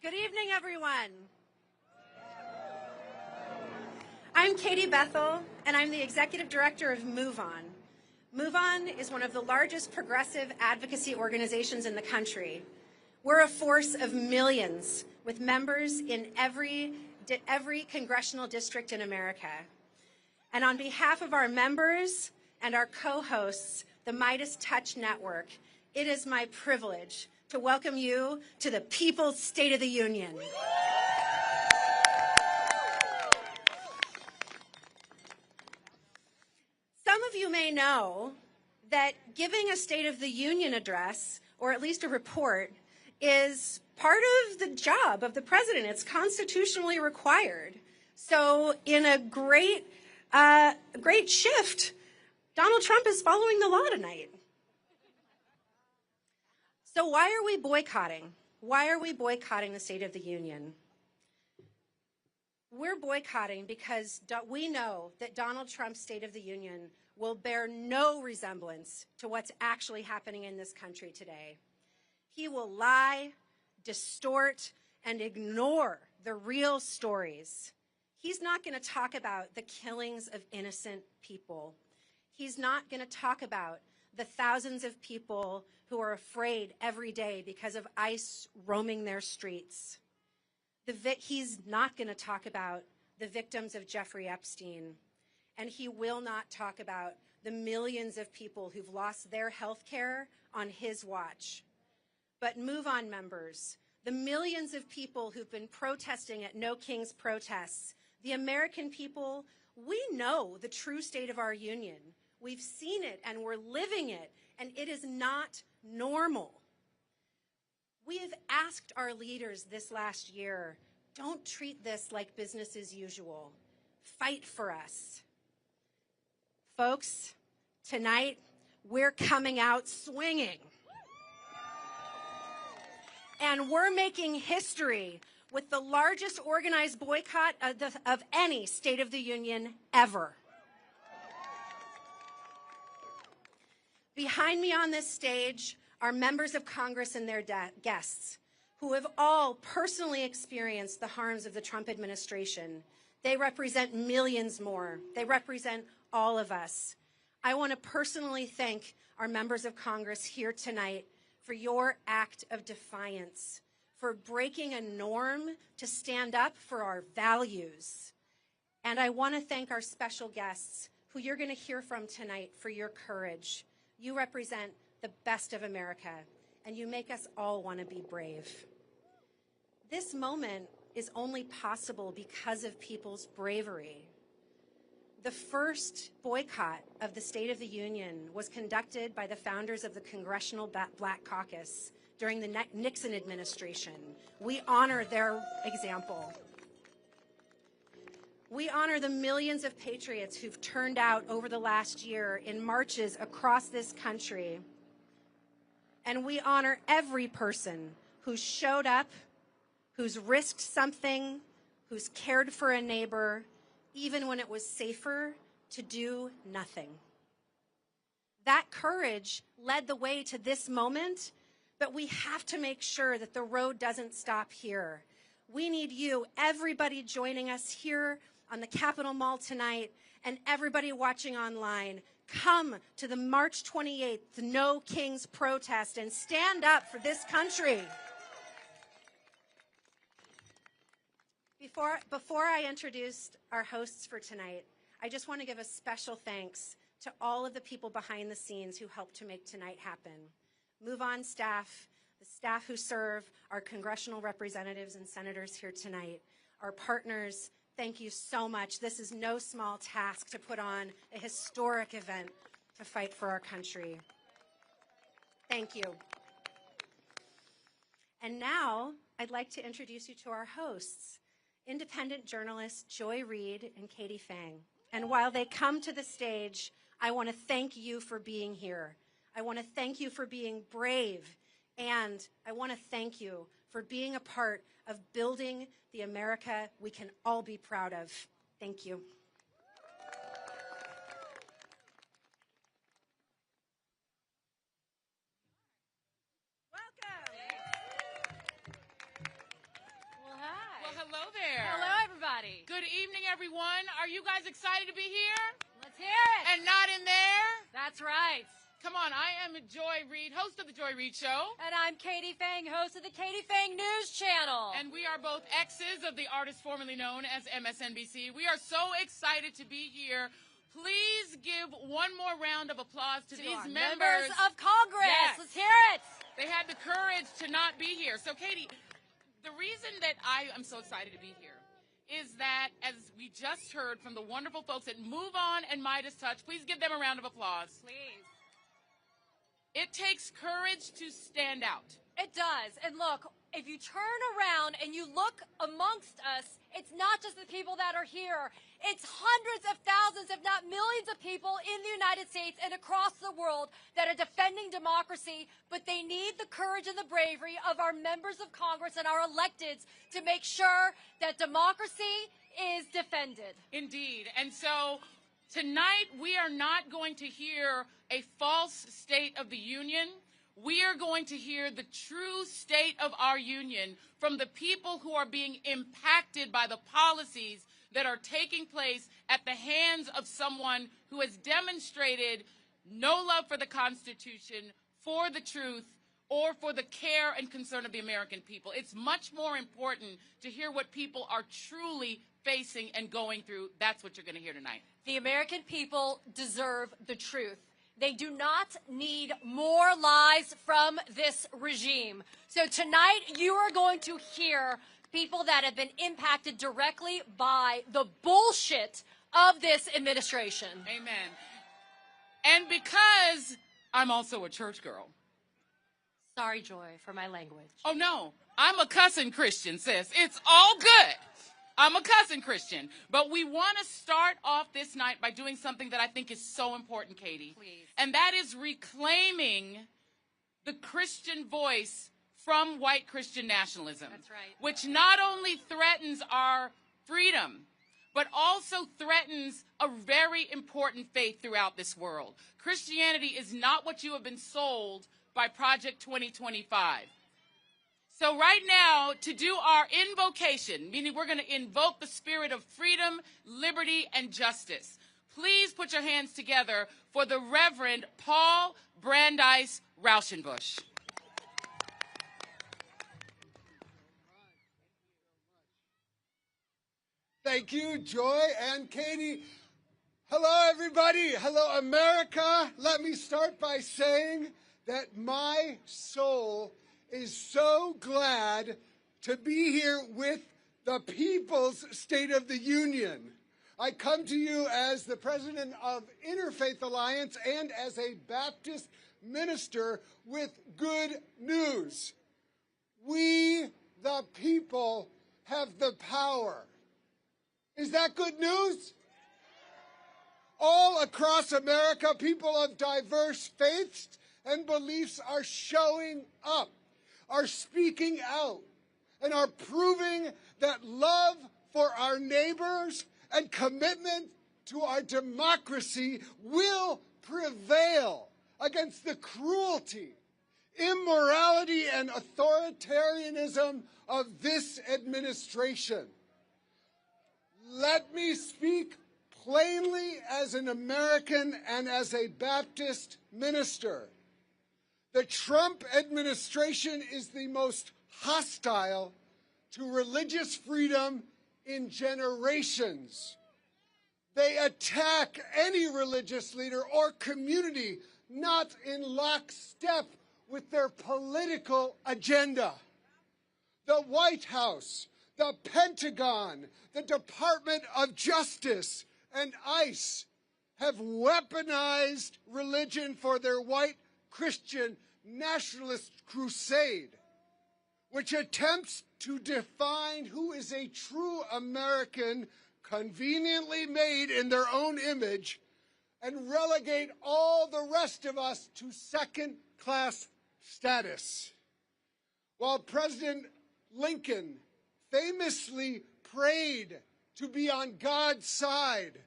Good evening, everyone. I'm Katie Bethel, and I'm the Executive Director of Move On. Move On is one of the largest progressive advocacy organizations in the country. We're a force of millions with members in every congressional district in America. And on behalf of our members and our co-hosts, the Midas Touch Network, it is my privilege to welcome you to the People's State of the Union. Some of you may know that giving a State of the Union address, or at least a report, is part of the job of the president. It's constitutionally required. So in a great shift, Donald Trump is following the law tonight. So why are we boycotting? Why are we boycotting the State of the Union? We're boycotting because we know that Donald Trump's State of the Union will bear no resemblance to what's actually happening in this country today. He will lie, distort, and ignore the real stories. He's not going to talk about the killings of innocent people. He's not going to talk about the thousands of people who are afraid every day because of ICE roaming their streets. He's not going to talk about the victims of Jeffrey Epstein. And he will not talk about the millions of people who've lost their health care on his watch. But Move On members, the millions of people who've been protesting at No King's protests, the American people, we know the true state of our union. We've seen it and we're living it, and it is not normal. We have asked our leaders this last year, don't treat this like business as usual. Fight for us. Folks, tonight we're coming out swinging. And we're making history with the largest organized boycott of any State of the Union ever. Behind me on this stage are members of Congress and their guests who have all personally experienced the harms of the Trump administration. They represent millions more. They represent all of us. I want to personally thank our members of Congress here tonight for your act of defiance, for breaking a norm to stand up for our values. And I want to thank our special guests who you're going to hear from tonight for your courage. You represent the best of America, and you make us all want to be brave. This moment is only possible because of people's bravery. The first boycott of the State of the Union was conducted by the founders of the Congressional Black Caucus during the Nixon administration. We honor their example. We honor the millions of patriots who've turned out over the last year in marches across this country. And we honor every person who's showed up, who's risked something, who's cared for a neighbor, even when it was safer to do nothing. That courage led the way to this moment, but we have to make sure that the road doesn't stop here. We need you, everybody joining us here on the Capitol Mall tonight, and everybody watching online. Come to the March 28th No Kings protest and stand up for this country. Before I introduce our hosts for tonight, I just want to give a special thanks to all of the people behind the scenes who helped to make tonight happen. Move On staff, the staff who serve our congressional representatives and senators here tonight, our partners. Thank you so much. This is no small task to put on a historic event to fight for our country. Thank you. And now I'd like to introduce you to our hosts, independent journalists Joy Reid and Katie Fang. And while they come to the stage, I want to thank you for being here. I want to thank you for being brave, and I want to thank you for being a part of building the America we can all be proud of. Thank you. Welcome. Good evening, everyone. Are you guys excited to be here? Let's hear it. And not in there? That's right. Come on, I am Joy Reid, host of The Joy Reid Show. And I'm Katie Fang, host of the Katie Fang News Channel. And we are both exes of the artist formerly known as MSNBC. We are so excited to be here. Please give one more round of applause to these members of Congress. Yes. Let's hear it. They had the courage to not be here. So, Katie, the reason that I am so excited to be here is that, as we just heard from the wonderful folks at Move On and Midas Touch, please give them a round of applause. Please. It takes courage to stand out. It does. And look, if you turn around and you look amongst us, it's not just the people that are here. It's hundreds of thousands, if not millions of people in the United States and across the world that are defending democracy, but they need the courage and the bravery of our members of Congress and our electeds to make sure that democracy is defended. Indeed. And so tonight we are not going to hear a false state of the union. We are going to hear the true state of our union from the people who are being impacted by the policies that are taking place at the hands of someone who has demonstrated no love for the Constitution, for the truth, or for the care and concern of the American people. It's much more important to hear what people are truly facing and going through. That's what you're going to hear tonight. The American people deserve the truth. They do not need more lies from this regime. So tonight you are going to hear people that have been impacted directly by the bullshit of this administration. Amen. And because I'm also a church girl. Sorry, Joy, for my language. Oh, no. I'm a cussing Christian, sis. It's all good. I'm a cussing Christian. But we want to start off this night by doing something that I think is so important, Katie. Please. And that is reclaiming the Christian voice from white Christian nationalism. That's right. Which not only threatens our freedom, but also threatens a very important faith throughout this world. Christianity is not what you have been sold by Project 2025. So right now, to do our invocation, meaning we're going to invoke the spirit of freedom, liberty, and justice, please put your hands together for the Reverend Paul Brandeis Rauschenbusch. Thank you, Joy and Katie. Hello, everybody. Hello, America. Let me start by saying that my soul is so glad to be here with the People's State of the Union. I come to you as the president of Interfaith Alliance and as a Baptist minister with good news. We, the people, have the power. Is that good news? All across America, people of diverse faiths and beliefs are showing up, are speaking out, and are proving that love for our neighbors and commitment to our democracy will prevail against the cruelty, immorality, and authoritarianism of this administration. Let me speak plainly as an American and as a Baptist minister. The Trump administration is the most hostile to religious freedom in generations. They attack any religious leader or community not in lockstep with their political agenda. The White House, the Pentagon, the Department of Justice, and ICE have weaponized religion for their white Christian nationalist crusade, which attempts to define who is a true American, conveniently made in their own image, and relegate all the rest of us to second-class status. While President Lincoln famously prayed to be on God's side,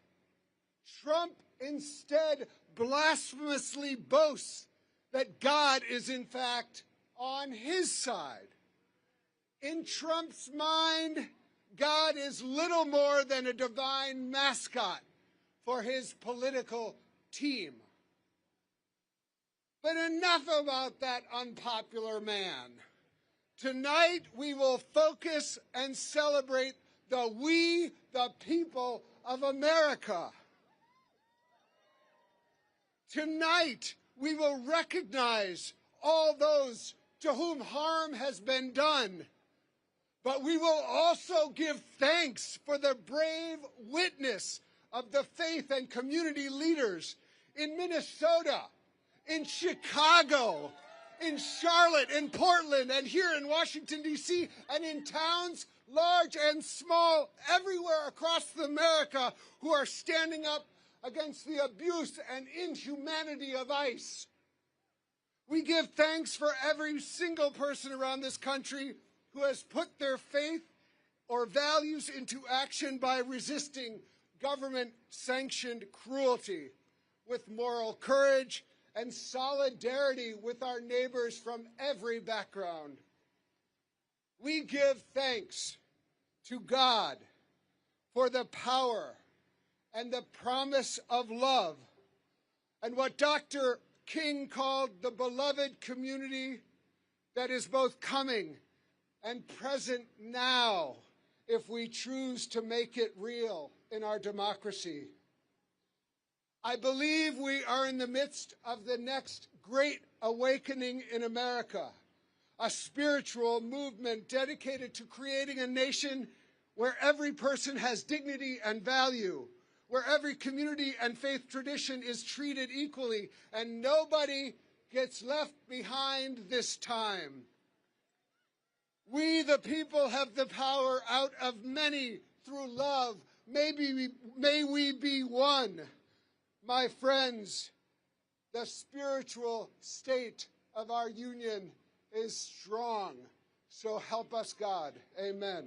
Trump instead blasphemously boasts that God is in fact on his side. In Trump's mind, God is little more than a divine mascot for his political team. But enough about that unpopular man. Tonight we will focus and celebrate the people of America. Tonight we will recognize all those to whom harm has been done. But we will also give thanks for the brave witness of the faith and community leaders in Minnesota, in Chicago, in Charlotte, in Portland, and here in Washington, D.C., and in towns large and small everywhere across America who are standing up against the abuse and inhumanity of ICE. We give thanks for every single person around this country who has put their faith or values into action by resisting government-sanctioned cruelty with moral courage and solidarity with our neighbors from every background. We give thanks to God for the power and the promise of love and what Dr. King called the beloved community that is both coming and present now if we choose to make it real in our democracy. I believe we are in the midst of the next great awakening in America, a spiritual movement dedicated to creating a nation where every person has dignity and value, where every community and faith tradition is treated equally, and nobody gets left behind this time. We, the people, have the power out of many through love. May we be one. My friends, the spiritual state of our union is strong. So help us, God. Amen.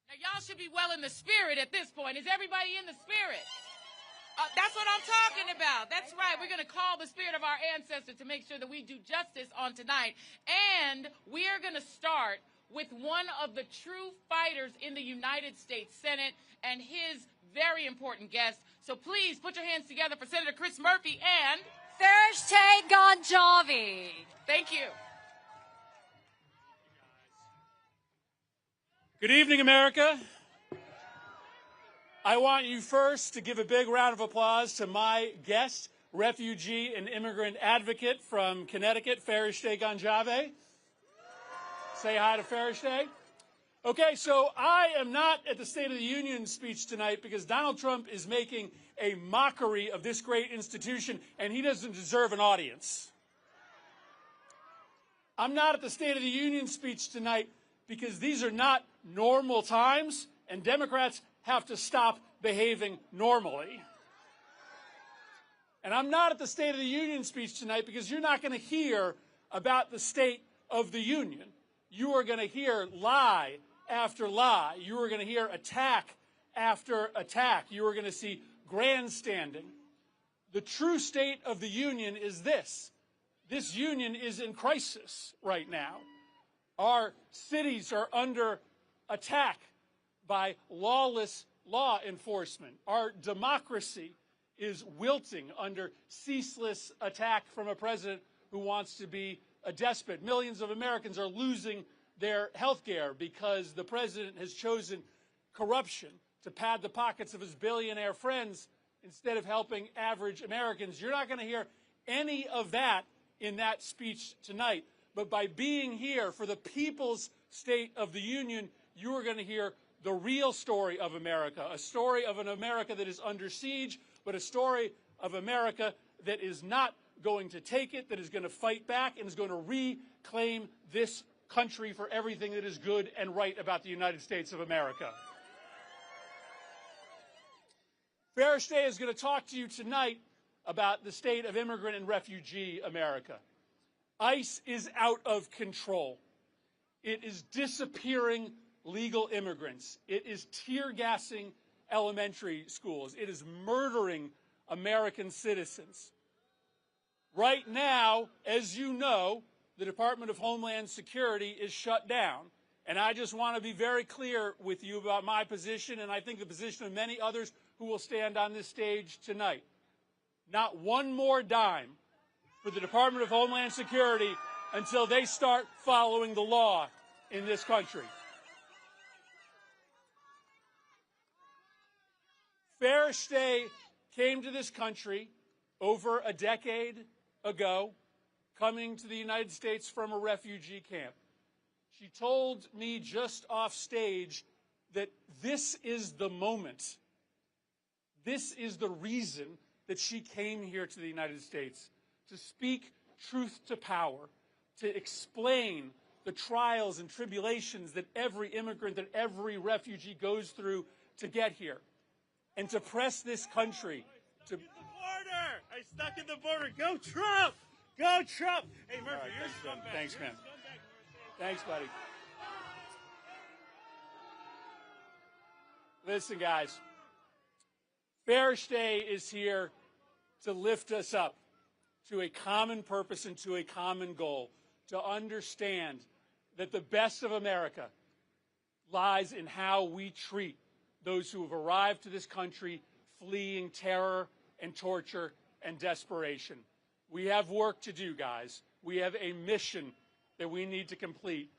Now, y'all should be well in the spirit at this point. Is everybody in the spirit? That's what I'm talking about. That's right. We're going to call the spirit of our ancestors to make sure that we do justice on tonight. And we are going to start with one of the true fighters in the United States Senate and his very important guest. So please put your hands together for Senator Chris Murphy and Vertex Ganjavi. Thank you. Good evening, America. I want you first to give a big round of applause to my guest, refugee and immigrant advocate from Connecticut, Vertex Ganjavi. Say hi to Vertex. Okay, so I am not at the State of the Union speech tonight because Donald Trump is making a mockery of this great institution, and he doesn't deserve an audience. I'm not at the State of the Union speech tonight because these are not normal times, and Democrats have to stop behaving normally. And I'm not at the State of the Union speech tonight because you're not going to hear about the State of the Union. You are going to hear lie after lie. You are going to hear attack after attack. You are going to see grandstanding. The true State of the Union is this. This union is in crisis right now. Our cities are under attack by lawless law enforcement. Our democracy is wilting under ceaseless attack from a president who wants to be a despot. Millions of Americans are losing their health care because the president has chosen corruption to pad the pockets of his billionaire friends instead of helping average Americans. You're not going to hear any of that in that speech tonight. But by being here for the People's State of the Union, you are going to hear the real story of America, a story of an America that is under siege, but a story of America that is not going to take it, that is going to fight back, and is going to reclaim this country for everything that is good and right about the United States of America. Vertex is going to talk to you tonight about the state of immigrant and refugee America. ICE is out of control. It is disappearing legal immigrants. It is tear gassing elementary schools. It is murdering American citizens. Right now, as you know, the Department of Homeland Security is shut down. And I just want to be very clear with you about my position, and I think the position of many others who will stand on this stage tonight. Not one more dime for the Department of Homeland Security until they start following the law in this country. Vertex came to this country over a decade ago, coming to the United States from a refugee camp. She told me just off stage that this is the moment. This is the reason that she came here to the United States, to speak truth to power, to explain the trials and tribulations that every immigrant, that every refugee goes through to get here, and to press this country to... Get the border! I stuck in the border. Go Trump! Go Trump! Hey, Murphy, right, you're a scumbag. Thanks, man. Thanks, buddy. Listen, guys. Vertex is here to lift us up to a common purpose and to a common goal, to understand that the best of America lies in how we treat those who have arrived to this country fleeing terror and torture and desperation. We have work to do, guys. We have a mission that we need to complete.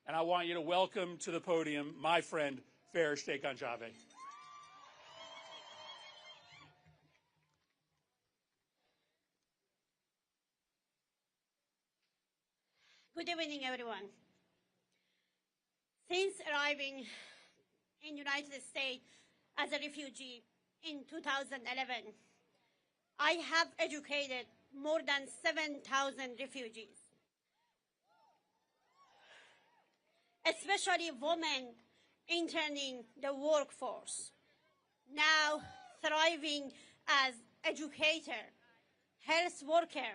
And I want you to welcome to the podium my friend, Vertex Gonçalves. Good evening, everyone. Since arriving in the United States as a refugee in 2011, I have educated more than 7,000 refugees, especially women entering the workforce, now thriving as educator, health worker,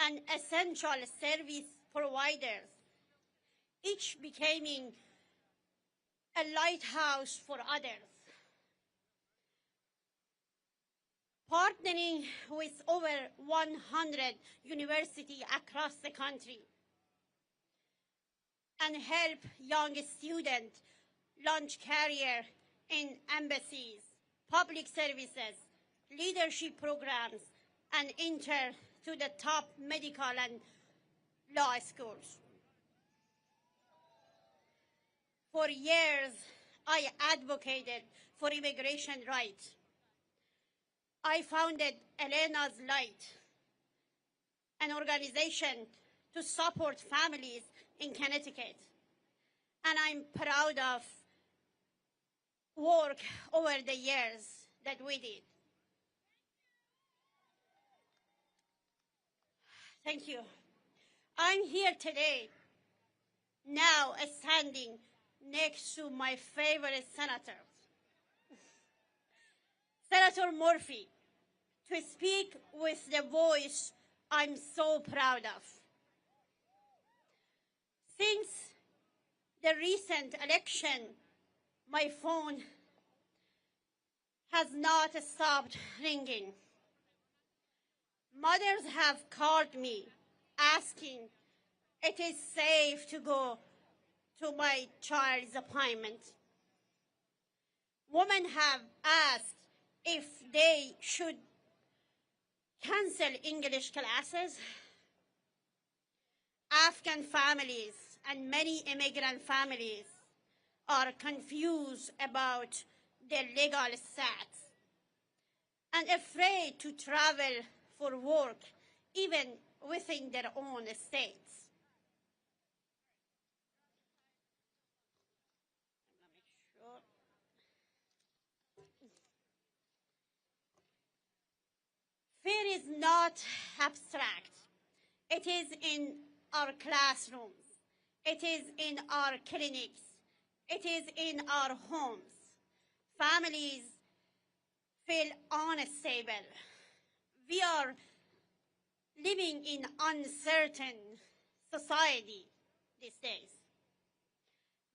and essential service providers, each becoming a lighthouse for others. Partnering with over 100 universities across the country and help young students launch career in embassies, public services, leadership programs, and enter to the top medical and law schools. For years, I advocated for immigration rights. I founded Elena's Light, an organization to support families in Connecticut. And I'm proud of work over the years that we did. Thank you. I'm here today, now standing next to my favorite senator, Senator Murphy, to speak with the voice I'm so proud of. Since the recent election, my phone has not stopped ringing. Mothers have called me asking if it is safe to go to my child's appointment. Women have asked if they should cancel English classes. Afghan families and many immigrant families are confused about their legal status and afraid to travel for work, even within their own states. Fear is not abstract. It is in our classrooms. It is in our clinics. It is in our homes. Families feel unstable. We are living in uncertain society these days.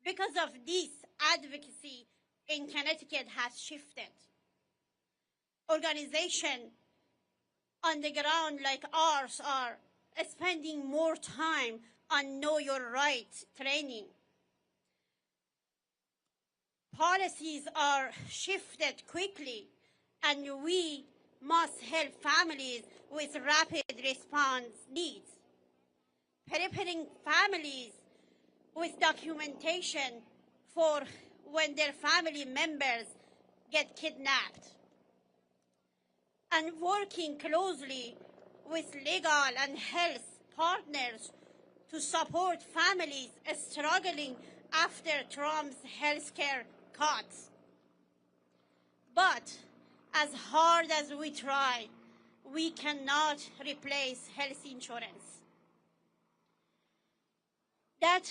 Because of this, advocacy in Connecticut has shifted. Organizations on the ground like ours are spending more time on Know Your Rights training. Policies are shifted quickly, and we must help families with rapid response needs. Preparing families with documentation for when their family members get kidnapped. And working closely with legal and health partners to support families struggling after Trump's healthcare cuts. But as hard as we try, we cannot replace health insurance. That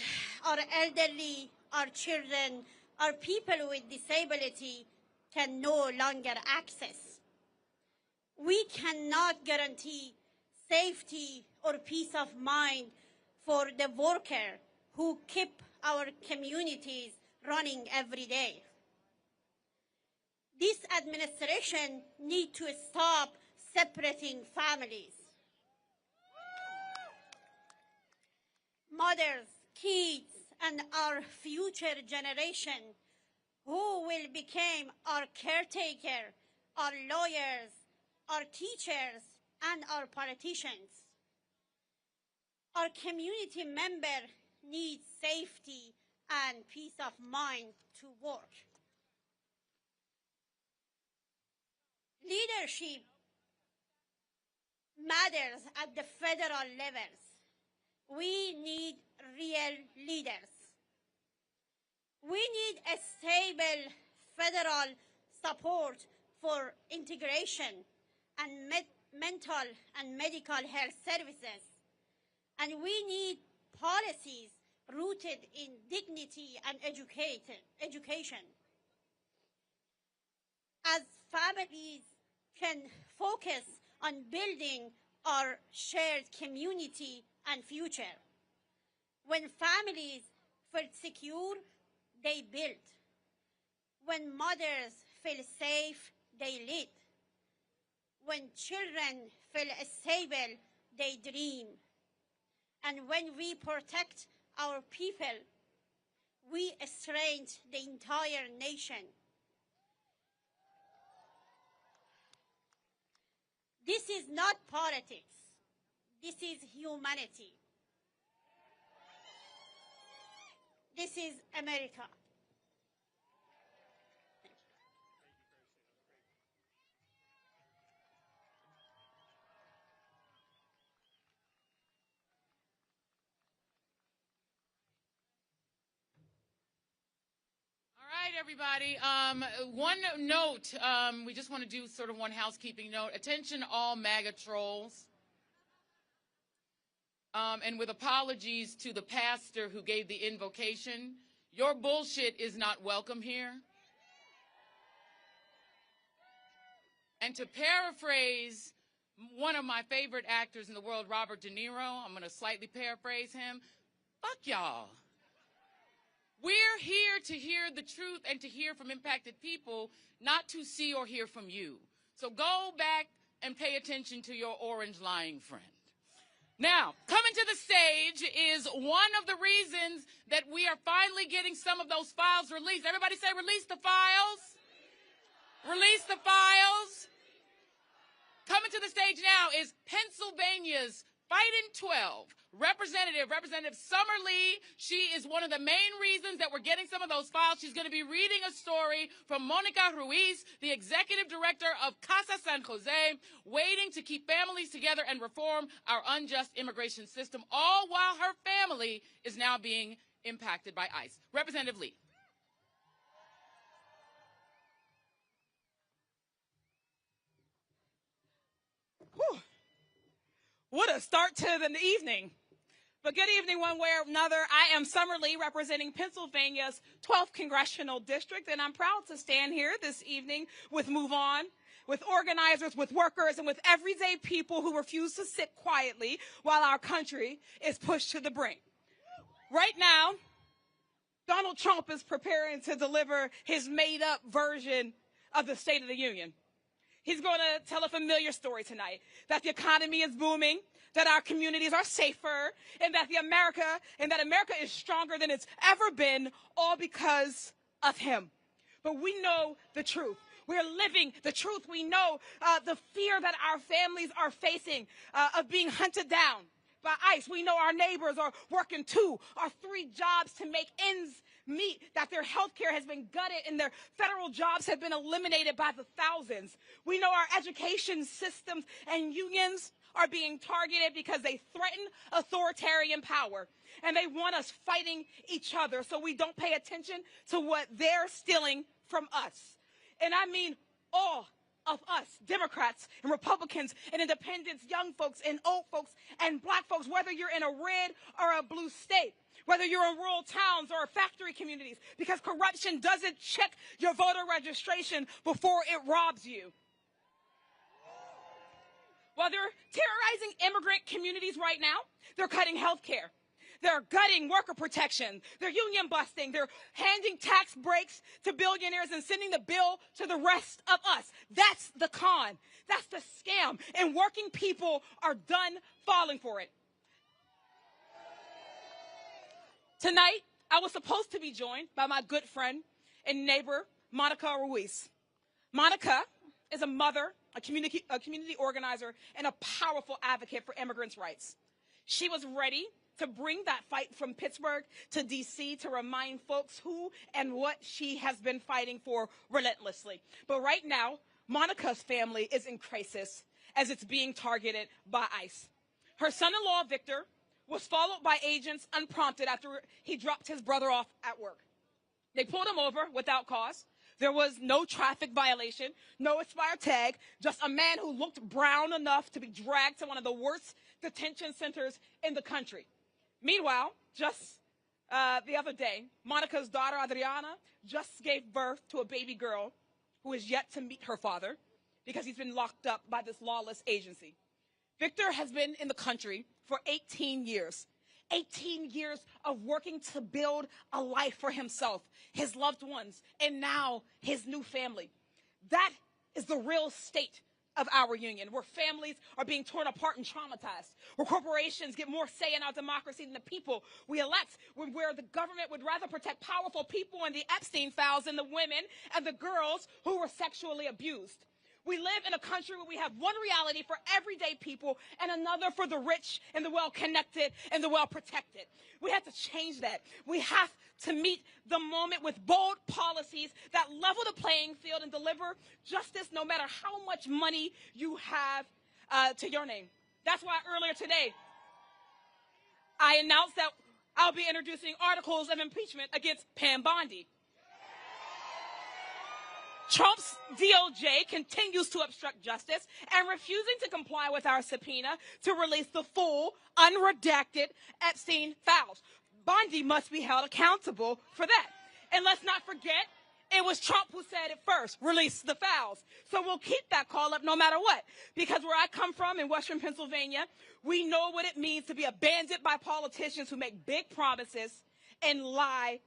our elderly, our children, our people with disability can no longer access. We cannot guarantee safety or peace of mind for the worker who keep our communities running every day. This administration needs to stop separating families. Mothers, kids, and our future generation who will become our caretaker, our lawyers, our teachers, and our politicians. Our community member needs safety and peace of mind to work. Leadership matters at the federal levels. We need real leaders. We need a stable federal support for integration and mental and medical health services. And we need policies rooted in dignity and education. As families can focus on building our shared community and future. When families feel secure, they build. When mothers feel safe, they lead. When children feel stable, they dream. And when we protect our people, we strengthen the entire nation. This is not politics. This is humanity. This is America. All right, everybody. One note, we just want to do sort of one housekeeping note. Attention all MAGA trolls. And with apologies to the pastor who gave the invocation, your bullshit is not welcome here. And to paraphrase one of my favorite actors in the world, Robert De Niro, I'm going to slightly paraphrase him. Fuck y'all. We're here to hear the truth and to hear from impacted people, not to see or hear from you. So go back and pay attention to your orange lying friend. Now, coming to the stage is one of the reasons that we are finally getting some of those files released. Everybody say, release the files. Release the files. Coming to the stage now is Pennsylvania's Fighting 12, Representative Summer Lee. She is one of the main reasons that we're getting some of those files. She's going to be reading a story from Monica Ruiz, the executive director of Casa San Jose, waiting to keep families together and reform our unjust immigration system, all while her family is now being impacted by ICE. Representative Lee. Whew. What a start to the evening. But good evening one way or another. I am Summer Lee representing Pennsylvania's 12th Congressional District, and I'm proud to stand here this evening with Move On, with organizers, with workers, and with everyday people who refuse to sit quietly while our country is pushed to the brink. Right now, Donald Trump is preparing to deliver his made-up version of the State of the Union. He's going to tell a familiar story tonight, that the economy is booming, that our communities are safer, and that America is stronger than it's ever been, all because of him. But we know the truth. We're living the truth. We know the fear that our families are facing of being hunted down by ICE. We know our neighbors are working 2 or 3 jobs to make ends meet, that their health care has been gutted and their federal jobs have been eliminated by the thousands. We know our education systems and unions are being targeted because they threaten authoritarian power. And they want us fighting each other so we don't pay attention to what they're stealing from us. And I mean all of us, Democrats and Republicans and independents, young folks and old folks and black folks, whether you're in a red or a blue state, whether you're in rural towns or factory communities, because corruption doesn't check your voter registration before it robs you. While they're terrorizing immigrant communities right now, they're cutting health care. They're gutting worker protection. They're union busting. They're handing tax breaks to billionaires and sending the bill to the rest of us. That's the con. That's the scam. And working people are done falling for it. Tonight, I was supposed to be joined by my good friend and neighbor, Monica Ruiz. Monica is a mother, a community organizer, and a powerful advocate for immigrants' rights. She was ready to bring that fight from Pittsburgh to D.C. to remind folks who and what she has been fighting for relentlessly. But right now, Monica's family is in crisis as it's being targeted by ICE. Her son-in-law, Victor, was followed by agents unprompted after he dropped his brother off at work. They pulled him over without cause. There was no traffic violation, no expired tag, just a man who looked brown enough to be dragged to one of the worst detention centers in the country. Meanwhile, just the other day, Monica's daughter, Adriana, just gave birth to a baby girl who is yet to meet her father because he's been locked up by this lawless agency. Victor has been in the country for 18 years. 18 years of working to build a life for himself, his loved ones, and now his new family. That is the real state of our union, where families are being torn apart and traumatized, where corporations get more say in our democracy than the people we elect, where the government would rather protect powerful people in the Epstein files than the women and the girls who were sexually abused. We live in a country where we have one reality for everyday people and another for the rich and the well-connected and the well-protected. We have to change that. We have to meet the moment with bold policies that level the playing field and deliver justice no matter how much money you have to your name. That's why earlier today, I announced that I'll be introducing articles of impeachment against Pam Bondi. Trump's DOJ continues to obstruct justice and refusing to comply with our subpoena to release the full, unredacted Epstein files. Bondi must be held accountable for that. And let's not forget, it was Trump who said it first, release the files. So we'll keep that call up no matter what. Because where I come from in Western Pennsylvania, we know what it means to be abandoned by politicians who make big promises and lie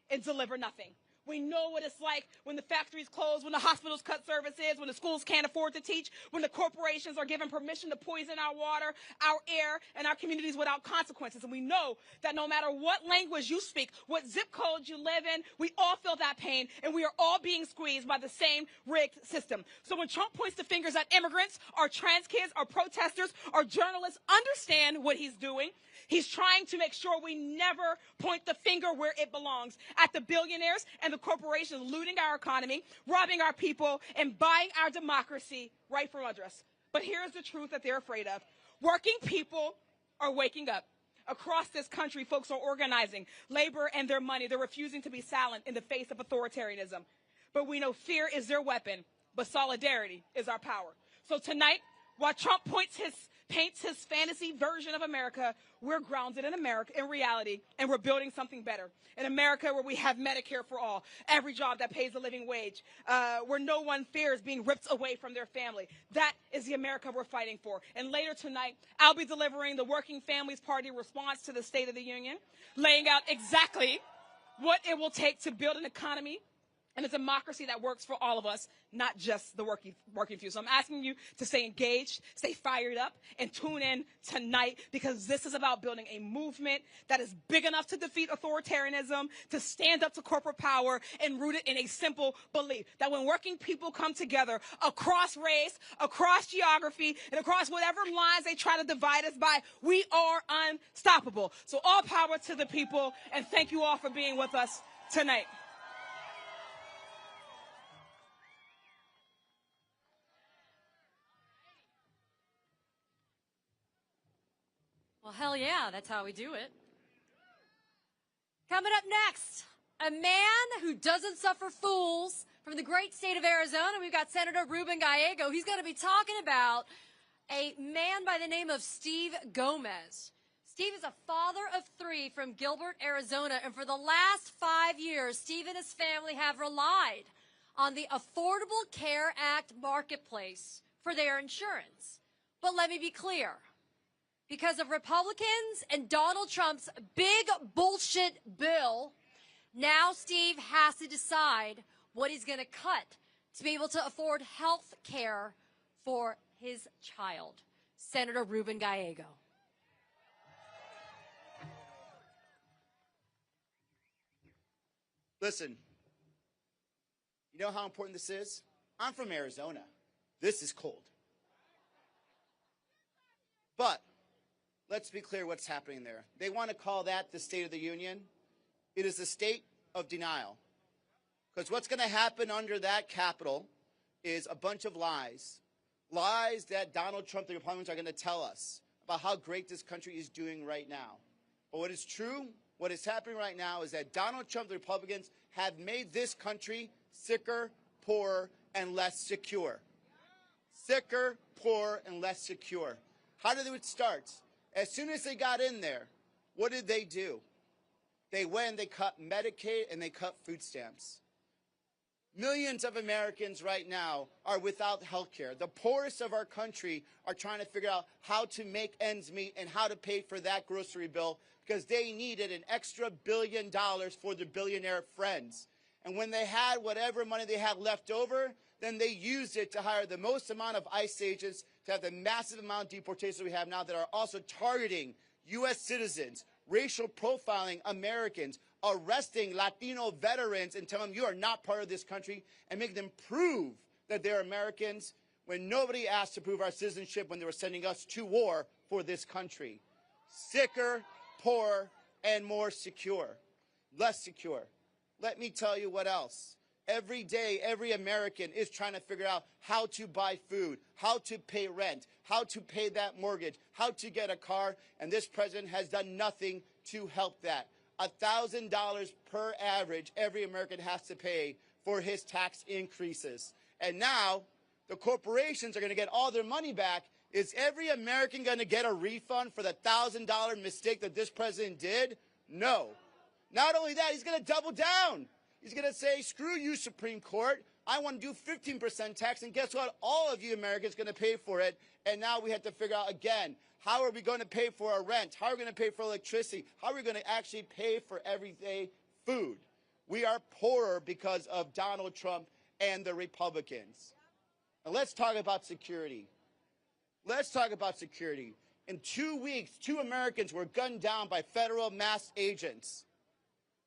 and deliver nothing. We know what it's like when the factories close, when the hospitals cut services, when the schools can't afford to teach, when the corporations are given permission to poison our water, our air, and our communities without consequences. And we know that no matter what language you speak, what zip code you live in, we all feel that pain, and we are all being squeezed by the same rigged system. So when Trump points the fingers at immigrants, or trans kids, or protesters, or journalists, understand what he's doing. He's trying to make sure we never point the finger where it belongs, at the billionaires and the corporations looting our economy, robbing our people, and buying our democracy right from under us. But here's the truth that they're afraid of. Working people are waking up. Across this country, folks are organizing, labor and their money. They're refusing to be silent in the face of authoritarianism. But we know fear is their weapon, but solidarity is our power. So tonight, while Trump paints his fantasy version of America, we're grounded in America, in reality, and we're building something better. In America, where we have Medicare for all, every job that pays a living wage, where no one fears being ripped away from their family. That is the America we're fighting for. And later tonight, I'll be delivering the Working Families Party response to the State of the Union, laying out exactly what it will take to build an economy and a democracy that works for all of us, not just the working few. So I'm asking you to stay engaged, stay fired up, and tune in tonight, because this is about building a movement that is big enough to defeat authoritarianism, to stand up to corporate power, and rooted in a simple belief that when working people come together across race, across geography, and across whatever lines they try to divide us by, we are unstoppable. So all power to the people, and thank you all for being with us tonight. Well, hell yeah, that's how we do it. Coming up next, a man who doesn't suffer fools from the great state of Arizona. We've got Senator Ruben Gallego. He's going to be talking about a man by the name of Steve Gomez. Steve is a father of 3 from Gilbert, Arizona, and for the last 5 years, Steve and his family have relied on the Affordable Care Act marketplace for their insurance. But let me be clear. Because of Republicans and Donald Trump's big bullshit bill, now Steve has to decide what he's going to cut to be able to afford health care for his child. Senator Ruben Gallego. Listen, you know how important this is? I'm from Arizona. This is cold. But let's be clear what's happening there. They want to call that the State of the Union. It is a state of denial. Because what's going to happen under that Capitol is a bunch of lies. Lies that Donald Trump, the Republicans, are going to tell us about how great this country is doing right now. But what is true, what is happening right now, is that Donald Trump, the Republicans, have made this country sicker, poorer, and less secure. Sicker, poorer, and less secure. How did it start? As soon as they got in there, what did they do? They went and they cut Medicaid and they cut food stamps. Millions of Americans right now are without health care. The poorest of our country are trying to figure out how to make ends meet and how to pay for that grocery bill because they needed an extra $1 billion for their billionaire friends. And when they had whatever money they had left over, then they used it to hire the most amount of ICE agents, to have the massive amount of deportations we have now that are also targeting U.S. citizens, racial profiling Americans, arresting Latino veterans and telling them you are not part of this country and making them prove that they're Americans when nobody asked to prove our citizenship when they were sending us to war for this country. Sicker, poorer, and more secure. Less secure. Let me tell you what else. Every day, every American is trying to figure out how to buy food, how to pay rent, how to pay that mortgage, how to get a car, and this president has done nothing to help that. $1,000 per average every American has to pay for his tax increases. And now the corporations are going to get all their money back. Is every American going to get a refund for the $1,000 mistake that this president did? No. Not only that, he's going to double down. He's going to say, screw you, Supreme Court. I want to do 15% tax, and guess what? All of you Americans are going to pay for it. And now we have to figure out again, how are we going to pay for our rent? How are we going to pay for electricity? How are we going to actually pay for everyday food? We are poorer because of Donald Trump and the Republicans. Now let's talk about security. Let's talk about security. In 2 weeks, 2 Americans were gunned down by federal masked agents.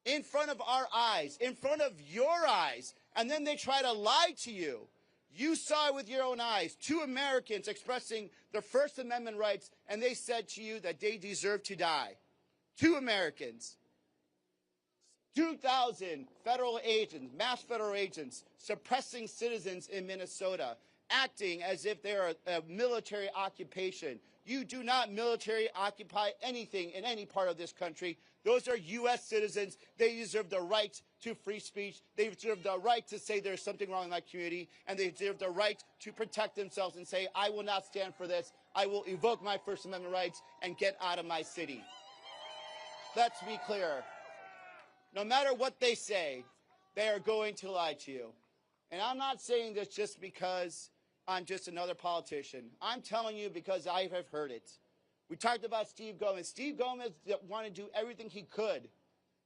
In front of our eyes, in front of your eyes, and then they try to lie to you. You saw it with your own eyes. 2 Americans expressing their First Amendment rights, and they said to you that they deserve to die. 2 Americans. 2,000 federal agents, masked federal agents, suppressing citizens in Minnesota, acting as if they are a military occupation. You do not military occupy anything in any part of this country. Those are U.S. citizens. They deserve the right to free speech. They deserve the right to say there's something wrong in my community. And they deserve the right to protect themselves and say, I will not stand for this. I will evoke my First Amendment rights and get out of my city. Let's be clear. No matter what they say, they are going to lie to you. And I'm not saying this just because I'm just another politician. I'm telling you because I have heard it. We talked about Steve Gomez. Steve Gomez wanted to do everything he could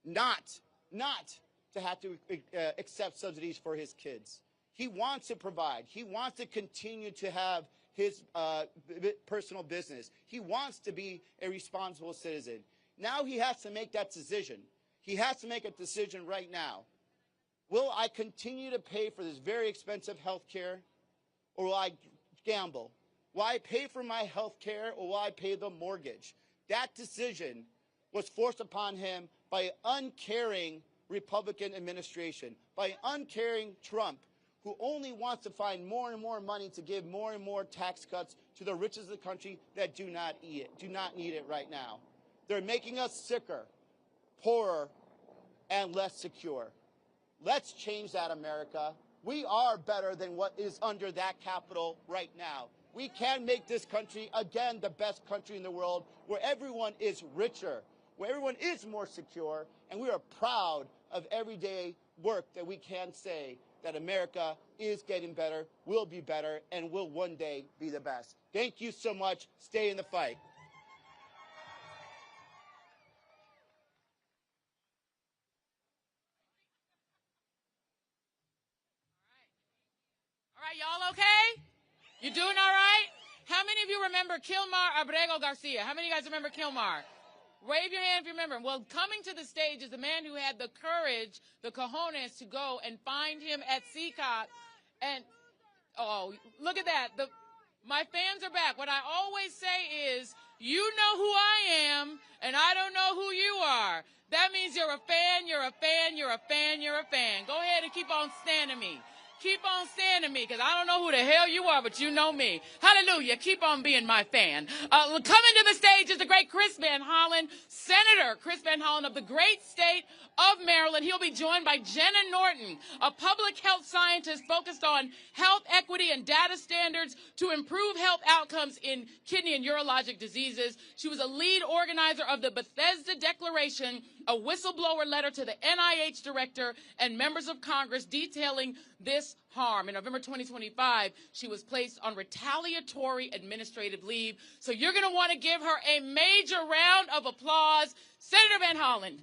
not to have to accept subsidies for his kids. He wants to provide. He wants to continue to have his personal business. He wants to be a responsible citizen. Now he has to make that decision. He has to make a decision right now. Will I continue to pay for this very expensive health care, or will I gamble? Will I pay for my health care, or will I pay the mortgage? That decision was forced upon him by an uncaring Republican administration, by an uncaring Trump, who only wants to find more and more money to give more and more tax cuts to the richest of the country that do not need it right now. They're making us sicker, poorer, and less secure. Let's change that, America. We are better than what is under that Capitol right now. We can make this country, again, the best country in the world, where everyone is richer, where everyone is more secure, and we are proud of everyday work that we can say that America is getting better, will be better, and will one day be the best. Thank you so much. Stay in the fight. All right, y'all okay? You doing all right? How many of you remember Kilmar Abrego Garcia? How many of you guys remember Kilmar? Wave your hand if you remember. Well, coming to the stage is the man who had the courage, the cojones, to go and find him at CCOT. And, oh, look at that. My fans are back. What I always say is, you know who I am, and I don't know who you are. That means you're a fan, you're a fan, you're a fan, you're a fan. Go ahead and keep on standing me. Keep on standing me, because I don't know who the hell you are, but you know me. Hallelujah. Keep on being my fan. Coming to the stage is the great Chris Van Hollen, Senator Chris Van Hollen of the great state of Maryland. He'll be joined by Jenna Norton, a public health scientist focused on health equity and data standards to improve health outcomes in kidney and urologic diseases. She was a lead organizer of the Bethesda Declaration, a whistleblower letter to the NIH director and members of Congress detailing this harm. In November 2025, she was placed on retaliatory administrative leave. So you're going to want to give her a major round of applause. Senator Van Hollen.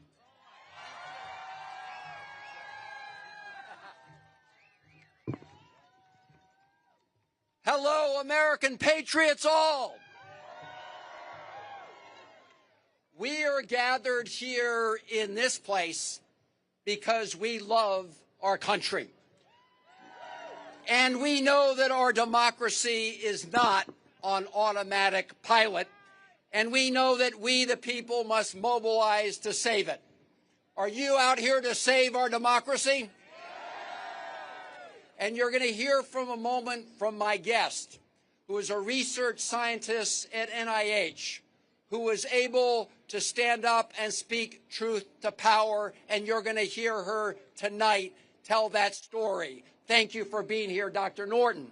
Hello, American patriots all. We are gathered here in this place because we love our country. And we know that our democracy is not on automatic pilot. And we know that we, the people, must mobilize to save it. Are you out here to save our democracy? And you're going to hear from a moment from my guest, who is a research scientist at NIH, who was able to stand up and speak truth to power, and you're going to hear her tonight tell that story. Thank you for being here, Dr. Norton.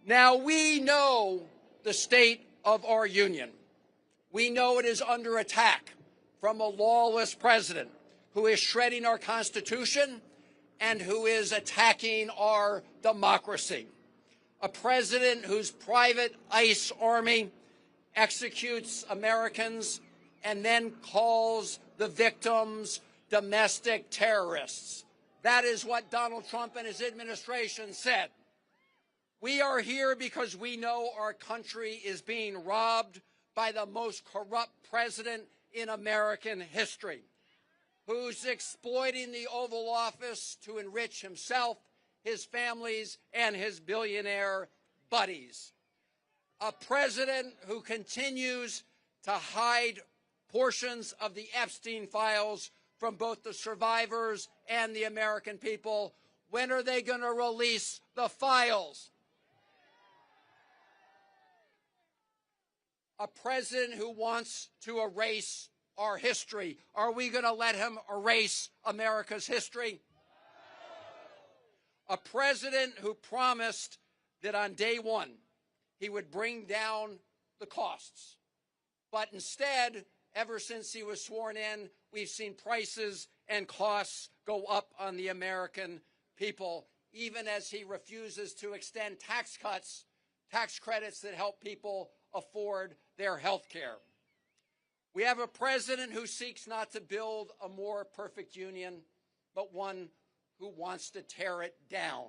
Now, we know the state of our union. We know it is under attack from a lawless president who is shredding our Constitution and who is attacking our democracy. A president whose private ICE army executes Americans and then calls the victims domestic terrorists. That is what Donald Trump and his administration said. We are here because we know our country is being robbed by the most corrupt president in American history, who's exploiting the Oval Office to enrich himself, his families, and his billionaire buddies. A president who continues to hide portions of the Epstein files from both the survivors and the American people. When are they going to release the files? A president who wants to erase our history. Are we going to let him erase America's history? A president who promised that on day one he would bring down the costs. But instead, ever since he was sworn in, we've seen prices and costs go up on the American people, even as he refuses to extend tax cuts, tax credits that help people afford their health care. We have a president who seeks not to build a more perfect union, but one who wants to tear it down.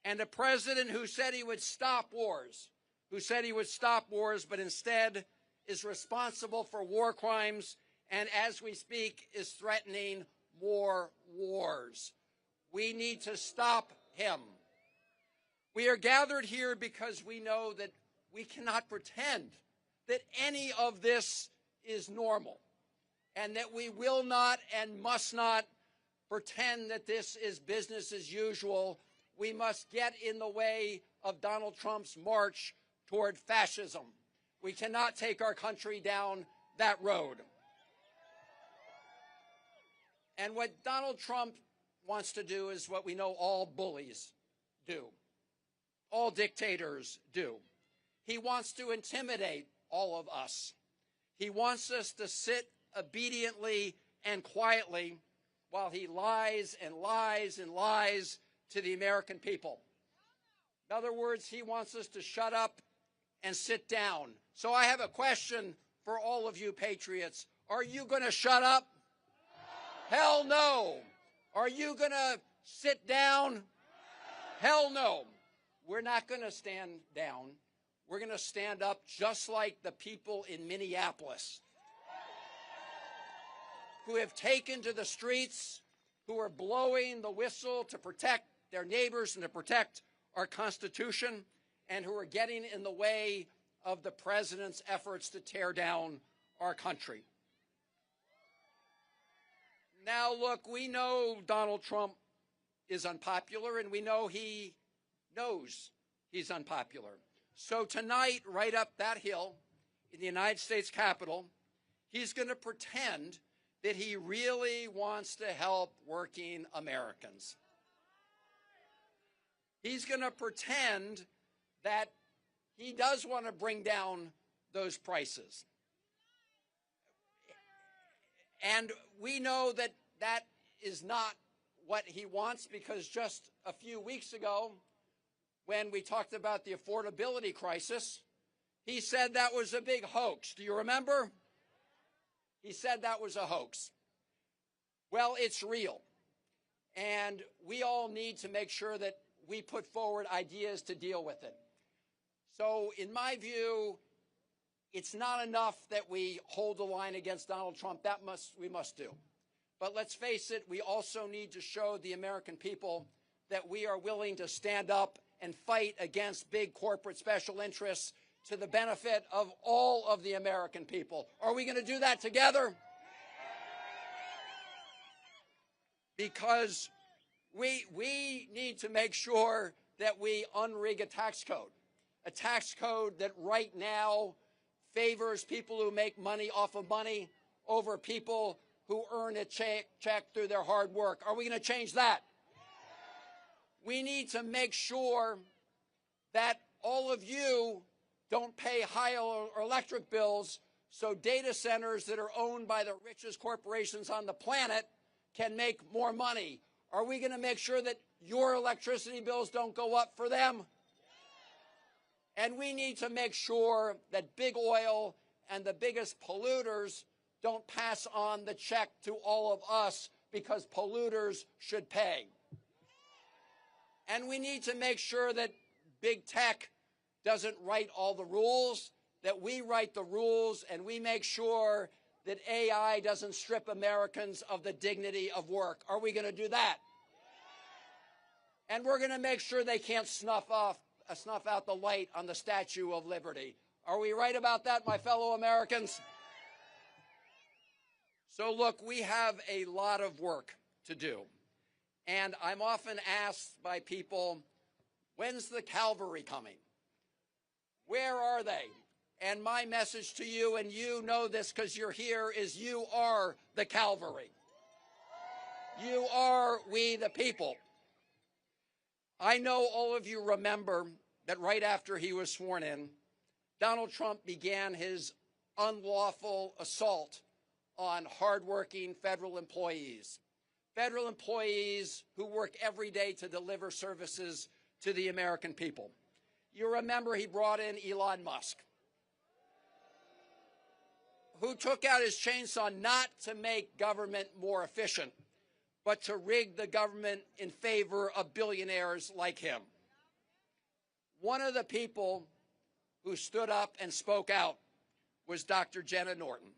And a president who said he would stop wars, but instead is responsible for war crimes and, as we speak, is threatening more wars. We need to stop him. We are gathered here because we know that we cannot pretend that any of this is normal, and that we will not and must not pretend that this is business as usual. We must get in the way of Donald Trump's march toward fascism. We cannot take our country down that road. And what Donald Trump wants to do is what we know all bullies do, all dictators do. He wants to intimidate all of us. He wants us to sit obediently and quietly while he lies and lies and lies to the American people. In other words, he wants us to shut up and sit down. So I have a question for all of you patriots. Are you going to shut up? Hell no. Are you going to sit down? Hell no. We're not going to stand down. We're going to stand up just like the people in Minneapolis who have taken to the streets, who are blowing the whistle to protect their neighbors and to protect our Constitution, and who are getting in the way of the president's efforts to tear down our country. Now, look, we know Donald Trump is unpopular, and we know he knows he's unpopular. So tonight, right up that hill in the United States Capitol, he's going to pretend that he really wants to help working Americans. He's going to pretend that he does want to bring down those prices. And we know that that is not what he wants, because just a few weeks ago, when we talked about the affordability crisis, he said that was a big hoax. Do you remember? He said that was a hoax. Well, it's real. And we all need to make sure that we put forward ideas to deal with it. So, in my view, it's not enough that we hold the line against Donald Trump. We must do. But let's face it, we also need to show the American people that we are willing to stand up and fight against big corporate special interests to the benefit of all of the American people. Are we going to do that together? Because we need to make sure that we unrig a tax code that right now favors people who make money off of money over people who earn a check through their hard work. Are we going to change that? We need to make sure that all of you don't pay higher electric bills so data centers that are owned by the richest corporations on the planet can make more money. Are we going to make sure that your electricity bills don't go up for them? And we need to make sure that big oil and the biggest polluters don't pass on the check to all of us, because polluters should pay. And we need to make sure that big tech doesn't write all the rules, that we write the rules, and we make sure that AI doesn't strip Americans of the dignity of work. Are we going to do that? And we're going to make sure they can't snuff out the light on the Statue of Liberty. Are we right about that, my fellow Americans? So look, we have a lot of work to do. And I'm often asked by people, when's the cavalry coming? Where are they? And my message to you, and you know this because you're here, is you are the cavalry. You are we the people. I know all of you remember that right after he was sworn in, Donald Trump began his unlawful assault on hardworking federal employees who work every day to deliver services to the American people. You remember he brought in Elon Musk, who took out his chainsaw not to make government more efficient, but to rig the government in favor of billionaires like him. One of the people who stood up and spoke out was Dr. Jenna Norton,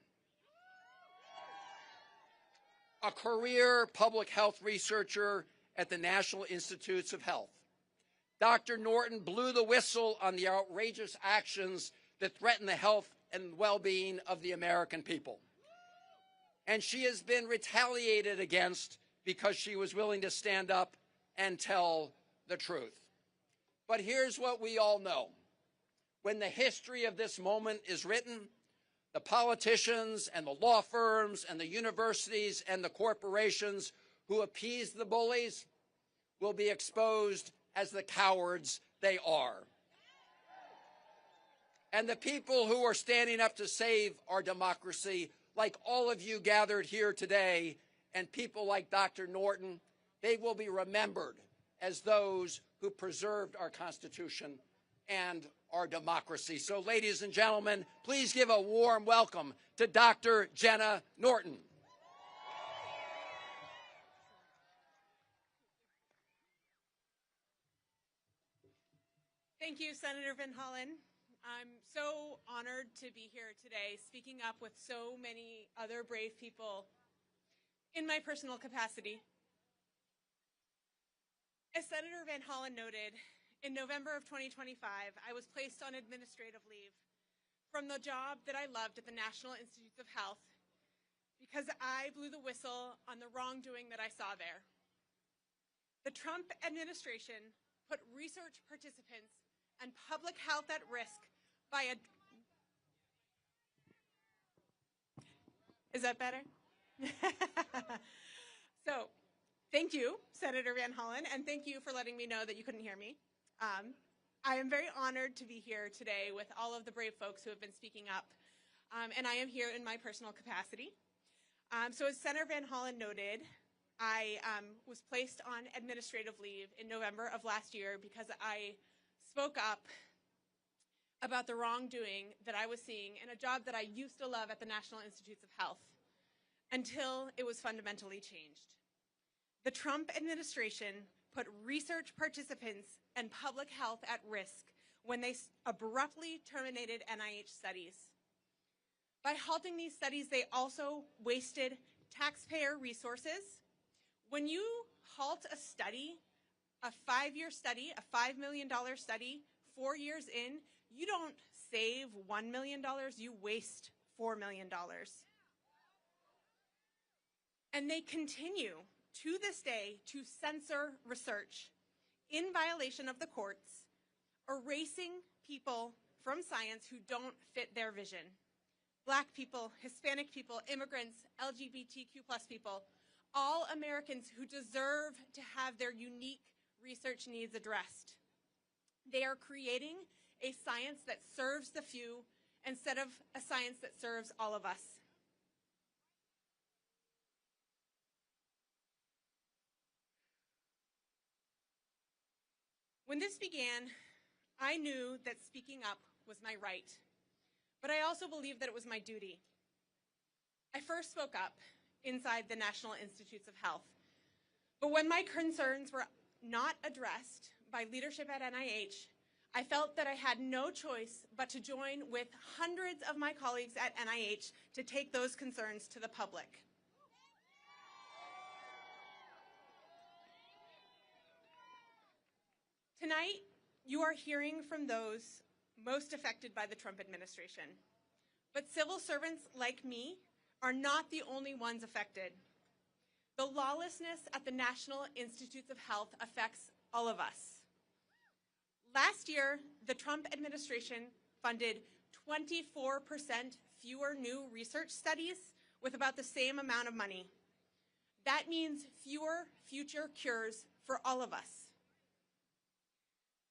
a career public health researcher at the National Institutes of Health. Dr. Norton blew the whistle on the outrageous actions that threaten the health and well-being of the American people. And she has been retaliated against because she was willing to stand up and tell the truth. But here's what we all know. When the history of this moment is written, the politicians and the law firms and the universities and the corporations who appease the bullies will be exposed as the cowards they are. And the people who are standing up to save our democracy, like all of you gathered here today, and people like Dr. Norton, they will be remembered as those who preserved our Constitution and our democracy. So, ladies and gentlemen, please give a warm welcome to Dr. Jenna Norton. Thank you, Senator Van Hollen. I'm so honored to be here today speaking up with so many other brave people in my personal capacity. As Senator Van Hollen noted, in November of 2025, I was placed on administrative leave from the job that I loved at the National Institutes of Health because I blew the whistle on the wrongdoing that I saw there. The Trump administration put research participants and public health at risk by a... Is that better? So, thank you, Senator Van Hollen, and thank you for letting me know that you couldn't hear me. I am very honored to be here today with all of the brave folks who have been speaking up, and I am here in my personal capacity. So as Senator Van Hollen noted, I was placed on administrative leave in November of last year because I spoke up about the wrongdoing that I was seeing in a job that I used to love at the National Institutes of Health until it was fundamentally changed. The Trump administration put research participants and public health at risk when they abruptly terminated NIH studies. By halting these studies, they also wasted taxpayer resources. When you halt a study, a 5-year study, a $5 million study, 4 years in, you don't save $1 million, you waste $4 million. And they continue to this day to censor research in violation of the courts, erasing people from science who don't fit their vision. Black people, Hispanic people, immigrants, LGBTQ+ people, all Americans who deserve to have their unique research needs addressed. They are creating a science that serves the few instead of a science that serves all of us. When this began, I knew that speaking up was my right, but I also believed that it was my duty. I first spoke up inside the National Institutes of Health, but when my concerns were not addressed by leadership at NIH, I felt that I had no choice but to join with hundreds of my colleagues at NIH to take those concerns to the public. Tonight, you are hearing from those most affected by the Trump administration. But civil servants like me are not the only ones affected. The lawlessness at the National Institutes of Health affects all of us. Last year, the Trump administration funded 24% fewer new research studies with about the same amount of money. That means fewer future cures for all of us.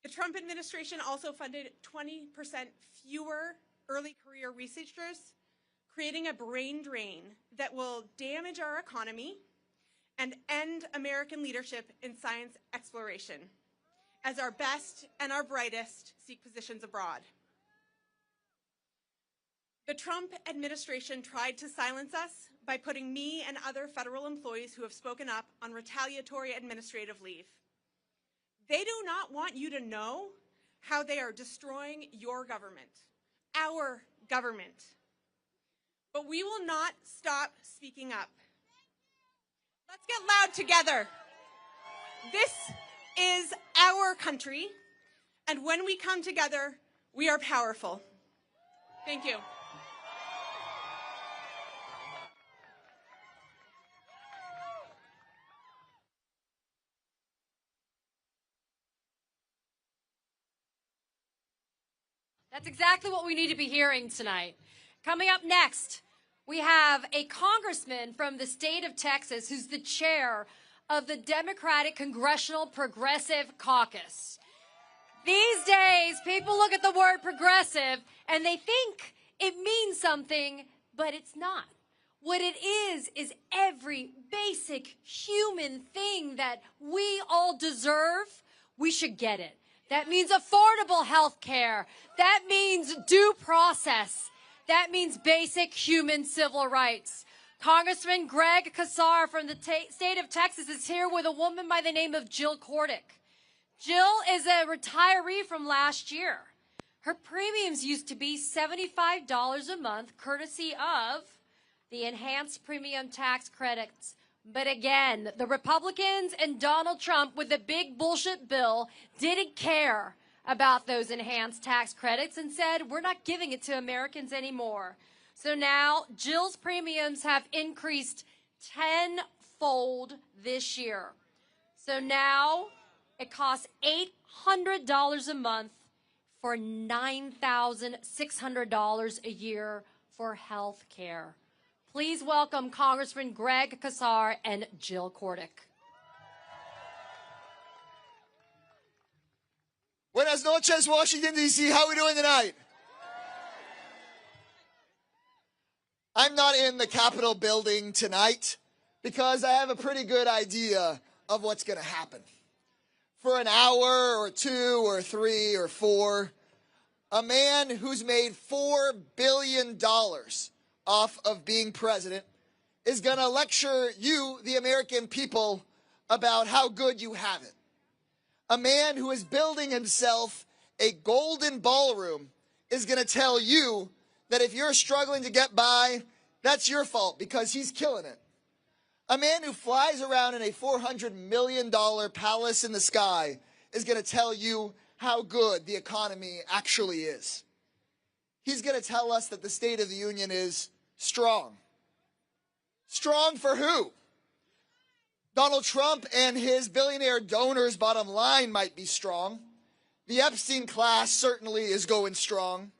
The Trump administration also funded 20% fewer early career researchers, creating a brain drain that will damage our economy and end American leadership in science exploration as our best and our brightest seek positions abroad. The Trump administration tried to silence us by putting me and other federal employees who have spoken up on retaliatory administrative leave. They do not want you to know how they are destroying your government, our government. But we will not stop speaking up. Let's get loud together. This is our country, and when we come together, we are powerful. Thank you. That's exactly what we need to be hearing tonight. Coming up next, we have a congressman from the state of Texas who's the chair of the Democratic Congressional Progressive Caucus. These days, people look at the word progressive and they think it means something, but it's not. What it is every basic human thing that we all deserve, we should get it. That means affordable health care. That means due process. That means basic human civil rights. Congressman Greg Casar from the state of Texas is here with a woman by the name of Jill Cordick. Jill is a retiree from last year. Her premiums used to be $75 a month, courtesy of the enhanced premium tax credits. But again, the Republicans and Donald Trump with the big bullshit bill didn't care about those enhanced tax credits and said, we're not giving it to Americans anymore. So now Jill's premiums have increased tenfold this year. So now it costs $800 a month for $9,600 a year for health care. Please welcome Congressman Greg Casar and Jill Cordick. Buenas noches, Washington, D.C. How are we doing tonight? I'm not in the Capitol building tonight because I have a pretty good idea of what's going to happen. For an hour or two or three or four, a man who's made $4 billion off of being president is going to lecture you, the American people, about how good you have it. A man who is building himself a golden ballroom is going to tell you that if you're struggling to get by, that's your fault because he's killing it. A man who flies around in a $400 million palace in the sky is going to tell you how good the economy actually is. He's going to tell us that the State of the Union is strong. Strong for who? Donald Trump and his billionaire donors' bottom line might be strong. The Epstein class certainly is going strong.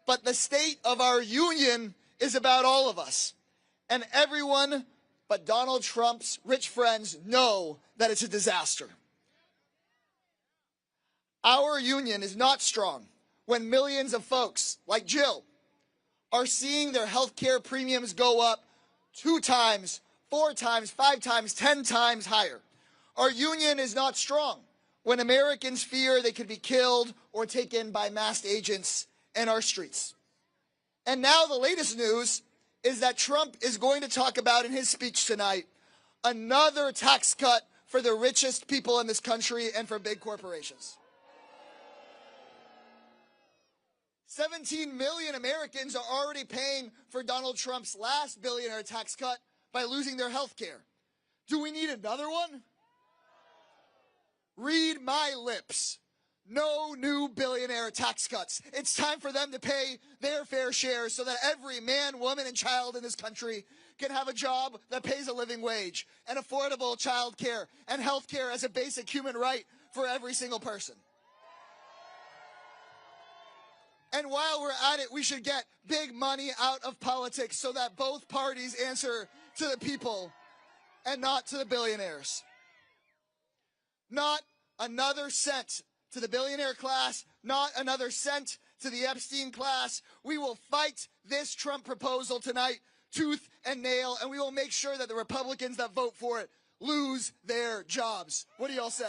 But the state of our union is about all of us. And everyone but Donald Trump's rich friends know that it's a disaster. Our union is not strong when millions of folks like Jill are seeing their health care premiums go up 2 times, 4 times, 5 times, 10 times higher. Our union is not strong when Americans fear they could be killed or taken by masked agents in our streets. And now the latest news is that Trump is going to talk about in his speech tonight another tax cut for the richest people in this country and for big corporations. 17 million Americans are already paying for Donald Trump's last billionaire tax cut by losing their health care. Do we need another one? Read my lips. No new billionaire tax cuts. It's time for them to pay their fair share so that every man, woman, and child in this country can have a job that pays a living wage and affordable child care and health care as a basic human right for every single person. And while we're at it, we should get big money out of politics so that both parties answer to the people and not to the billionaires. Not another cent to the billionaire class, not another cent to the Epstein class. We will fight this Trump proposal tonight, tooth and nail, and we will make sure that the Republicans that vote for it lose their jobs. What do y'all say?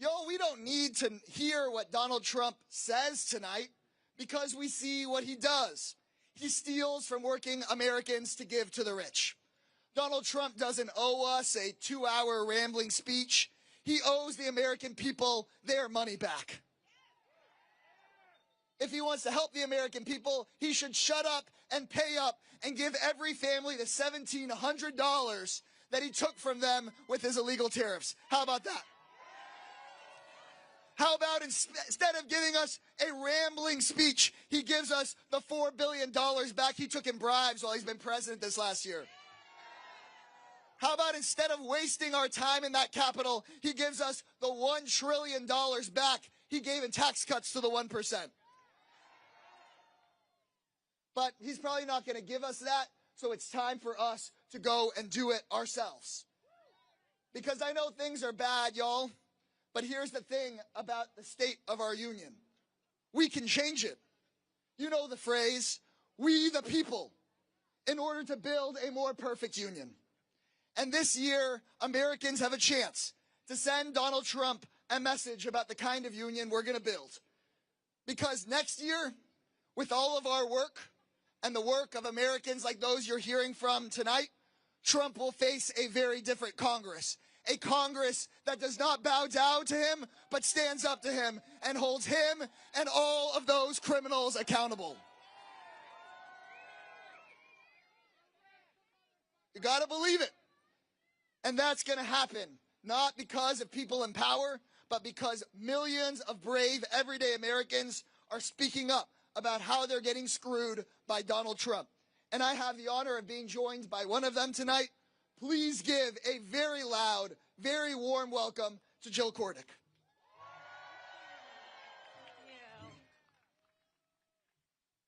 Y'all, we don't need to hear what Donald Trump says tonight because we see what he does. He steals from working Americans to give to the rich. Donald Trump doesn't owe us a 2-hour rambling speech. He owes the American people their money back. If he wants to help the American people, he should shut up and pay up and give every family the $1,700 that he took from them with his illegal tariffs. How about that? How about instead of giving us a rambling speech, he gives us the $4 billion back he took in bribes while he's been president this last year? How about instead of wasting our time in that Capitol, he gives us the $1 trillion back he gave in tax cuts to the 1%? But he's probably not going to give us that, so it's time for us to go and do it ourselves. Because I know things are bad, y'all. But here's the thing about the state of our union. We can change it. You know the phrase, we the people, in order to build a more perfect union. And this year, Americans have a chance to send Donald Trump a message about the kind of union we're going to build. Because next year, with all of our work and the work of Americans like those you're hearing from tonight, Trump will face a very different Congress. A Congress that does not bow down to him, but stands up to him and holds him and all of those criminals accountable. You gotta believe it. And that's gonna happen, not because of people in power, but because millions of brave, everyday Americans are speaking up about how they're getting screwed by Donald Trump. And I have the honor of being joined by one of them tonight. Please give a very loud, very warm welcome to Jill Cordick.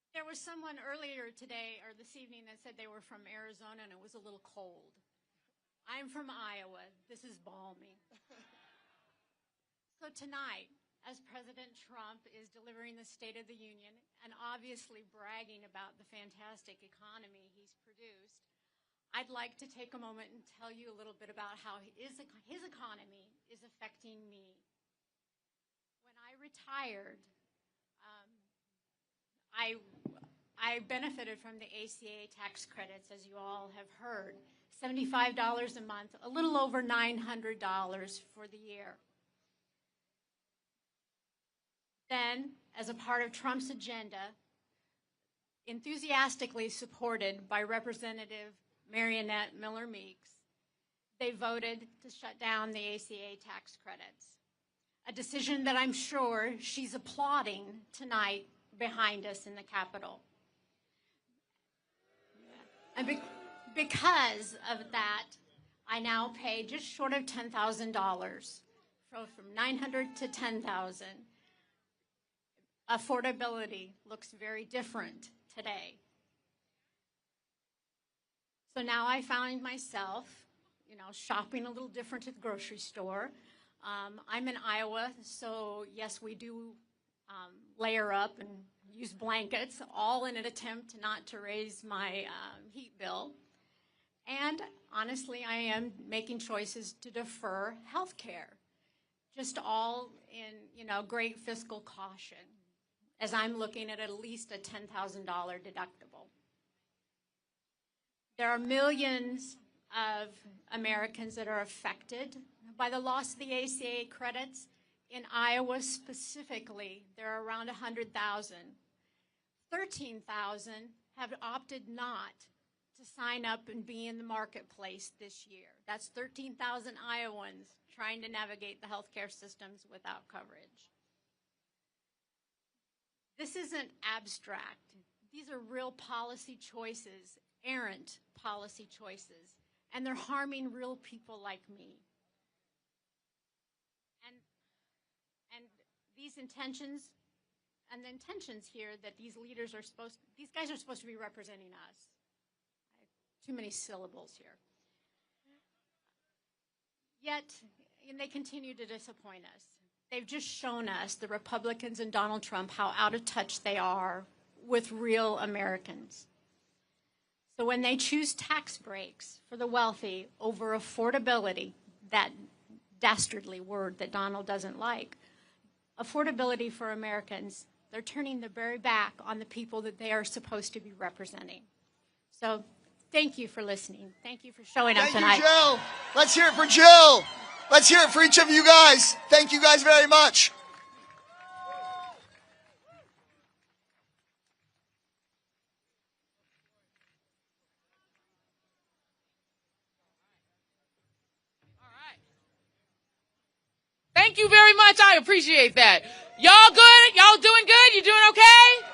There was someone earlier today or this evening that said they were from Arizona and it was a little cold. I'm from Iowa. This is balmy. So tonight, as President Trump is delivering the State of the Union and obviously bragging about the fantastic economy he's produced, I'd like to take a moment and tell you a little bit about how his economy is affecting me. When I retired, I benefited from the ACA tax credits, as you all have heard, $75 a month, a little over $900 for the year. Then, as a part of Trump's agenda, enthusiastically supported by Representative Marionette Miller Meeks, they voted to shut down the ACA tax credits, a decision that I'm sure she's applauding tonight behind us in the Capitol. And because of that, I now pay just short of $10,000, from $900 to $10,000. Affordability looks very different today. So now I find myself, shopping a little different at the grocery store. I'm in Iowa, so yes, we do layer up and use blankets, all in an attempt not to raise my heat bill. And honestly, I am making choices to defer health care, just all in, great fiscal caution, as I'm looking at least a $10,000 deductible. There are millions of Americans that are affected by the loss of the ACA credits. In Iowa specifically, there are around 100,000. 13,000 have opted not to sign up and be in the marketplace this year. That's 13,000 Iowans trying to navigate the healthcare systems without coverage. This isn't abstract. These are real policy choices, errant policy choices, and they're harming real people like me. And these intentions and the intentions here that these leaders are these guys are supposed to be representing us. Too many syllables here. Yet, and they continue to disappoint us. They've just shown us, the Republicans and Donald Trump, how out of touch they are with real Americans. So when they choose tax breaks for the wealthy over affordability, that dastardly word that Donald doesn't like. Affordability for Americans, they're turning their very back on the people that they are supposed to be representing. So thank you for listening. Thank you for showing up tonight. Thank you, Jill. Let's hear it for Jill. Let's hear it for each of you guys. Thank you guys very much. Thank you very much. I appreciate that. Y'all good? Y'all doing good? You doing okay?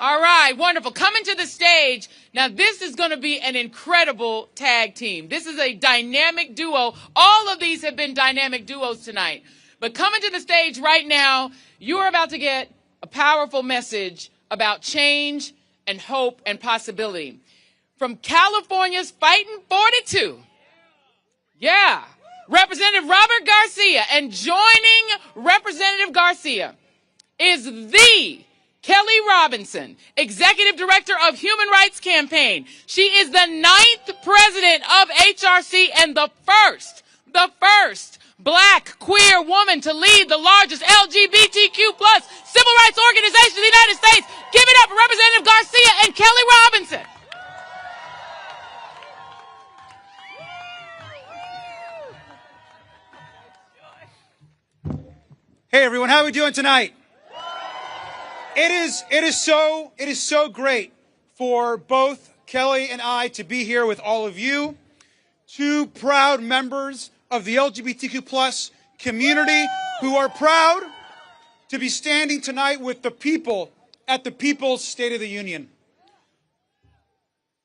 All right, wonderful. Coming to the stage. Now, this is going to be an incredible tag team. This is a dynamic duo. All of these have been dynamic duos tonight. But coming to the stage right now, you are about to get a powerful message about change and hope and possibility. From California's Fighting 42. Yeah. Representative Robert Garcia, and joining Representative Garcia is the Kelly Robinson, Executive Director of Human Rights Campaign. She is the 9th president of HRC and the first Black queer woman to lead the largest LGBTQ plus civil rights organization in the United States. Give it up for Representative Garcia and Kelly Robinson. Hey everyone, how are we doing tonight? It is so great for both Kelly and I to be here with all of you, two proud members of the LGBTQ plus community who are proud to be standing tonight with the people at the People's State of the Union.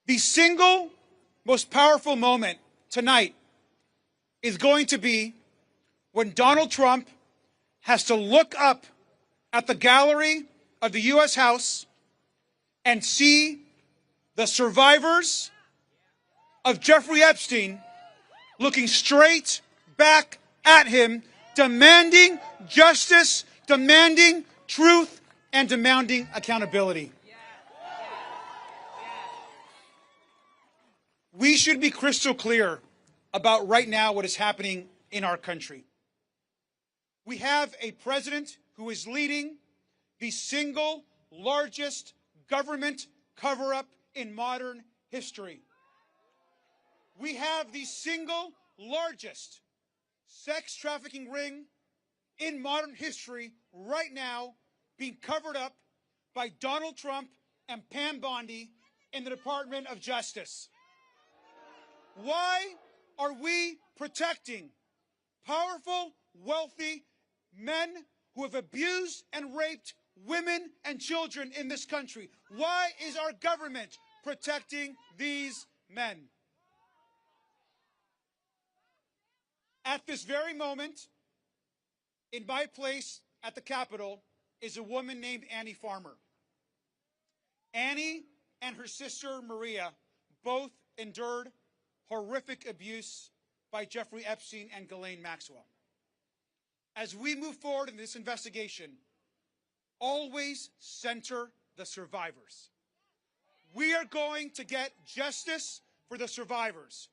The single most powerful moment tonight is going to be when Donald Trump has to look up at the gallery of the U.S. House and see the survivors of Jeffrey Epstein looking straight back at him, demanding justice, demanding truth, and demanding accountability. We should be crystal clear about right now what is happening in our country. We have a president who is leading the single largest government cover-up in modern history. We have the single largest sex trafficking ring in modern history right now being covered up by Donald Trump and Pam Bondi in the Department of Justice. Why are we protecting powerful, wealthy men who have abused and raped women and children in this country? Why is our government protecting these men? At this very moment, in my place at the Capitol, is a woman named Annie Farmer. Annie and her sister Maria both endured horrific abuse by Jeffrey Epstein and Ghislaine Maxwell. As we move forward in this investigation, always center the survivors. We are going to get justice for the survivors.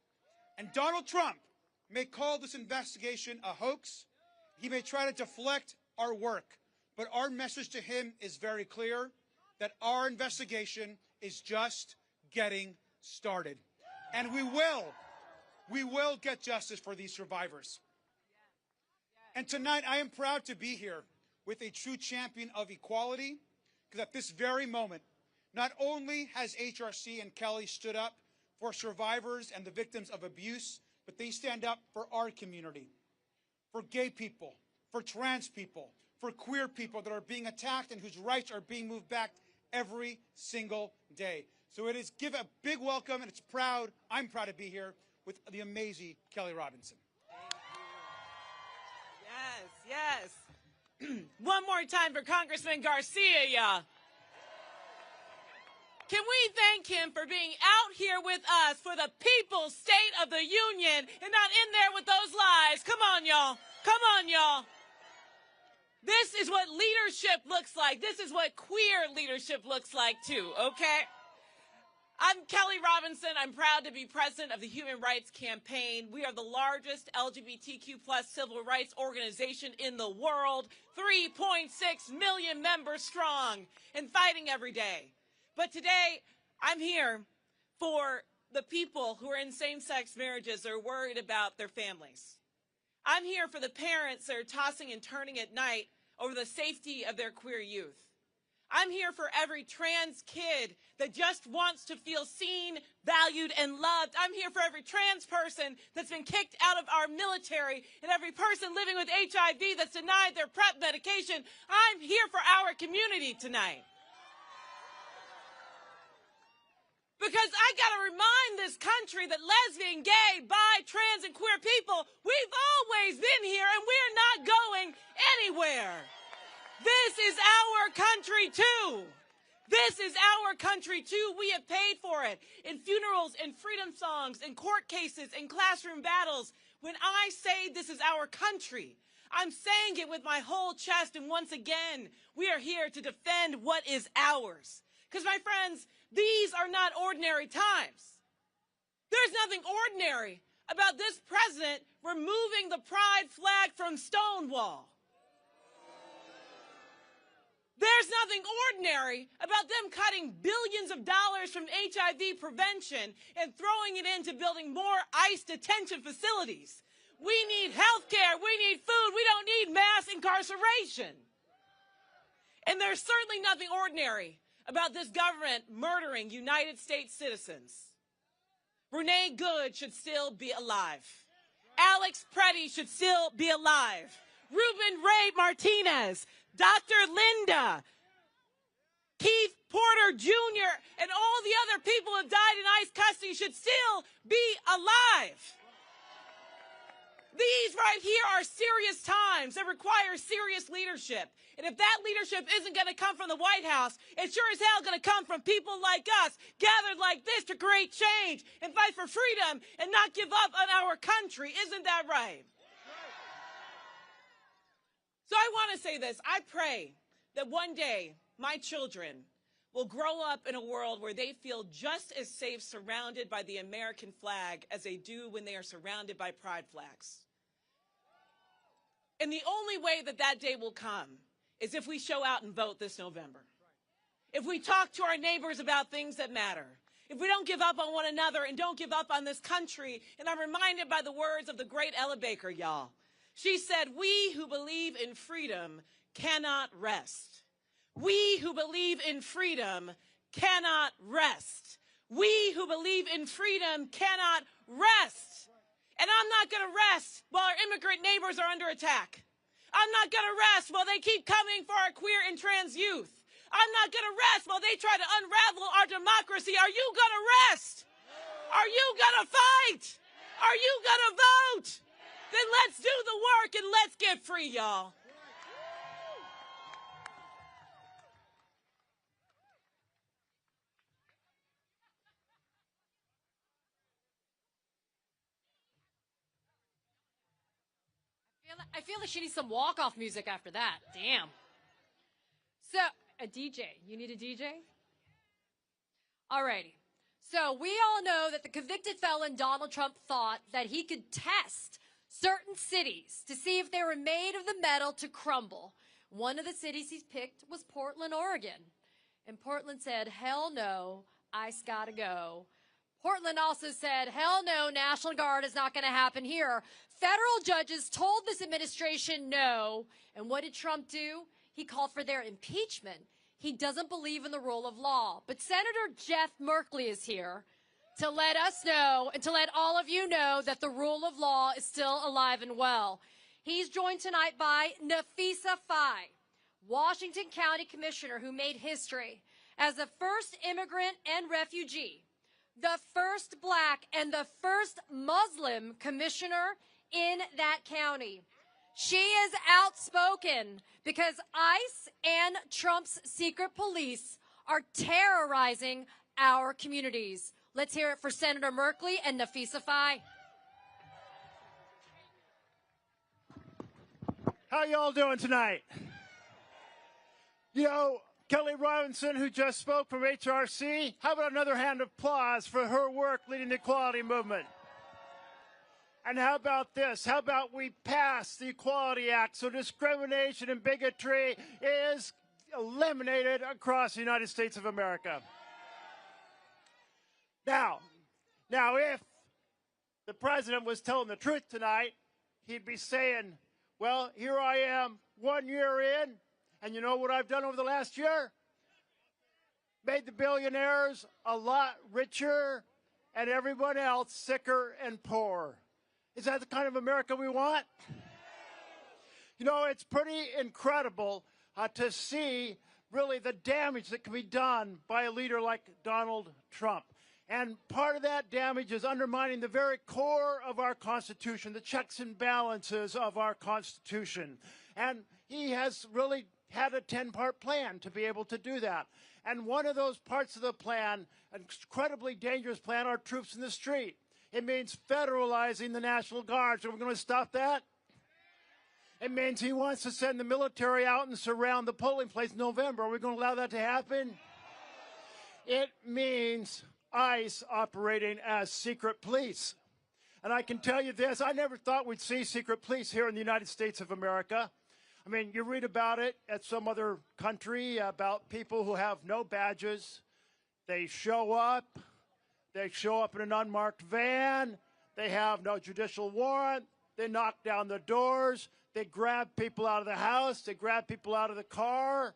And Donald Trump may call this investigation a hoax. He may try to deflect our work. But our message to him is very clear, that our investigation is just getting started. And we will get justice for these survivors. And tonight, I am proud to be here with a true champion of equality, because at this very moment, not only has HRC and Kelly stood up for survivors and the victims of abuse, but they stand up for our community, for gay people, for trans people, for queer people that are being attacked and whose rights are being moved back every single day. So it is give a big welcome, and I'm proud to be here with the amazing Kelly Robinson. Yes. One more time for Congressman Garcia, y'all. Can we thank him for being out here with us for the People's State of the Union and not in there with those lies? Come on, y'all. Come on, y'all. This is what leadership looks like. This is what queer leadership looks like, too, okay? I'm Kelly Robinson. I'm proud to be president of the Human Rights Campaign. We are the largest LGBTQ+ civil rights organization in the world, 3.6 million members strong, and fighting every day. But today, I'm here for the people who are in same-sex marriages or are worried about their families. I'm here for the parents that are tossing and turning at night over the safety of their queer youth. I'm here for every trans kid that just wants to feel seen, valued, and loved. I'm here for every trans person that's been kicked out of our military and every person living with HIV that's denied their PrEP medication. I'm here for our community tonight. Because I gotta remind this country that lesbian, gay, bi, trans, and queer people, we've always been here and we're not going anywhere. This is our country too. This is our country too. We have paid for it in funerals, in freedom songs, in court cases, in classroom battles. When I say this is our country, I'm saying it with my whole chest. And once again, we are here to defend what is ours. Because my friends, these are not ordinary times. There's nothing ordinary about this president removing the pride flag from Stonewall. There's nothing ordinary about them cutting billions of dollars from HIV prevention and throwing it into building more ICE detention facilities. We need health care. We need food. We don't need mass incarceration. And there's certainly nothing ordinary about this government murdering United States citizens. Renee Good should still be alive. Alex Preddy should still be alive. Ruben Ray Martinez, Dr. Linda, Keith Porter Jr., and all the other people who died in ICE custody should still be alive. These right here are serious times that require serious leadership. And if that leadership isn't going to come from the White House, it's sure as hell going to come from people like us, gathered like this to create change and fight for freedom and not give up on our country. Isn't that right? So I want to say this. I pray that one day my children will grow up in a world where they feel just as safe surrounded by the American flag as they do when they are surrounded by pride flags. And the only way that that day will come is if we show out and vote this November. If we talk to our neighbors about things that matter. If we don't give up on one another and don't give up on this country. And I'm reminded by the words of the great Ella Baker, y'all. She said, "We who believe in freedom cannot rest. We who believe in freedom cannot rest. We who believe in freedom cannot rest." And I'm not going to rest while our immigrant neighbors are under attack. I'm not going to rest while they keep coming for our queer and trans youth. I'm not going to rest while they try to unravel our democracy. Are you going to rest? Are you going to fight? Are you going to vote? Then let's do the work and let's get free, y'all. I feel like she needs some walk-off music after that. Damn. So, a DJ. You need a DJ? Alrighty. So, we all know that the convicted felon Donald Trump thought that he could test certain cities to see if they were made of the metal to crumble. One of the cities he's picked was Portland, Oregon. And Portland said, hell no, ICE gotta go. Portland also said, hell no, National Guard is not going to happen here. Federal judges told this administration no. And what did Trump do? He called for their impeachment. He doesn't believe in the rule of law. But Senator Jeff Merkley is here to let us know and to let all of you know that the rule of law is still alive and well. He's joined tonight by Nafisa Faye, Washington County Commissioner who made history as the first immigrant and refugee, the first black and the first Muslim commissioner in that county. She is outspoken because ICE and Trump's secret police are terrorizing our communities. Let's hear it for Senator Merkley and Nafisa Faye. How y'all doing tonight? You know, Kelly Robinson, who just spoke from HRC. How about another hand of applause for her work leading the equality movement? And how about this? How about we pass the Equality Act so discrimination and bigotry is eliminated across the United States of America? Now, if the president was telling the truth tonight, he'd be saying, well, here I am 1 year in, and you know what I've done over the last year? Made the billionaires a lot richer and everyone else sicker and poorer. Is that the kind of America we want? You know, it's pretty incredible to see really the damage that can be done by a leader like Donald Trump. And part of that damage is undermining the very core of our Constitution, the checks and balances of our Constitution. And he has really had a 10-part plan to be able to do that. And one of those parts of the plan, an incredibly dangerous plan, are troops in the street. It means federalizing the National Guard. So we're going to stop that? It means he wants to send the military out and surround the polling place in November. Are we going to allow that to happen? It means ICE operating as secret police. And I can tell you this, I never thought we'd see secret police here in the United States of America. I mean, you read about it at some other country, about people who have no badges. They show up in an unmarked van, they have no judicial warrant, they knock down the doors, they grab people out of the house, they grab people out of the car,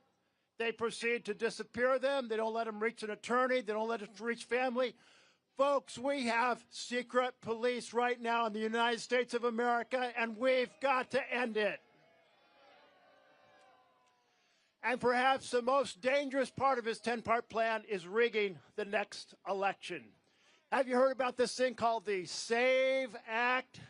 they proceed to disappear them, they don't let them reach an attorney, they don't let them reach family. Folks, we have secret police right now in the United States of America, and we've got to end it. And perhaps the most dangerous part of his 10-part plan is rigging the next election. Have you heard about this thing called the SAVE Act?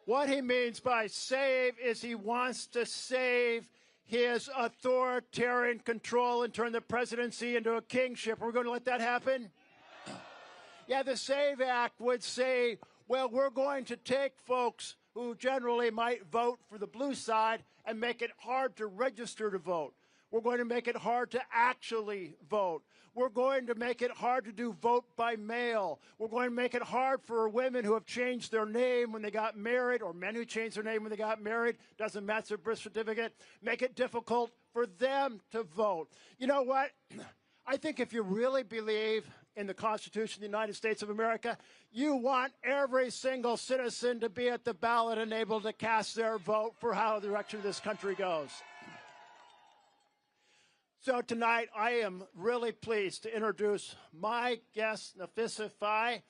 What he means by save is he wants to save his authoritarian control and turn the presidency into a kingship. Are we going to let that happen? Yeah, the SAVE Act would say, well, we're going to take folks who generally might vote for the blue side and make it hard to register to vote. We're going to make it hard to actually vote. We're going to make it hard to do vote by mail. We're going to make it hard for women who have changed their name when they got married, or men who changed their name when they got married, doesn't match their birth certificate, make it difficult for them to vote. You know what? I think if you really believe in the Constitution of the United States of America, you want every single citizen to be at the ballot and able to cast their vote for how the direction of this country goes. So tonight, I am really pleased to introduce my guest, Nafisa Faye.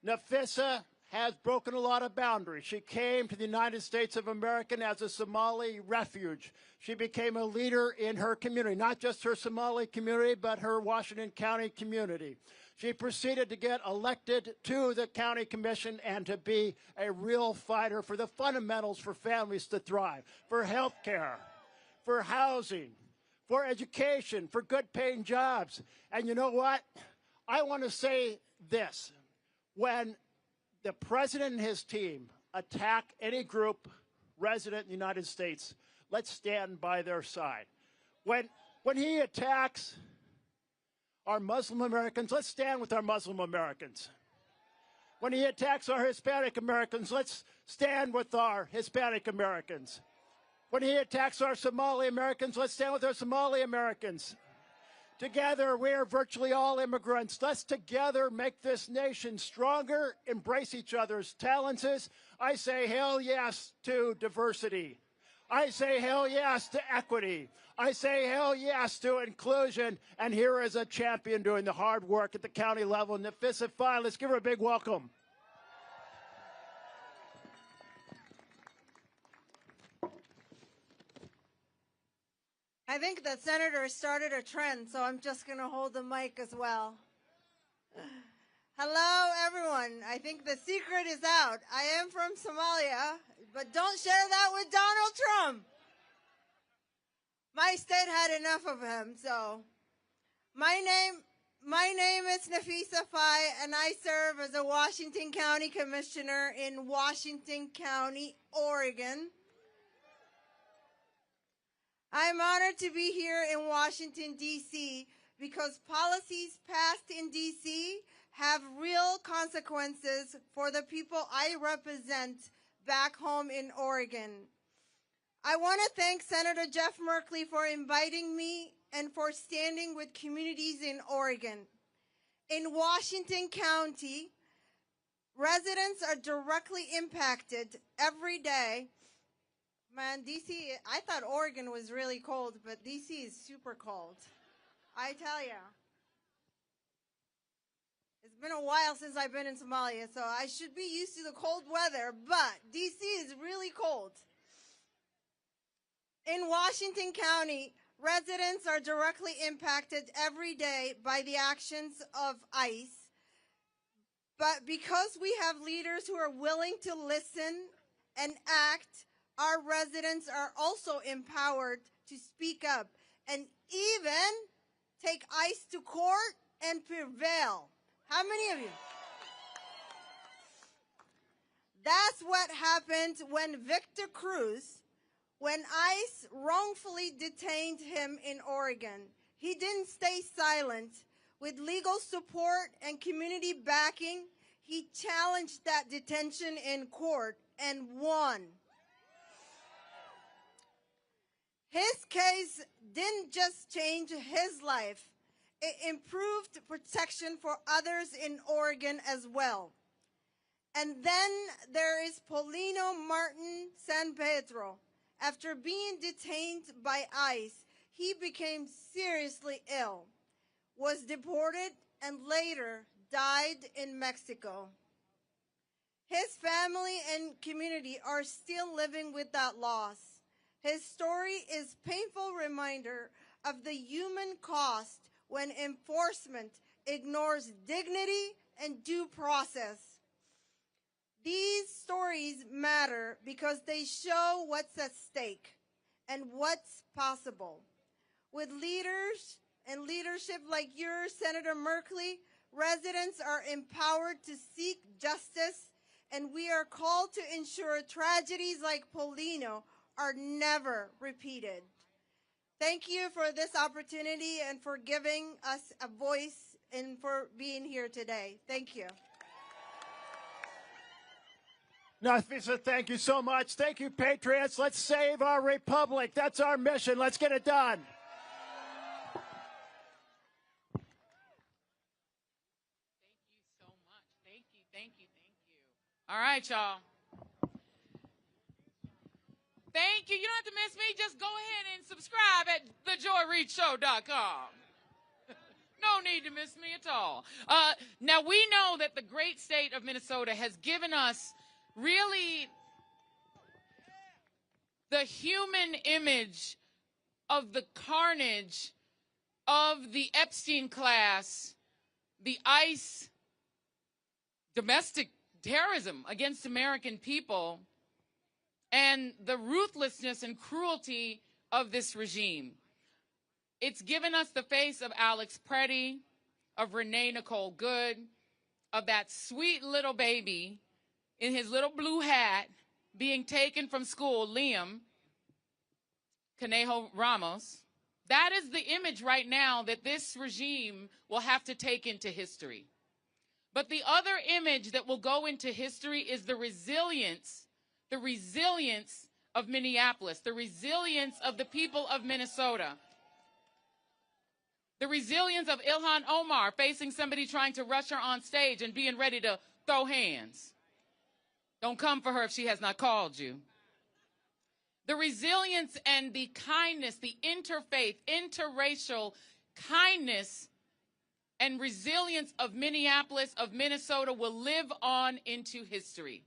Nafisa has broken a lot of boundaries. She came to the United States of America as a Somali refuge. She became a leader in her community, not just her Somali community, but her Washington County community. She proceeded to get elected to the county commission and to be a real fighter for the fundamentals for families to thrive, for health care, for housing, for education, for good paying jobs. And you know what? I want to say this. When the president and his team attack any group resident in the United States, let's stand by their side. When he attacks our Muslim Americans, let's stand with our Muslim Americans. When he attacks our Hispanic Americans, let's stand with our Hispanic Americans. When he attacks our Somali Americans, let's stand with our Somali Americans. Together, we are virtually all immigrants. Let's together make this nation stronger, embrace each other's talents. I say hell yes to diversity. I say hell yes to equity. I say hell yes to inclusion. And here is a champion doing the hard work at the county level, Nafisa Faye. Let's give her a big welcome. I think the senator started a trend, so I'm just going to hold the mic as well. Hello, everyone. I think the secret is out. I am from Somalia, but don't share that with Donald Trump. My state had enough of him, so. My name is Nafisa Faye, and I serve as a Washington County Commissioner in Washington County, Oregon. I I'm honored to be here in Washington, D.C., because policies passed in D.C. have real consequences for the people I represent back home in Oregon. I want to thank Senator Jeff Merkley for inviting me and for standing with communities in Oregon. In Washington County, residents are directly impacted every day. Man, D.C., I thought Oregon was really cold, but D.C. is super cold. I tell ya. It's been a while since I've been in Somalia, so I should be used to the cold weather, but D.C. is really cold. In Washington County, residents are directly impacted every day by the actions of ICE. But because we have leaders who are willing to listen and act, our residents are also empowered to speak up and even take ICE to court and prevail. How many of you? That's what happened when Victor Cruz, when ICE wrongfully detained him in Oregon. He didn't stay silent. With legal support and community backing, he challenged that detention in court and won. His case didn't just change his life, it improved protection for others in Oregon as well. And then there is Paulino Martin San Pedro. After being detained by ICE, he became seriously ill, was deported, and later died in Mexico. His family and community are still living with that loss. His story is a painful reminder of the human cost when enforcement ignores dignity and due process. These stories matter because they show what's at stake and what's possible. With leaders and leadership like yours, Senator Merkley, residents are empowered to seek justice, and we are called to ensure tragedies like Paulino are never repeated. Thank you for this opportunity and for giving us a voice and for being here today. Thank you. Nafisa, thank you so much. Thank you, Patriots. Let's save our republic. That's our mission. Let's get it done. Thank you so much. Thank you, thank you, thank you. All right, y'all. Thank you. You don't have to miss me. Just go ahead and subscribe at thejoyreadshow.com. No need to miss me at all. Now, we know that the great state of Minnesota has given us really the human image of the carnage of the Epstein class, the ICE domestic terrorism against American people, and the ruthlessness and cruelty of this regime. It's given us the face of Alex Preddy, of Renee Nicole Good, of that sweet little baby in his little blue hat being taken from school, Liam Conejo Ramos. That is the image right now that this regime will have to take into history. But the other image that will go into history is the resilience of Minneapolis, the resilience of the people of Minnesota, the resilience of Ilhan Omar facing somebody trying to rush her on stage and being ready to throw hands. Don't come for her if she has not called you. The resilience and the kindness, the interfaith, interracial kindness and resilience of Minneapolis, of Minnesota will live on into history.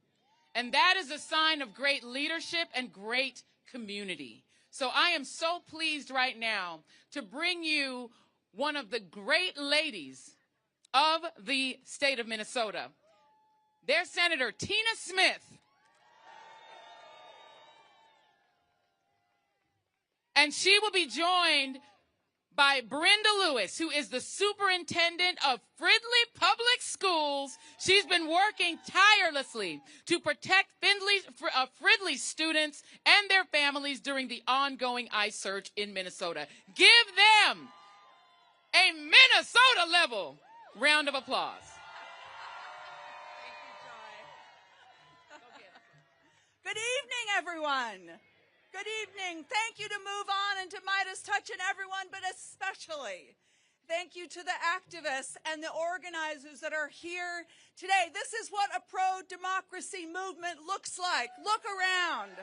And that is a sign of great leadership and great community. So I am so pleased right now to bring you one of the great ladies of the state of Minnesota, their Senator Tina Smith. And she will be joined by Brenda Lewis, who is the superintendent of Fridley Public Schools. She's been working tirelessly to protect Fridley students and their families during the ongoing ICE search in Minnesota. Give them a Minnesota-level round of applause. Good evening, everyone. Good evening. Thank you to Move On and to Midas Touch and everyone, but especially thank you to the activists and the organizers that are here today. This is what a pro-democracy movement looks like. Look around.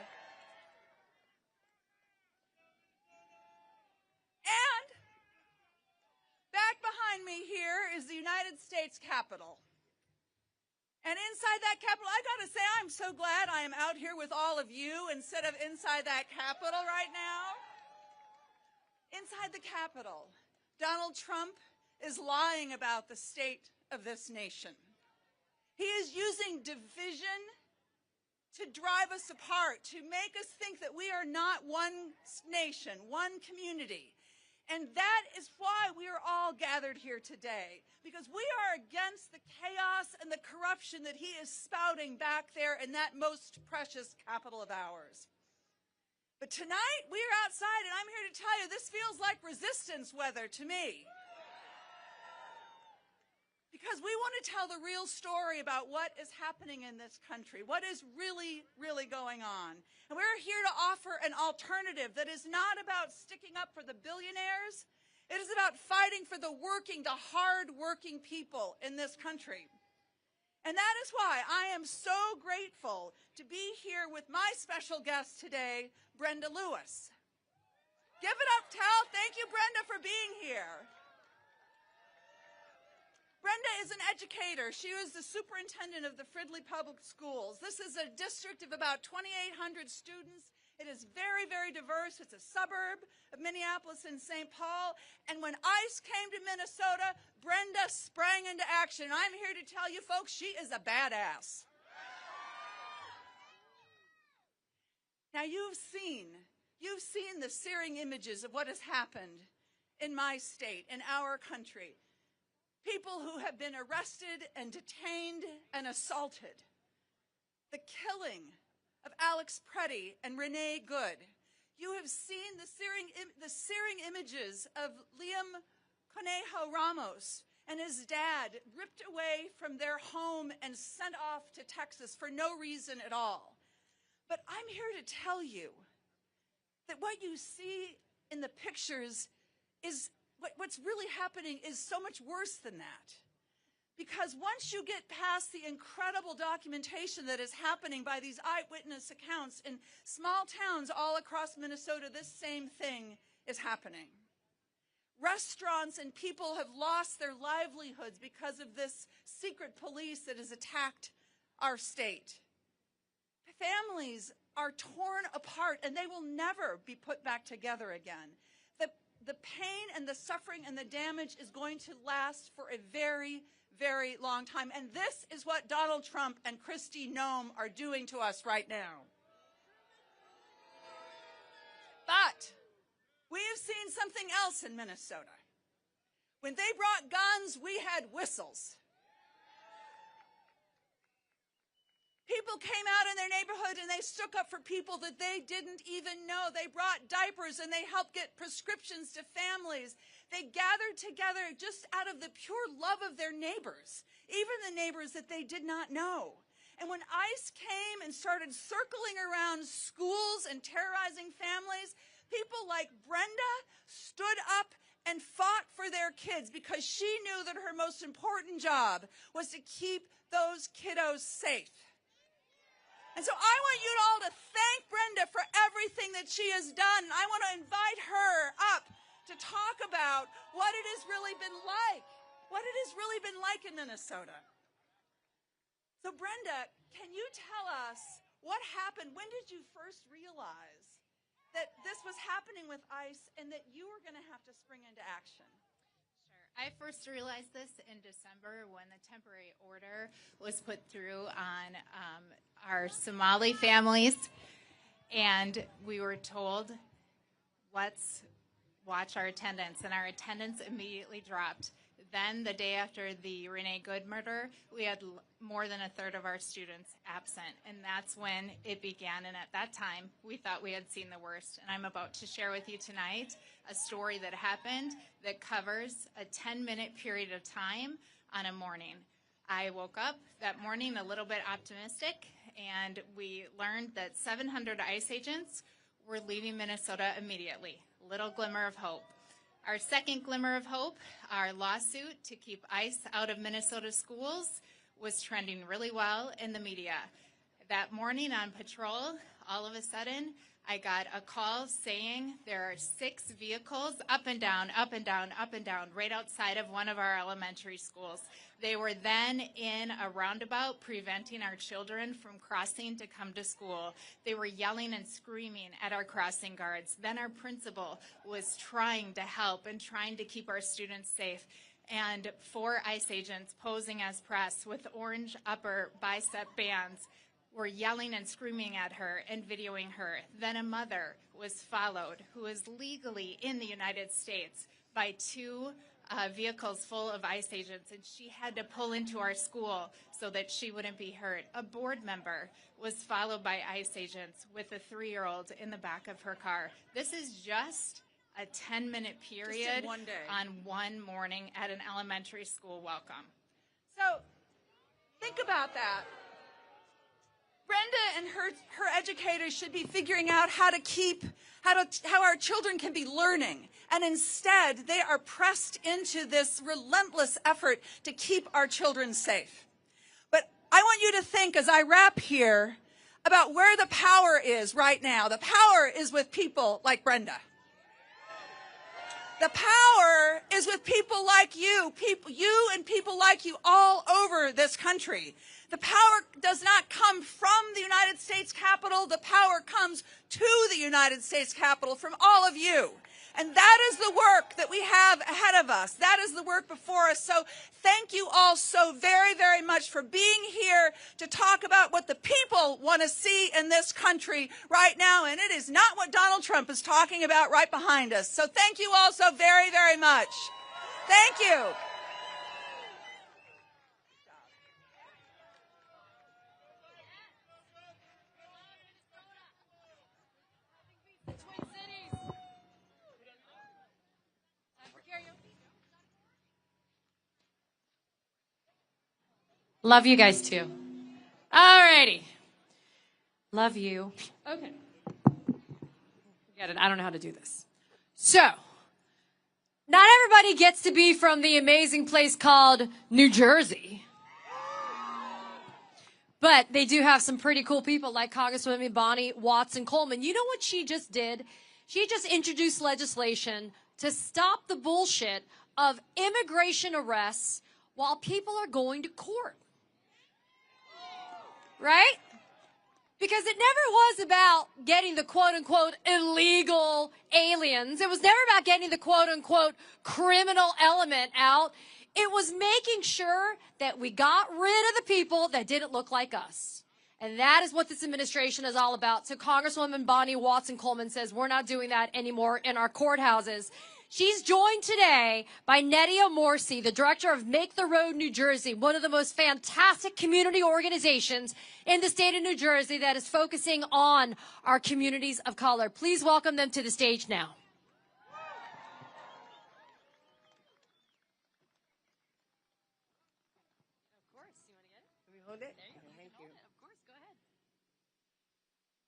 And back behind me here is the United States Capitol. And inside that Capitol, I gotta say, I'm so glad I am out here with all of you instead of inside that Capitol right now. Inside the Capitol, Donald Trump is lying about the state of this nation. He is using division to drive us apart, to make us think that we are not one nation, one community. And that is why we are all gathered here today, because we are against the chaos and the corruption that he is spouting back there in that most precious capital of ours. But tonight, we are outside, and I'm here to tell you, this feels like resistance weather to me. Because we want to tell the real story about what is happening in this country, what is really, really going on. And we're here to offer an alternative that is not about sticking up for the billionaires. It is about fighting for the working, the hard-working people in this country. And that is why I am so grateful to be here with my special guest today, Brenda Lewis. Give it up, Tal. Thank you, Brenda, for being here. Brenda is an educator. She was the superintendent of the Fridley Public Schools. This is a district of about 2,800 students. It is very, very diverse. It's a suburb of Minneapolis and St. Paul. And when ICE came to Minnesota, Brenda sprang into action. I'm here to tell you folks, she is a badass. Now you've seen the searing images of what has happened in my state, in our country. People who have been arrested and detained and assaulted. The killing of Alex Preddy and Renee Good. You have seen the searing images of Liam Conejo Ramos and his dad ripped away from their home and sent off to Texas for no reason at all. But I'm here to tell you that what you see in the pictures is what's really happening is so much worse than that. Because once you get past the incredible documentation that is happening by these eyewitness accounts in small towns all across Minnesota, this same thing is happening. Restaurants and people have lost their livelihoods because of this secret police that has attacked our state. Families are torn apart and they will never be put back together again. The pain and the suffering and the damage is going to last for a very, very long time. And this is what Donald Trump and Kristi Noem are doing to us right now. But we have seen something else in Minnesota. When they brought guns, we had whistles. People came out in their neighborhood and they stood up for people that they didn't even know. They brought diapers and they helped get prescriptions to families. They gathered together just out of the pure love of their neighbors, even the neighbors that they did not know. And when ICE came and started circling around schools and terrorizing families, people like Brenda stood up and fought for their kids because she knew that her most important job was to keep those kiddos safe. And so I want you all to thank Brenda for everything that she has done. And I want to invite her up to talk about what it has really been like, in Minnesota. So Brenda, can you tell us what happened? When did you first realize that this was happening with ICE and that you were going to have to spring into action? I first realized this in December when the temporary order was put through on our Somali families, and we were told what's watch our attendance, and our attendance immediately dropped. Then, the day after the Renee Good murder, we had more than a third of our students absent, and that's when it began. And at that time, we thought we had seen the worst. And I'm about to share with you tonight a story that happened that covers a 10-minute period of time on a morning. I woke up that morning a little bit optimistic, and we learned that 700 ICE agents were leaving Minnesota immediately. Little glimmer of hope. Our second glimmer of hope, our lawsuit to keep ICE out of Minnesota schools, was trending really well in the media. That morning on patrol, all of a sudden, I got a call saying there are 6 vehicles up and down, up and down, up and down, right outside of one of our elementary schools. They were then in a roundabout preventing our children from crossing to come to school. They were yelling and screaming at our crossing guards. Then our principal was trying to help and trying to keep our students safe. And 4 ICE agents posing as press with orange upper bicep bands were yelling and screaming at her and videoing her. Then a mother was followed who is legally in the United States by 2 vehicles full of ICE agents, and she had to pull into our school so that she wouldn't be hurt. A board member was followed by ICE agents with a 3-year-old in the back of her car. This is just a 10-minute period one day. On one morning at an elementary school welcome. So think about that. Brenda and her educators should be figuring out how our children can be learning. And instead, they are pressed into this relentless effort to keep our children safe. But I want you to think, as I wrap here, about where the power is right now. The power is with people like Brenda. The power is with people like you and people like you all over this country. The power does not come from the United States Capitol. The power comes to the United States Capitol from all of you. And that is the work that we have ahead of us. That is the work before us. So thank you all so very, very much for being here to talk about what the people want to see in this country right now. And it is not what Donald Trump is talking about right behind us. So thank you all so very, very much. Thank you. Love you guys too. Alrighty. Love you. Okay. Forget it. I don't know how to do this. So, not everybody gets to be from the amazing place called New Jersey. But they do have some pretty cool people like Congresswoman Bonnie Watson-Coleman. You know what she just did? She just introduced legislation to stop the bullshit of immigration arrests while people are going to court. Right? Because it never was about getting the quote-unquote illegal aliens. It was never about getting the quote-unquote criminal element out. It was making sure that we got rid of the people that didn't look like us. And that is what this administration is all about. So Congresswoman Bonnie Watson-Coleman says we're not doing that anymore in our courthouses. She's joined today by Nedia Morsi, the director of Make the Road New Jersey, one of the most fantastic community organizations in the state of New Jersey that is focusing on our communities of color. Please welcome them to the stage now.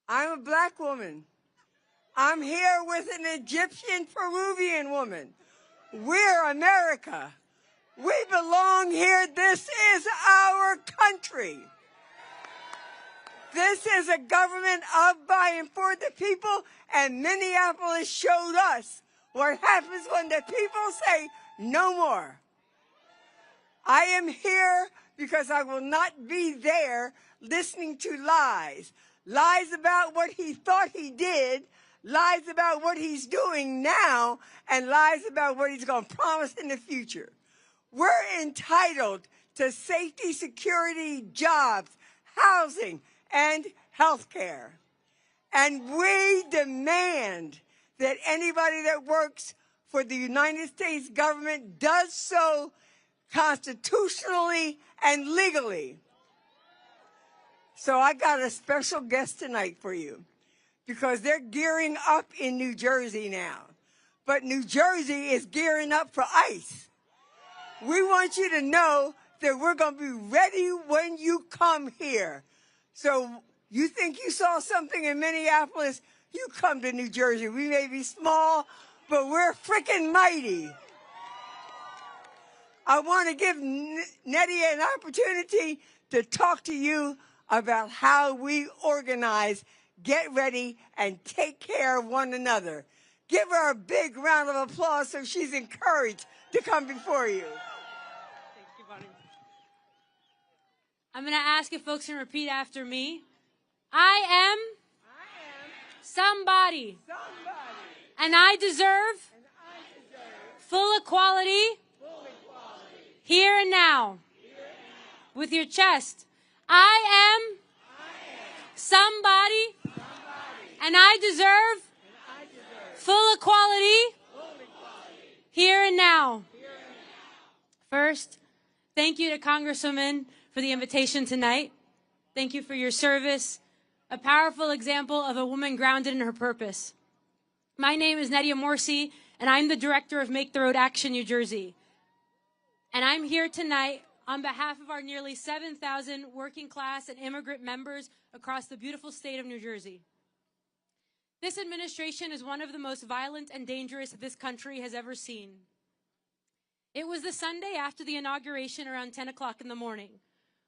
I'm a black woman. I'm here with an Egyptian Peruvian woman. We're America. We belong here. This is our country. This is a government of, by, and for the people, and Minneapolis showed us what happens when the people say no more. I am here because I will not be there listening to lies. Lies about what he thought he did, lies about what he's doing now, and lies about what he's going to promise in the future. We're entitled to safety, security, jobs, housing, and health care. And we demand that anybody that works for the United States government does so constitutionally and legally. So I got a special guest tonight for you because they're gearing up in New Jersey now. But New Jersey is gearing up for ICE. We want you to know that we're going to be ready when you come here. So you think you saw something in Minneapolis? You come to New Jersey. We may be small, but we're freaking mighty. I want to give Nettie an opportunity to talk to you about how we organize, get ready, and take care of one another. Give her a big round of applause so she's encouraged to come before you. Thank you, Bonnie. I'm going to ask if folks can repeat after me. I am somebody. And I deserve full equality here and now. With your chest. I am somebody. And I deserve full equality here and now. First, thank you to Congresswoman for the invitation tonight. Thank you for your service. A powerful example of a woman grounded in her purpose. My name is Nadia Morsi, and I'm the director of Make the Road Action New Jersey. And I'm here tonight on behalf of our nearly 7,000 working class and immigrant members across the beautiful state of New Jersey. This administration is one of the most violent and dangerous this country has ever seen. It was the Sunday after the inauguration around 10 o'clock in the morning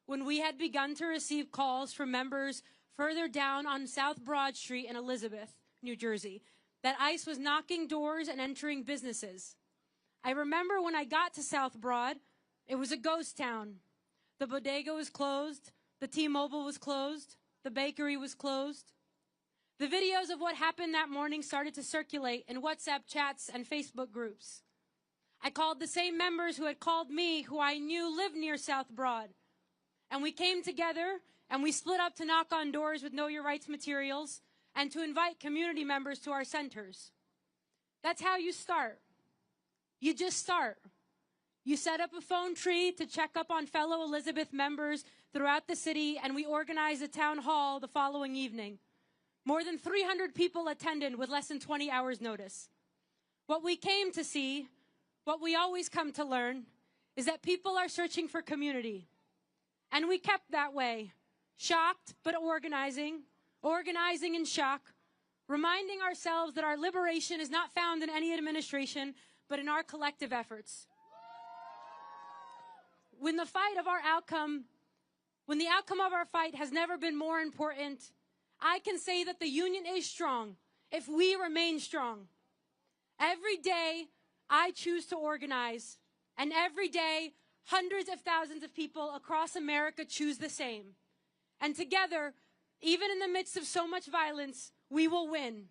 when we had begun to receive calls from members further down on South Broad Street in Elizabeth, New Jersey, that ICE was knocking doors and entering businesses. I remember when I got to South Broad, it was a ghost town. The bodega was closed, the T-Mobile was closed, the bakery was closed. The videos of what happened that morning started to circulate in WhatsApp chats and Facebook groups. I called the same members who had called me, who I knew lived near South Broad. And we came together and we split up to knock on doors with Know Your Rights materials and to invite community members to our centers. That's how you start. You just start. You set up a phone tree to check up on fellow Elizabeth members throughout the city, and we organized a town hall the following evening. More than 300 people attended with less than 20 hours notice. What we came to see, what we always come to learn, is that people are searching for community. And we kept that way, shocked but organizing in shock, reminding ourselves that our liberation is not found in any administration, but in our collective efforts. When the outcome of our fight has never been more important, I can say that the union is strong if we remain strong. Every day, I choose to organize, and every day, hundreds of thousands of people across America choose the same. And together, even in the midst of so much violence, we will win.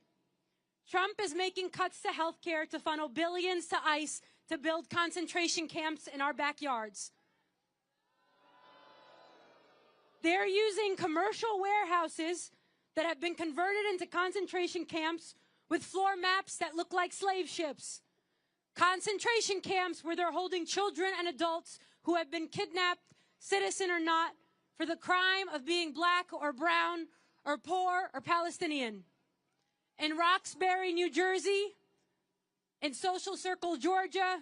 Trump is making cuts to healthcare to funnel billions to ICE to build concentration camps in our backyards. They're using commercial warehouses that have been converted into concentration camps with floor maps that look like slave ships. Concentration camps where they're holding children and adults who have been kidnapped, citizen or not, for the crime of being black or brown or poor or Palestinian. In Roxbury, New Jersey, in Social Circle, Georgia,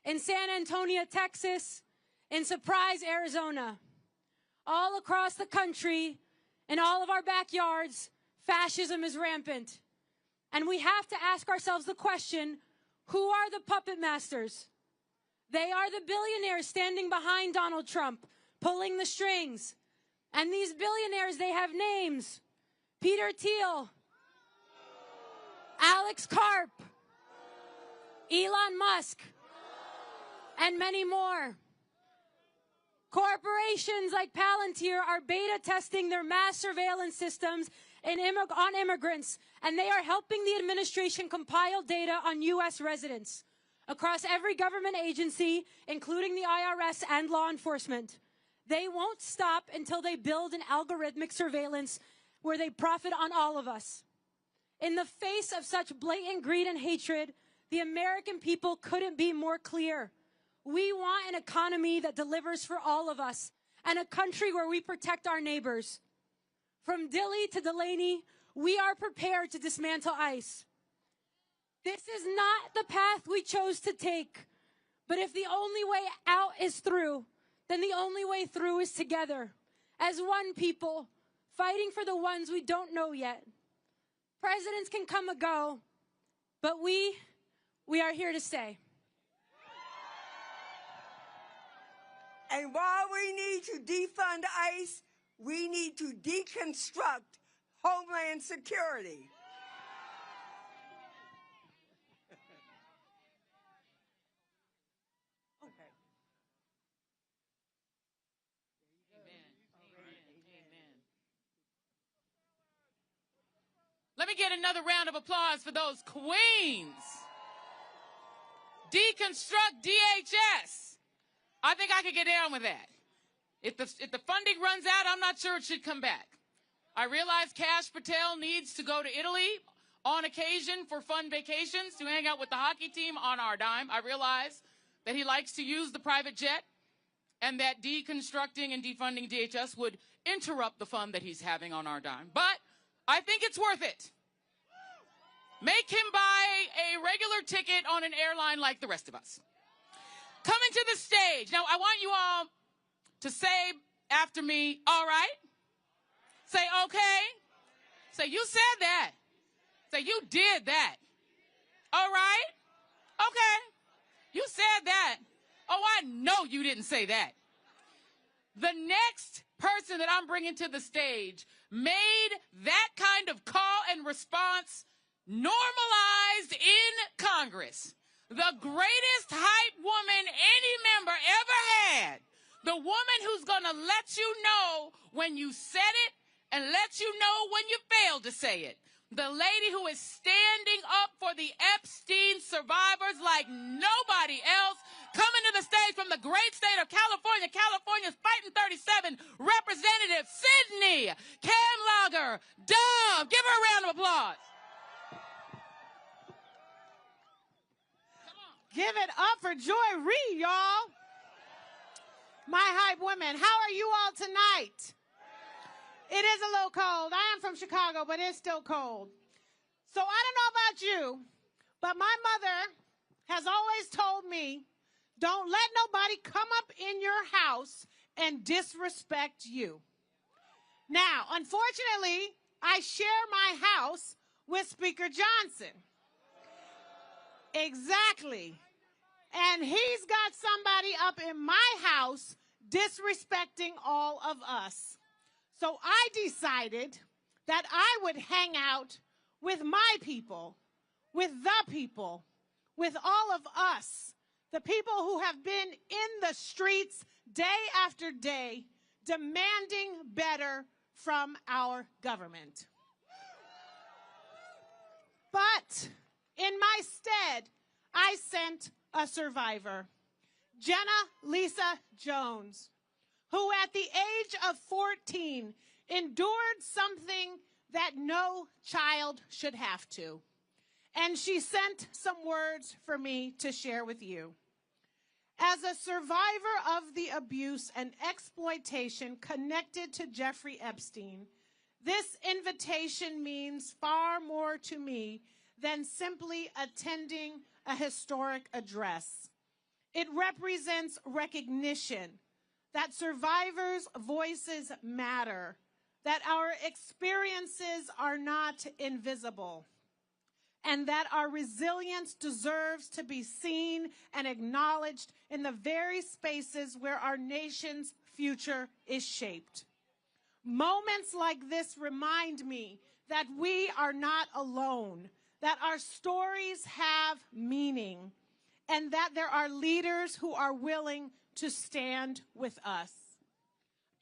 in San Antonio, Texas, in Surprise, Arizona. All across the country, in all of our backyards, fascism is rampant. And we have to ask ourselves the question, who are the puppet masters? They are the billionaires standing behind Donald Trump, pulling the strings. And these billionaires, they have names. Peter Thiel, Alex Karp, Elon Musk, and many more. Corporations like Palantir are beta testing their mass surveillance systems on immigrants, and they are helping the administration compile data on U.S. residents across every government agency, including the IRS and law enforcement. They won't stop until they build an algorithmic surveillance where they profit on all of us. In the face of such blatant greed and hatred, The American people couldn't be more clear. We want an economy that delivers for all of us and a country where we protect our neighbors. From Dilley to Delaney, we are prepared to dismantle ICE. This is not the path we chose to take, but if the only way out is through, then the only way through is together, as one people, fighting for the ones we don't know yet. Presidents can come and go, but we are here to stay. And while we need to defund ICE, we need to deconstruct Homeland Security. Let me get another round of applause for those queens. Deconstruct DHS. I think I could get down with that. If the funding runs out, I'm not sure it should come back. I realize Kash Patel needs to go to Italy on occasion for fun vacations to hang out with the hockey team on our dime. I realize that he likes to use the private jet and that deconstructing and defunding DHS would interrupt the fun that he's having on our dime. But I think it's worth it. Make him buy a regular ticket on an airline like the rest of us. Coming to the stage. Now, I want you all to say after me, all right? Say, okay. Say, you said that. Say, you did that. All right? Okay. You said that. Oh, I know you didn't say that. The next person that I'm bringing to the stage made that kind of call and response normalized in Congress. The greatest hype woman any member ever had. The woman who's going to let you know when you said it and let you know when you failed to say it. The lady who is standing up for the Epstein survivors like nobody else. Coming to the stage from the great state of California, California's Fighting 37, Representative Sydney Kamlager Dum. Give her a round of applause. Give it up for Joy Reid, y'all. My hype women, how are you all tonight? It is a little cold. I am from Chicago, but it's still cold. So I don't know about you, but my mother has always told me, don't let nobody come up in your house and disrespect you. Now, unfortunately, I share my house with Speaker Johnson. Exactly. And he's got somebody up in my house disrespecting all of us. So I decided that I would hang out with my people, with the people, with all of us, the people who have been in the streets day after day demanding better from our government. But in my stead, I sent a survivor, Jenna Lisa Jones, who at the age of 14 endured something that no child should have to. And she sent some words for me to share with you. As a survivor of the abuse and exploitation connected to Jeffrey Epstein, this invitation means far more to me than simply attending a historic address. It represents recognition that survivors' voices matter, that our experiences are not invisible, and that our resilience deserves to be seen and acknowledged in the very spaces where our nation's future is shaped. Moments like this remind me that we are not alone, that our stories have meaning, and that there are leaders who are willing to stand with us.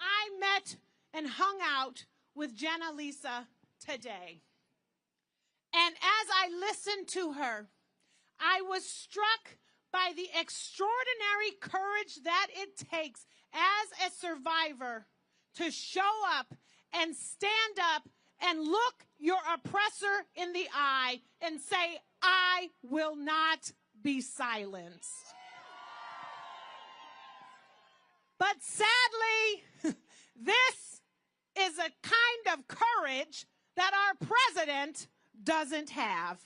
I met and hung out with Jenna Lisa today. And as I listened to her, I was struck by the extraordinary courage that it takes as a survivor to show up and stand up and look your oppressor in the eye and say, I will not be silenced. But sadly, this is a kind of courage that our president doesn't have.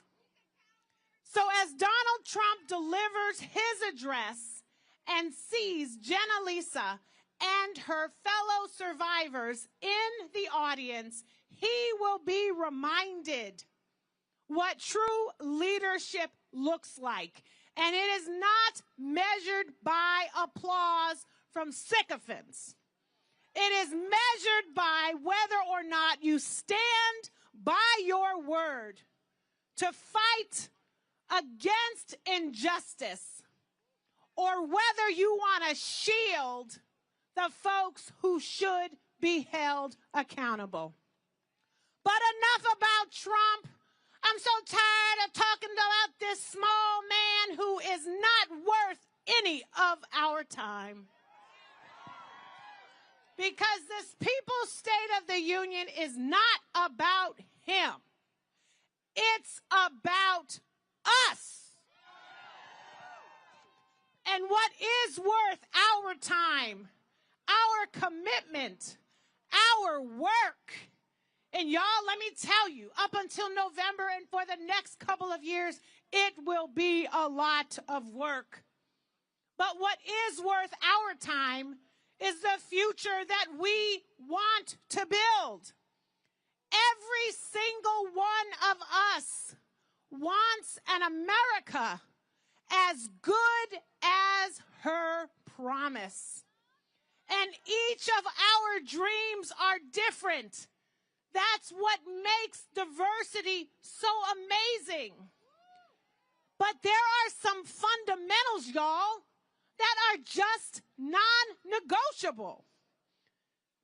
So as Donald Trump delivers his address and sees Jenna Lisa and her fellow survivors in the audience, he will be reminded what true leadership looks like. And it is not measured by applause from sycophants. It is measured by whether or not you stand by your word to fight against injustice, or whether you want to shield the folks who should be held accountable. But enough about Trump. I'm so tired of talking about this small man who is not worth any of our time. Because this People's State of the Union is not about him. It's about us. And what is worth our time, our commitment, our work. And y'all, let me tell you, up until November and for the next couple of years, it will be a lot of work. But what is worth our time is the future that we want to build. Every single one of us wants an America as good as her promise. And each of our dreams are different. That's what makes diversity so amazing. But there are some fundamentals, y'all, that are just non-negotiable.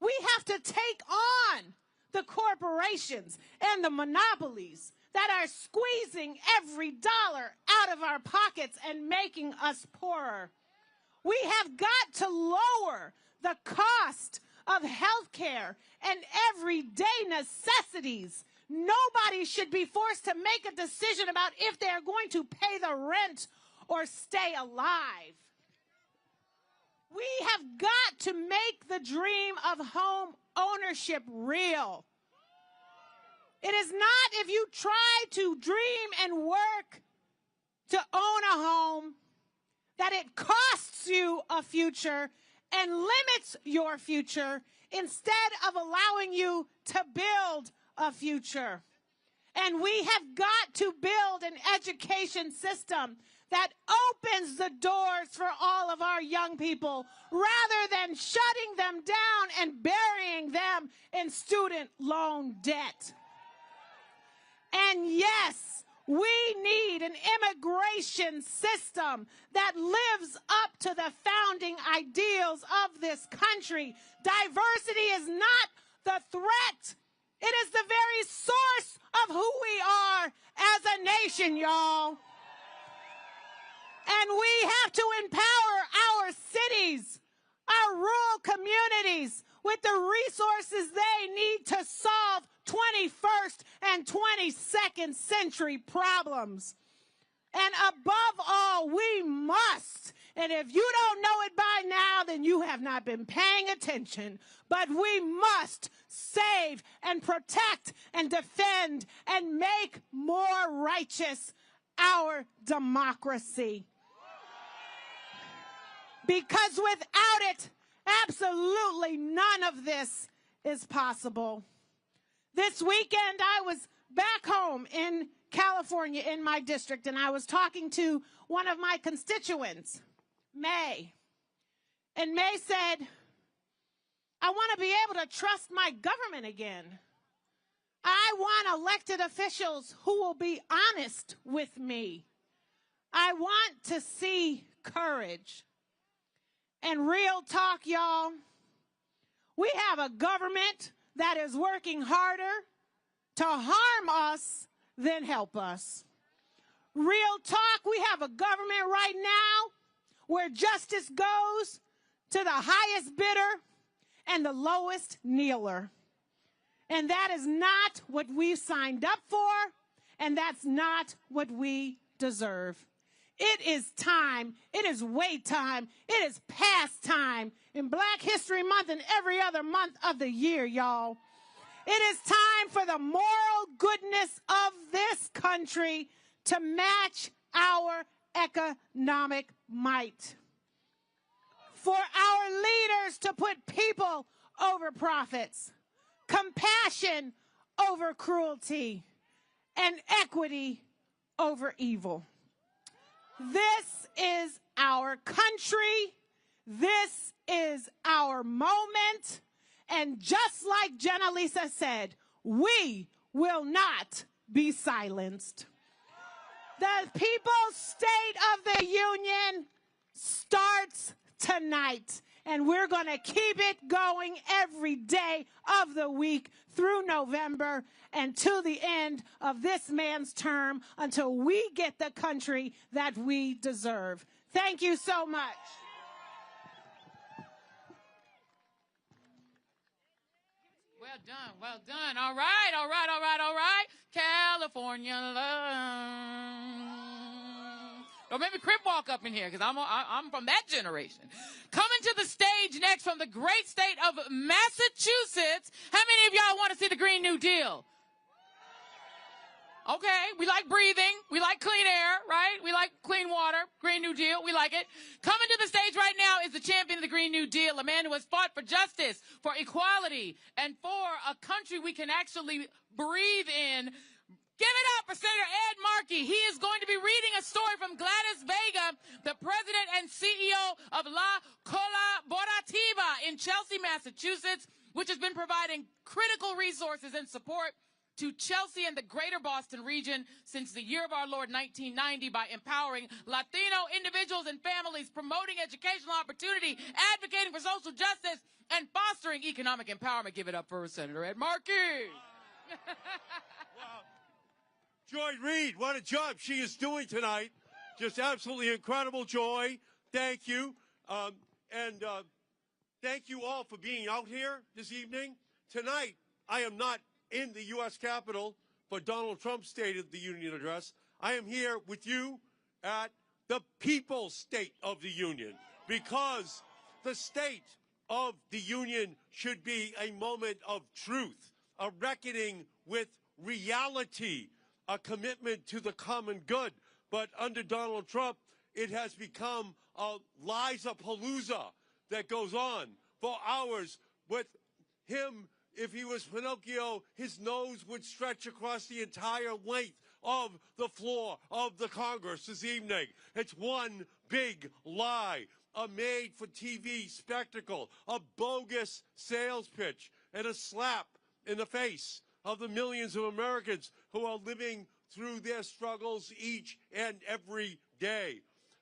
We have to take on the corporations and the monopolies that are squeezing every dollar out of our pockets and making us poorer. We have got to lower the cost of health care and everyday necessities. Nobody should be forced to make a decision about if they are going to pay the rent or stay alive. We have got to make the dream of home ownership real. It is not if you try to dream and work to own a home that it costs you a future and limits your future instead of allowing you to build a future. And we have got to build an education system that opens the doors for all of our young people rather than shutting them down and burying them in student loan debt. And yes, we need an immigration system that lives up to the founding ideals of this country. Diversity is not the threat. It is the very source of who we are as a nation, y'all. And we have to empower our cities, our rural communities with the resources they need to solve 21st and 22nd century problems. And above all, we must, and if you don't know it by now, then you have not been paying attention, but we must save and protect and defend and make more righteous our democracy. Because without it, absolutely none of this is possible. This weekend, I was back home in California in my district, and I was talking to one of my constituents, May. And May said, I want to be able to trust my government again. I want elected officials who will be honest with me. I want to see courage. And real talk, y'all, we have a government that is working harder to harm us than help us. Real talk, we have a government right now where justice goes to the highest bidder and the lowest kneeler. And that is not what we've signed up for, and that's not what we deserve. It is time. It is wait time. It is past time in Black History Month and every other month of the year, y'all. It is time for the moral goodness of this country to match our economic might. For our leaders to put people over profits, compassion over cruelty, and equity over evil. This is our country. This is our moment. And just like Jenna Lisa said, we will not be silenced. The People's State of the Union starts tonight, and we're going to keep it going every day of the week through November and to the end of this man's term until we get the country that we deserve. Thank you so much. Well done, well done. All right, all right, all right, all right. California love. Don't make me crip walk up in here because I'm from that generation. Coming to the stage next from the great state of Massachusetts. How many of y'all want to see the Green New Deal? Okay, we like breathing. We like clean air, right? We like clean water. Green New Deal, we like it. Coming to the stage right now is the champion of the Green New Deal, a man who has fought for justice, for equality, and for a country we can actually breathe in. Give it up for Senator Ed Markey. He is going to be reading a story from Gladys Vega, the president and CEO of La Colaborativa in Chelsea, Massachusetts, which has been providing critical resources and support to Chelsea and the greater Boston region since the year of our Lord 1990 by empowering Latino individuals and families, promoting educational opportunity, advocating for social justice, and fostering economic empowerment. Give it up for Senator Ed Markey. Wow. Joy Reid, what a job she is doing tonight. Just absolutely incredible, Joy. Thank you. Thank you all for being out here this evening. Tonight, I am not in the U.S. Capitol for Donald Trump's State of the Union address. I am here with you at the People's State of the Union because the State of the Union should be a moment of truth, a reckoning with reality, a commitment to the common good. But under Donald Trump, it has become a lies-a-palooza that goes on for hours with him. If he was Pinocchio, his nose would stretch across the entire length of the floor of the Congress this evening. It's one big lie, a made-for-TV spectacle, a bogus sales pitch, and a slap in the face of the millions of Americans who are living through their struggles each and every day.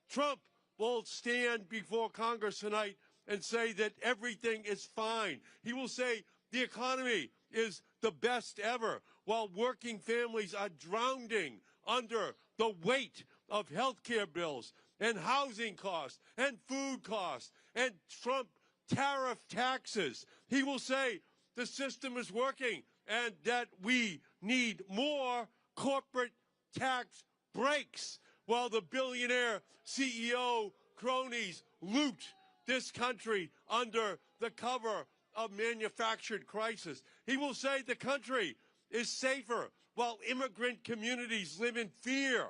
Trump will stand before Congress tonight and say that everything is fine. He will say the economy is the best ever, while working families are drowning under the weight of health care bills and housing costs and food costs and Trump tariff taxes. He will say the system is working and that we need more corporate tax breaks while the billionaire CEO cronies loot this country under the cover of manufactured crisis. He will say the country is safer while immigrant communities live in fear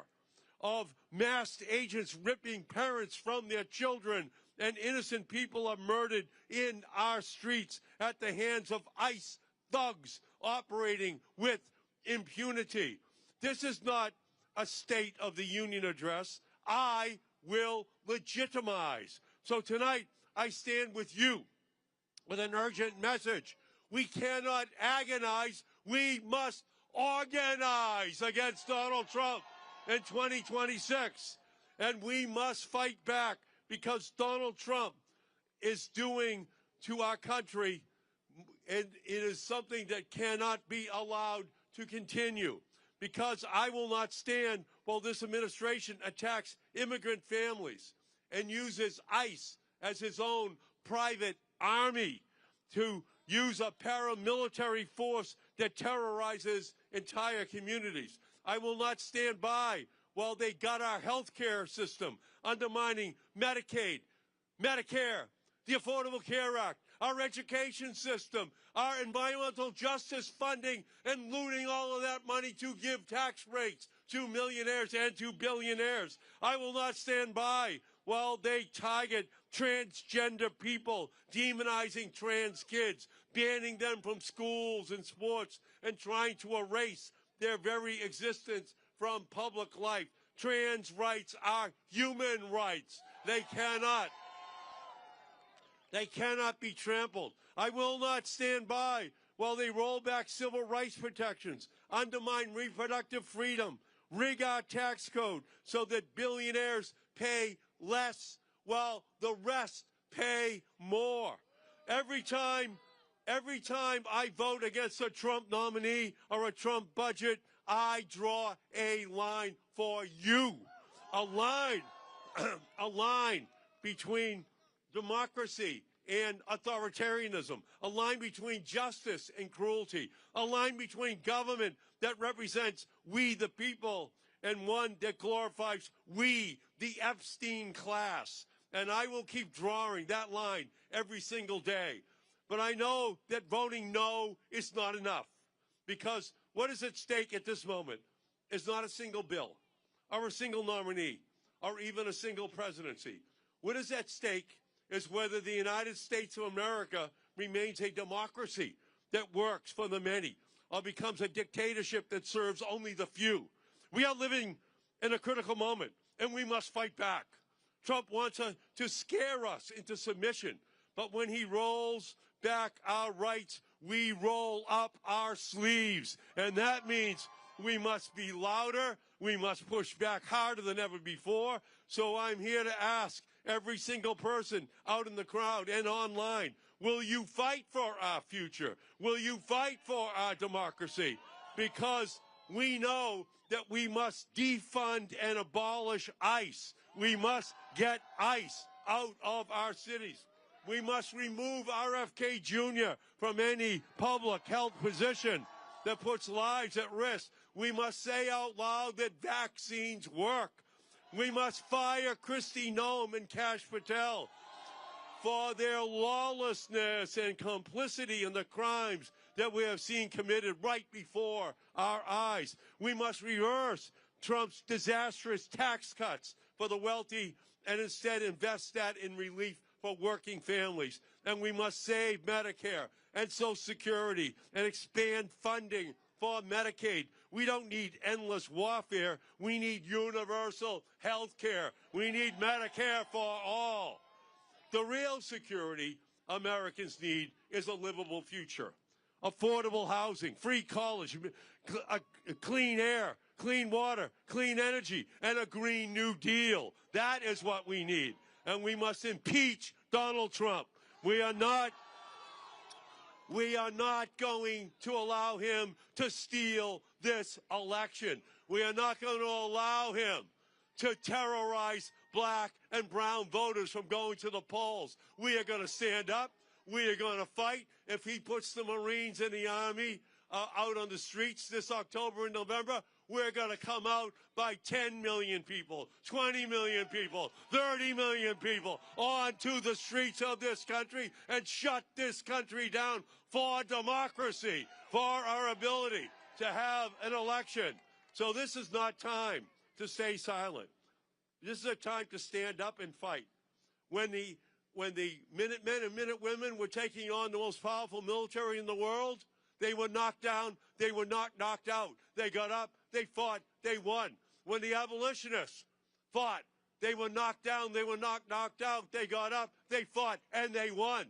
of masked agents ripping parents from their children and innocent people are murdered in our streets at the hands of ICE thugs operating with impunity. This is not a State of the Union address. I will legitimize. So tonight, I stand with you with an urgent message. We cannot agonize. We must organize against Donald Trump in 2026. And we must fight back because Donald Trump is doing to our country, and it is something that cannot be allowed to continue. Because I will not stand while this administration attacks immigrant families and uses ICE as his own private army to use a paramilitary force that terrorizes entire communities. I will not stand by while they gut our health care system, undermining Medicaid, Medicare, the Affordable Care Act, our education system, our environmental justice funding, and looting all of that money to give tax breaks to millionaires and to billionaires. I will not stand by while they target transgender people, demonizing trans kids, banning them from schools and sports, and trying to erase their very existence from public life. Trans rights are human rights. They cannot be trampled. I will not stand by while they roll back civil rights protections, undermine reproductive freedom, rig our tax code so that billionaires pay less while the rest pay more. Every time I vote against a Trump nominee or a Trump budget, I draw a line for you. A line between democracy and authoritarianism, a line between justice and cruelty, a line between government that represents we the people and one that glorifies we, the Epstein class. And I will keep drawing that line every single day. But I know that voting no is not enough, because what is at stake at this moment is not a single bill or a single nominee or even a single presidency. What is at stake is whether the United States of America remains a democracy that works for the many or becomes a dictatorship that serves only the few. We are living in a critical moment, and we must fight back. Trump wants to scare us into submission, but when he rolls back our rights, we roll up our sleeves. And that means we must be louder, we must push back harder than ever before. So I'm here to ask every single person out in the crowd and online, will you fight for our future? Will you fight for our democracy? Because we know that we must defund and abolish ICE. We must get ICE out of our cities. We must remove RFK Jr. from any public health position that puts lives at risk. We must say out loud that vaccines work. We must fire Kristi Noem and Kash Patel for their lawlessness and complicity in the crimes that we have seen committed right before our eyes. We must reverse Trump's disastrous tax cuts for the wealthy and instead invest that in relief for working families. And we must save Medicare and Social Security and expand funding for Medicaid. We don't need endless warfare. We need universal health care. We need Medicare for all. The real security Americans need is a livable future. Affordable housing, free college, clean air, clean water, clean energy, and a Green New Deal. That is what we need. And we must impeach Donald Trump. We are not going to allow him to steal this election. We are not going to allow him to terrorize black and brown voters from going to the polls. We are going to stand up. We are going to fight. If he puts the Marines and the Army out on the streets this October and November, we're going to come out by 10 million people, 20 million people, 30 million people onto the streets of this country and shut this country down for democracy, for our ability to have an election. So this is not time to stay silent. This is a time to stand up and fight. When the Minutemen and Minutewomen were taking on the most powerful military in the world, they were knocked down, they were not knocked out. They got up, they fought, they won. When the abolitionists fought, they were knocked down, they were not knocked out. They got up, they fought, and they won.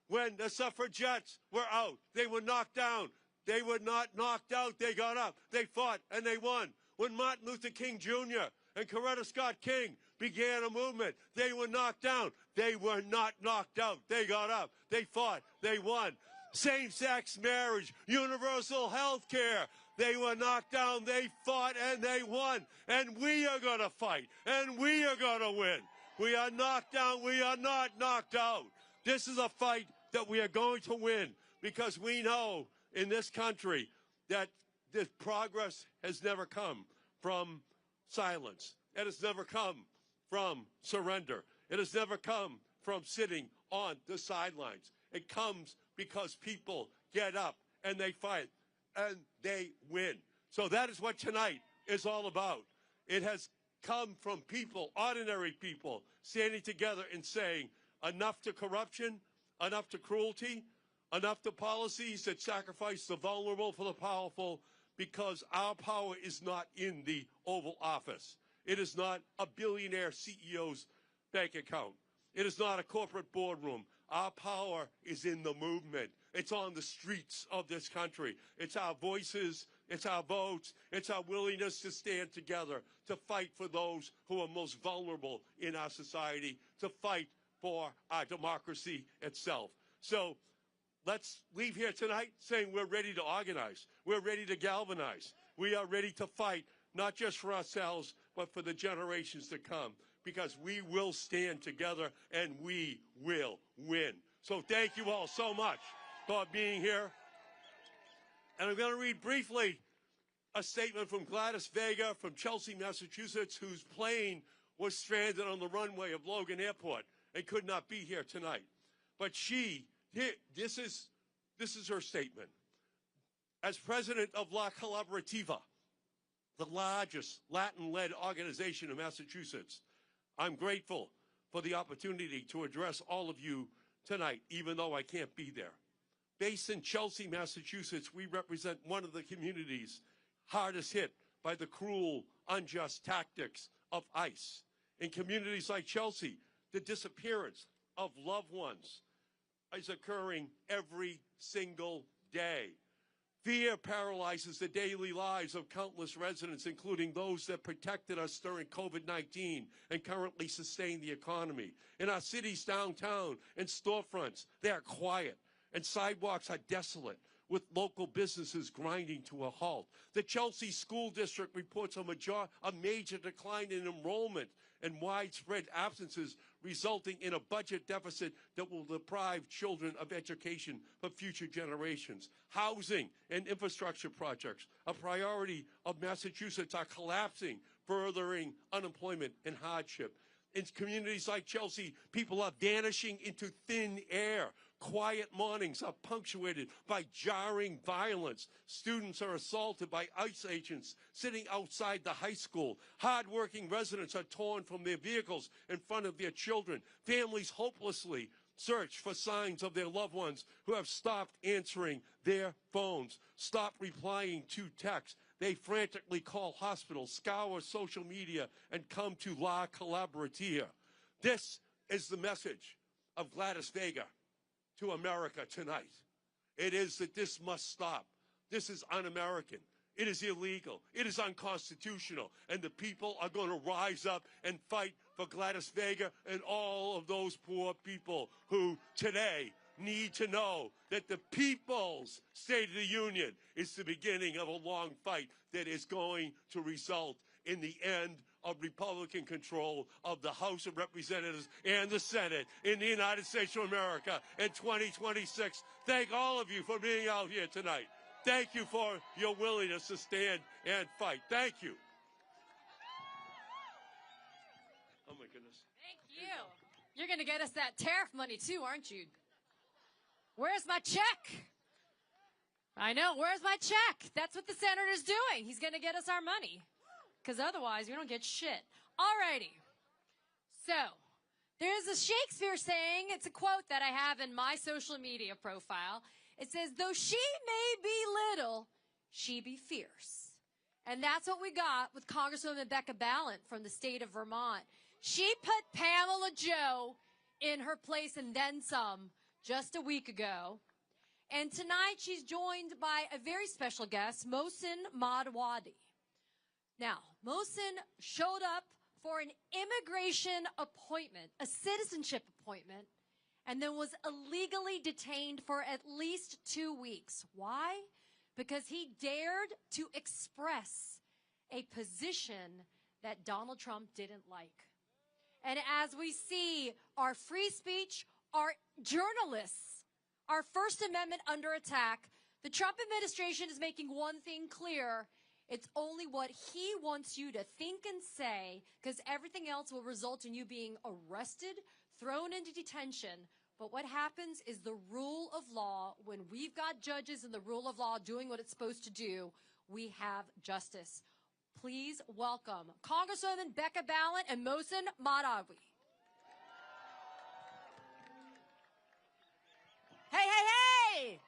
When the suffragettes were out, they were knocked down, they were not knocked out. They got up, they fought, and they won. When Martin Luther King Jr. and Coretta Scott King began a movement, they were knocked down. They were not knocked out. They got up, they fought, they won. Same-sex marriage, universal health care. They were knocked down, they fought, and they won. And we are going to fight, and we are going to win. We are knocked down, we are not knocked out. This is a fight that we are going to win, because we know in this country that this progress has never come from silence. It has never come from surrender. It has never come from sitting on the sidelines. It comes because people get up and they fight and they win. So that is what tonight is all about. It has come from people, ordinary people, standing together and saying, enough to corruption, enough to cruelty, enough to policies that sacrifice the vulnerable for the powerful, because our power is not in the Oval Office. It is not a billionaire CEO's bank account. It is not a corporate boardroom. Our power is in the movement. It's on the streets of this country. It's our voices, it's our votes, it's our willingness to stand together, to fight for those who are most vulnerable in our society, to fight for our democracy itself. So let's leave here tonight saying we're ready to organize. We're ready to galvanize. We are ready to fight, not just for ourselves, but for the generations to come, because we will stand together and we will win. So thank you all so much for being here. And I'm going to read briefly a statement from Gladys Vega from Chelsea, Massachusetts, whose plane was stranded on the runway of Logan Airport and could not be here tonight. But this is her statement. As president of La Collaborativa, the largest Latin-led organization in Massachusetts, I'm grateful for the opportunity to address all of you tonight, even though I can't be there. Based in Chelsea, Massachusetts, we represent one of the communities hardest hit by the cruel, unjust tactics of ICE. In communities like Chelsea, the disappearance of loved ones is occurring every single day. Fear paralyzes the daily lives of countless residents, including those that protected us during COVID-19 and currently sustain the economy. In our cities downtown and storefronts, they are quiet, and sidewalks are desolate, with local businesses grinding to a halt. The Chelsea School District reports a major decline in enrollment and widespread absences, resulting in a budget deficit that will deprive children of education for future generations. Housing and infrastructure projects, a priority of Massachusetts, are collapsing, furthering unemployment and hardship. In communities like Chelsea, people are vanishing into thin air. Quiet mornings are punctuated by jarring violence. Students are assaulted by ICE agents sitting outside the high school. Hard-working residents are torn from their vehicles in front of their children. Families hopelessly search for signs of their loved ones who have stopped answering their phones, stopped replying to texts. They frantically call hospitals, scour social media, and come to La Collaborativa. This is the message of Gladys Vega to America tonight. It is that this must stop. This is un-American. It is illegal. It is unconstitutional. And the people are going to rise up and fight for Gladys Vega and all of those poor people who today need to know that the People's State of the Union is the beginning of a long fight that is going to result in the end of Republican control of the House of Representatives and the Senate in the United States of America in 2026. Thank all of you for being out here tonight. Thank you for your willingness to stand and fight. Thank you. Oh, my goodness. Thank you. You're going to get us that tariff money, too, aren't you? Where's my check? I know. Where's my check? That's what the senator's doing. He's going to get us our money. Because otherwise, we don't get shit. Alrighty. So, there's a Shakespeare saying, it's a quote that I have in my social media profile. It says, though she may be little, she be fierce. And that's what we got with Congresswoman Becca Balint from the state of Vermont. She put Pamela Joe in her place and then some just a week ago. And tonight she's joined by a very special guest, Mohsin Madwadi. Now, Mohsin showed up for an immigration appointment, a citizenship appointment, and then was illegally detained for at least 2 weeks. Why? Because he dared to express a position that Donald Trump didn't like. And as we see our free speech, our journalists, our First Amendment under attack, The Trump administration is making one thing clear. It's only what he wants you to think and say, because everything else will result in you being arrested, thrown into detention. But what happens is the rule of law, when we've got judges and the rule of law doing what it's supposed to do, we have justice. Please welcome Congresswoman Becca Balint and Mohsen Mahdawi. Hey, hey, hey!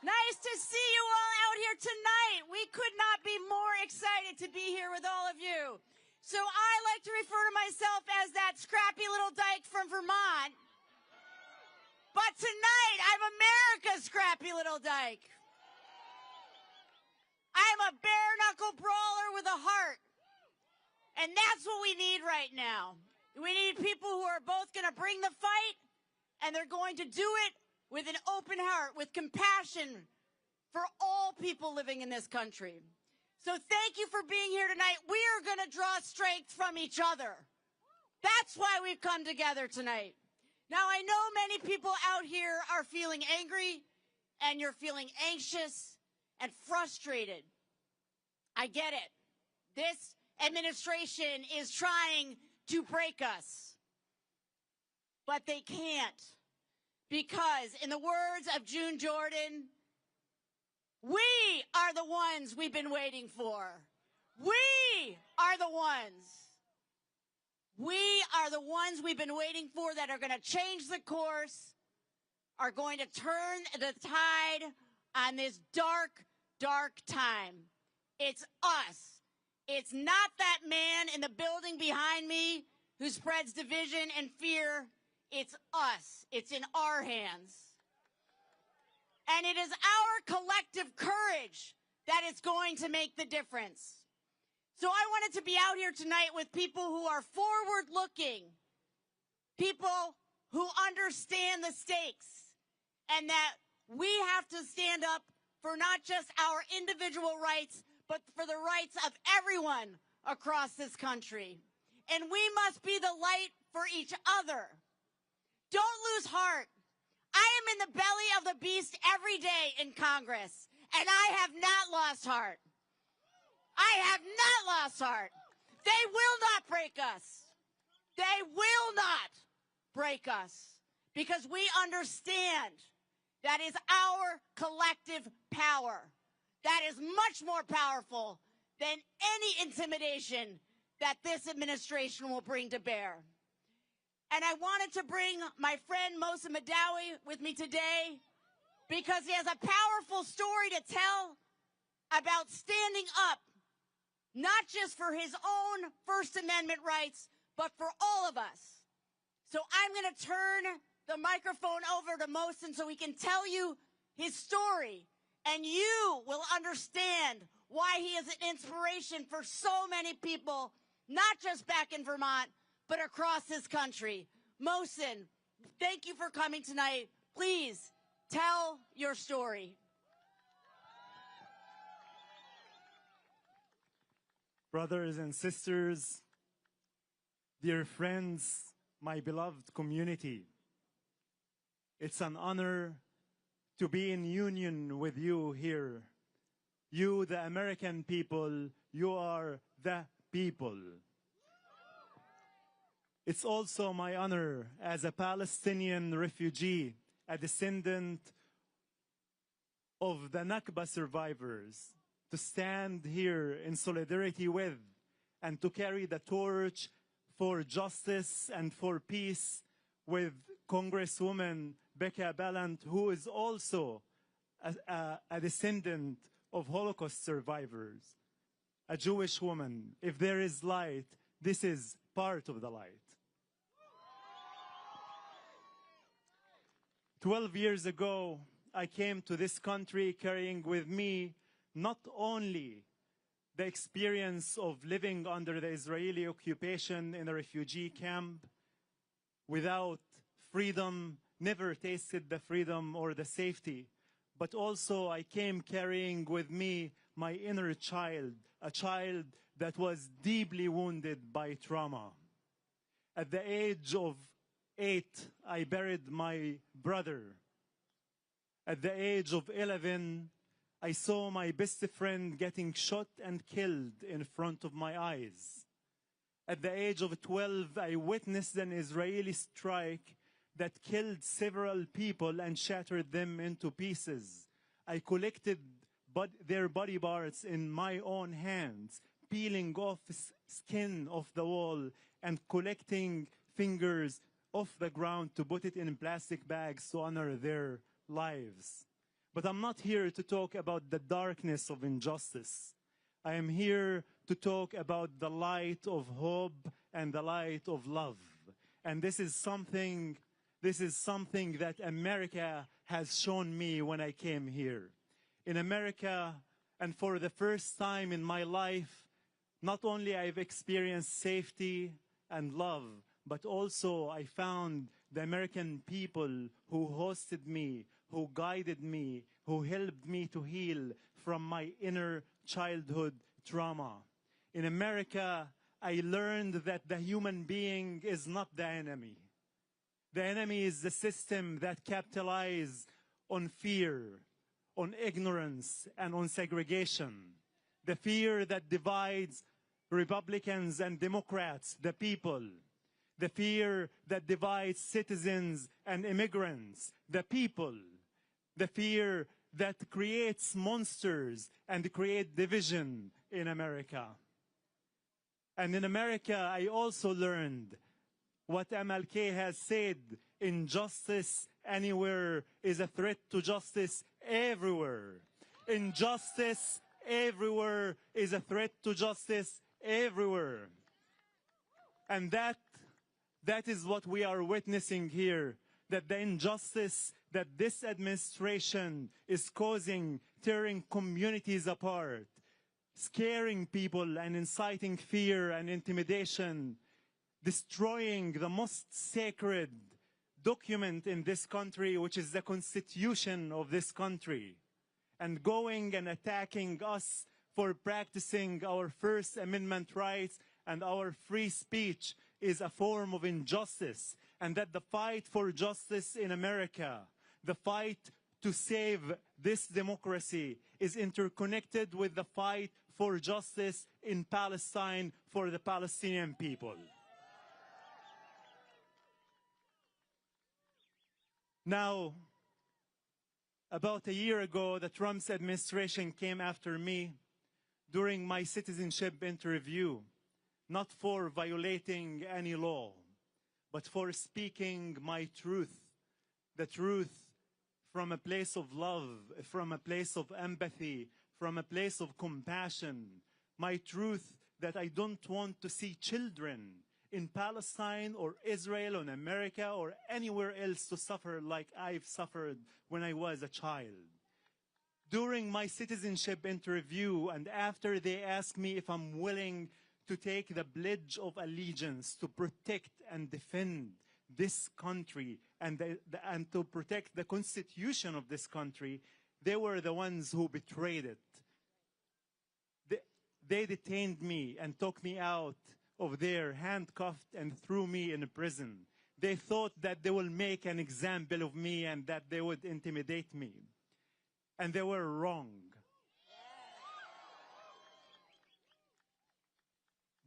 Nice to see you all out here tonight. We could not be more excited to be here with all of you. So I like to refer to myself as that scrappy little dyke from Vermont. But tonight, I'm America's scrappy little dyke. I'm a bare-knuckle brawler with a heart. And that's what we need right now. We need people who are both going to bring the fight, and they're going to do it with an open heart, with compassion for all people living in this country. So thank you for being here tonight. We are going to draw strength from each other. That's why we've come together tonight. Now, I know many people out here are feeling angry, and you're feeling anxious and frustrated. I get it. This administration is trying to break us, but they can't. Because, in the words of June Jordan, we are the ones we've been waiting for. We are the ones. We are the ones we've been waiting for that are going to change the course, are going to turn the tide on this dark, dark time. It's us. It's not that man in the building behind me who spreads division and fear. It's us. It's in our hands. And it is our collective courage that is going to make the difference. So I wanted to be out here tonight with people who are forward-looking, people who understand the stakes, and that we have to stand up for not just our individual rights, but for the rights of everyone across this country. And we must be the light for each other. Don't lose heart. I am in the belly of the beast every day in Congress, and I have not lost heart. I have not lost heart. They will not break us. They will not break us, because we understand that is our collective power. That is much more powerful than any intimidation that this administration will bring to bear. And I wanted to bring my friend Mohsen Mahdawi with me today because he has a powerful story to tell about standing up, not just for his own First Amendment rights, but for all of us. So I'm going to turn the microphone over to Mohsen so he can tell you his story, and you will understand why he is an inspiration for so many people, not just back in Vermont, but across this country. Mohsen, thank you for coming tonight. Please tell your story. Brothers and sisters, dear friends, my beloved community, it's an honor to be in union with you here. You, the American people, you are the people. It's also my honor as a Palestinian refugee, a descendant of the Nakba survivors, to stand here in solidarity with and to carry the torch for justice and for peace with Congresswoman Becca Balint, who is also a descendant of Holocaust survivors, a Jewish woman. If there is light, this is part of the light. 12 years ago, I came to this country carrying with me not only the experience of living under the Israeli occupation in a refugee camp without freedom, never tasted the freedom or the safety, but also I came carrying with me my inner child, a child that was deeply wounded by trauma. At the age of 8, I buried my brother. At the age of 11, I saw my best friend getting shot and killed in front of my eyes. At the age of 12, I witnessed an Israeli strike that killed several people and shattered them into pieces. I collected their body parts in my own hands, peeling off skin off the wall and collecting fingers off the ground to put it in plastic bags to honor their lives. But I'm not here to talk about the darkness of injustice. I am here to talk about the light of hope and the light of love. And this is something that America has shown me when I came here. In America, and for the first time in my life, not only I've experienced safety and love, but also I found the American people who hosted me, who guided me, who helped me to heal from my inner childhood trauma. In America, I learned that the human being is not the enemy. The enemy is the system that capitalizes on fear, on ignorance, and on segregation. The fear that divides Republicans and Democrats, the people. The fear that divides citizens and immigrants, the people. The fear that creates monsters and creates division in America. And in America, I also learned what MLK has said: injustice anywhere is a threat to justice everywhere. Injustice everywhere is a threat to justice everywhere. And that is what we are witnessing here, that the injustice that this administration is causing, tearing communities apart, scaring people and inciting fear and intimidation, destroying the most sacred document in this country, which is the Constitution of this country, and going and attacking us for practicing our First Amendment rights and our free speech is a form of injustice, and that the fight for justice in America, the fight to save this democracy, is interconnected with the fight for justice in Palestine for the Palestinian people. Now, about a year ago, the Trump's administration came after me during my citizenship interview, not for violating any law, but for speaking my truth, the truth from a place of love, from a place of empathy, from a place of compassion, my truth that I don't want to see children in Palestine or Israel or in America or anywhere else to suffer like I've suffered when I was a child. During my citizenship interview, and after they asked me if I'm willing to take the pledge of allegiance to protect and defend this country and to protect the constitution of this country, they were the ones who betrayed it. They detained me and took me out of there, handcuffed, and threw me in a prison. They thought that they will make an example of me and that they would intimidate me. And they were wrong.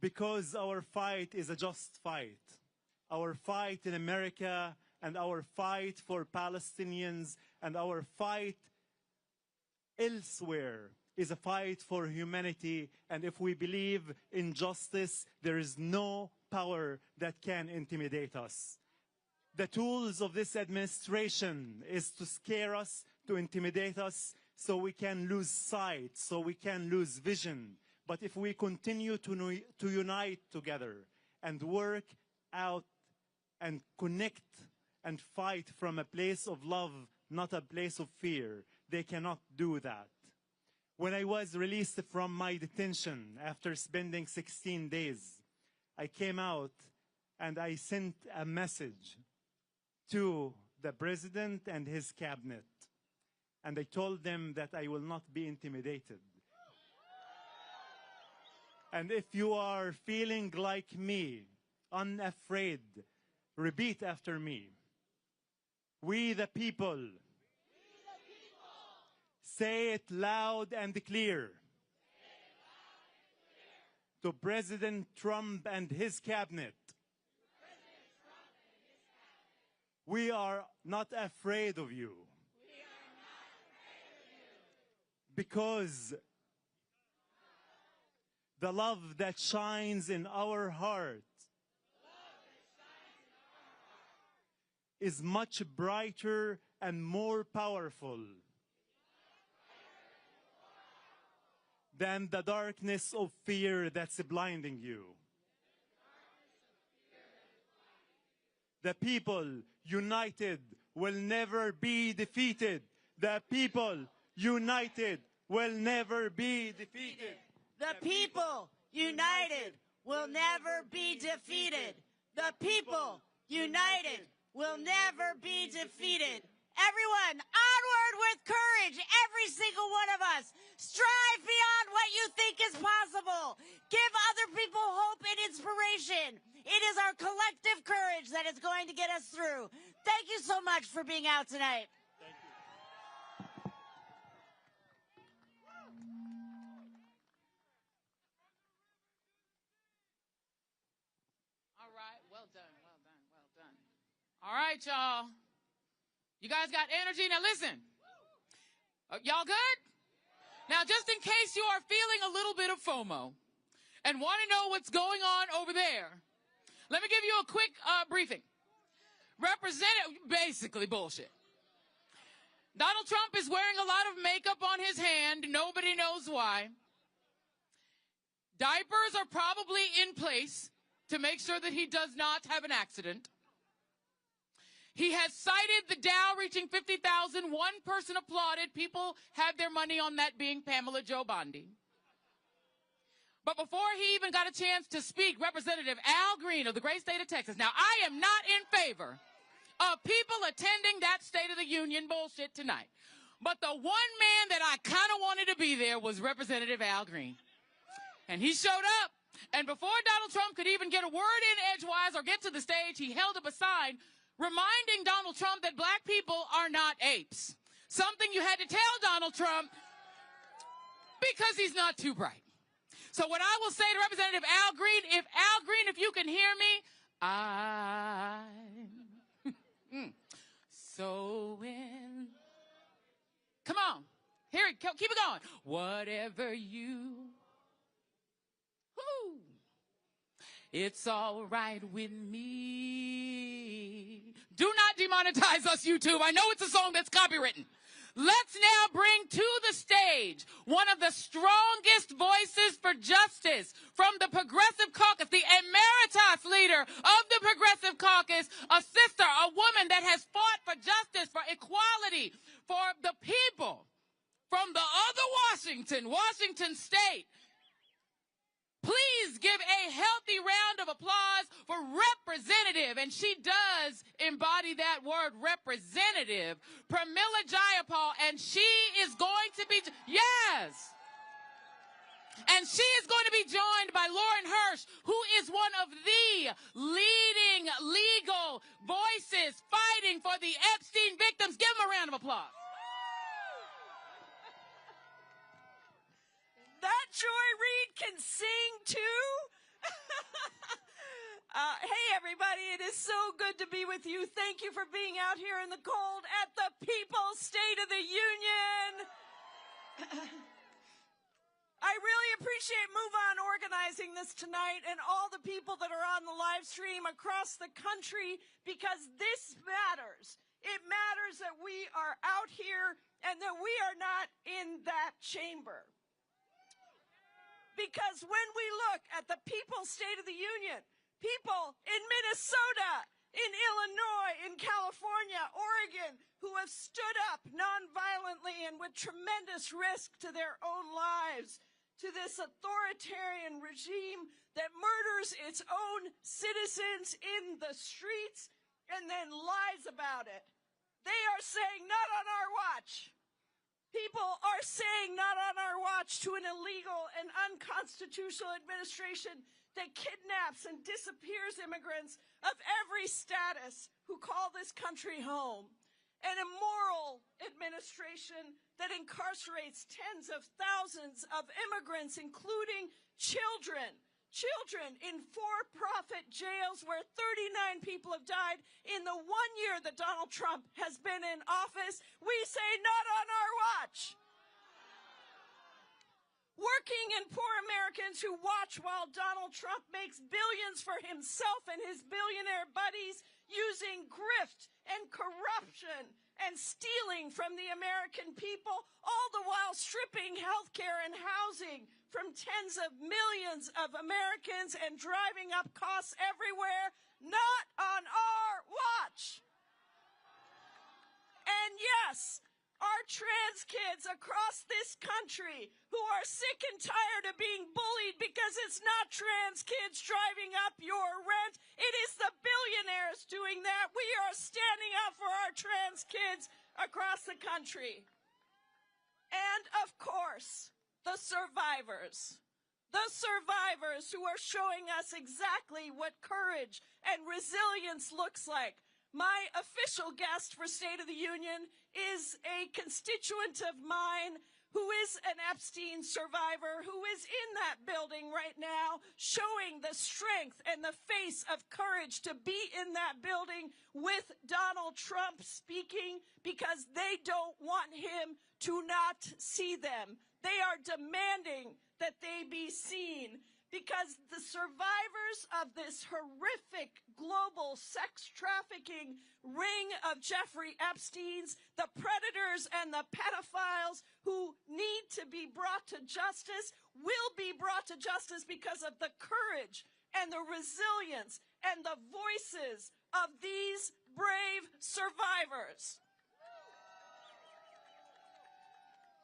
Because our fight is a just fight. Our fight in America and our fight for Palestinians and our fight elsewhere is a fight for humanity. And if we believe in justice, there is no power that can intimidate us. The tools of this administration is to scare us, to intimidate us, so we can lose sight, so we can lose vision. But if we continue to unite together and work out and connect and fight from a place of love, not a place of fear, they cannot do that. When I was released from my detention after spending 16 days, I came out and I sent a message to the president and his cabinet. And I told them that I will not be intimidated. And if you are feeling like me, unafraid, repeat after me. We the people Say it loud and clear. To President Trump and his cabinet. We are not afraid of you. Because the love that shines in our heart is much brighter and more powerful than the darkness of fear that's blinding you. The people united will never be defeated. The people united will never be defeated. The people united will never be defeated. The people united will never be defeated. Everyone, onward with courage, every single one of us. Strive beyond what you think is possible. Give other people hope and inspiration. It is our collective courage that is going to get us through. Thank you so much for being out tonight. All right, well done, well done, well done. All right, y'all. You guys got energy? Now listen. Y'all good? Now, just in case you are feeling a little bit of FOMO and want to know what's going on over there, let me give you a quick briefing. Basically bullshit. Donald Trump is wearing a lot of makeup on his hand. Nobody knows why. Diapers are probably in place to make sure that he does not have an accident. He has cited the Dow reaching 50,000. One person applauded. People had their money on that being Pamela Joe Bondi. But before he even got a chance to speak, Representative Al Green of the great state of Texas. Now, I am not in favor of people attending that State of the Union bullshit tonight. But the one man that I kind of wanted to be there was Representative Al Green. And he showed up. And before Donald Trump could even get a word in edgewise or get to the stage, he held up a sign reminding Donald Trump that black people are not apes. Something you had to tell Donald Trump because he's not too bright. So what I will say to Representative Al Green, if you can hear me, I'm so in. Come on. Here, keep it going. Whatever you. Whoo. It's all right with me. Do not demonetize us, YouTube. I know it's a song that's copywritten. Let's now bring to the stage one of the strongest voices for justice from the Progressive Caucus, the emeritus leader of the Progressive Caucus, a sister, a woman that has fought for justice, for equality, for the people from the other Washington State. Please give a healthy round of applause for Representative, and she does embody that word, representative, Pramila Jayapal, and she is going to be, yes, and she is going to be joined by Lauren Hirsch, who is one of the leading legal voices fighting for the Epstein victims. Give them a round of applause. That Joy Reid can sing too. Hey everybody, it is so good to be with you. Thank you for being out here in the cold at the People's State of the Union. I really appreciate Move On organizing this tonight and all the people that are on the live stream across the country, because this matters. It matters that we are out here and that we are not in that chamber. Because when we look at the People's State of the Union, people in Minnesota, in Illinois, in California, Oregon, who have stood up nonviolently and with tremendous risk to their own lives to this authoritarian regime that murders its own citizens in the streets and then lies about it. They are saying, not on our watch. People are saying not on our watch to an illegal and unconstitutional administration that kidnaps and disappears immigrants of every status who call this country home. an immoral administration that incarcerates tens of thousands of immigrants, including children. Children in for-profit jails where 39 people have died in the 1 year that Donald Trump has been in office. We say not on our watch. Working and poor Americans who watch while Donald Trump makes billions for himself and his billionaire buddies using grift and corruption and stealing from the American people, all the while stripping health care and housing from tens of millions of Americans and driving up costs everywhere. Not on our watch. And yes, our trans kids across this country who are sick and tired of being bullied because it's not trans kids driving up your rent. It is the billionaires doing that. We are standing up for our trans kids across the country. And of course, the survivors. The survivors who are showing us exactly what courage and resilience looks like. My official guest for State of the Union is a constituent of mine who is an Epstein survivor, who is in that building right now, showing the strength and the face of courage to be in that building with Donald Trump speaking because they don't want him to not see them. They are demanding that they be seen. Because the survivors of this horrific global sex trafficking ring of Jeffrey Epstein's, the predators and the pedophiles who need to be brought to justice, will be brought to justice because of the courage and the resilience and the voices of these brave survivors.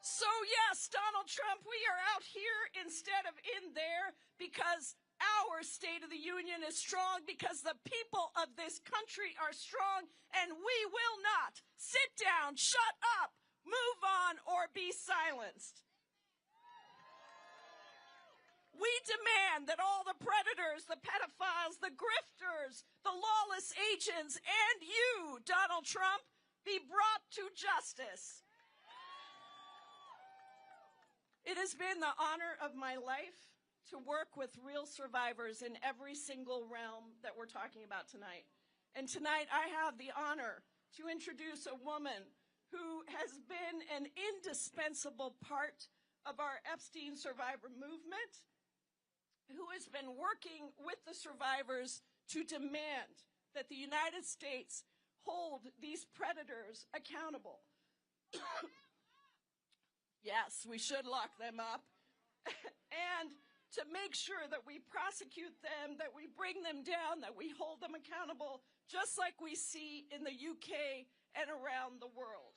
So yes, Donald Trump, we are out here instead of in there because our State of the Union is strong, because the people of this country are strong, and we will not sit down, shut up, move on, or be silenced. We demand that all the predators, the pedophiles, the grifters, the lawless agents, and you, Donald Trump, be brought to justice. It has been the honor of my life to work with real survivors in every single realm that we're talking about tonight. And tonight I have the honor to introduce a woman who has been an indispensable part of our Epstein survivor movement, who has been working with the survivors to demand that the United States hold these predators accountable. Yes, we should lock them up. And to make sure that we prosecute them, that we bring them down, that we hold them accountable, just like we see in the UK and around the world.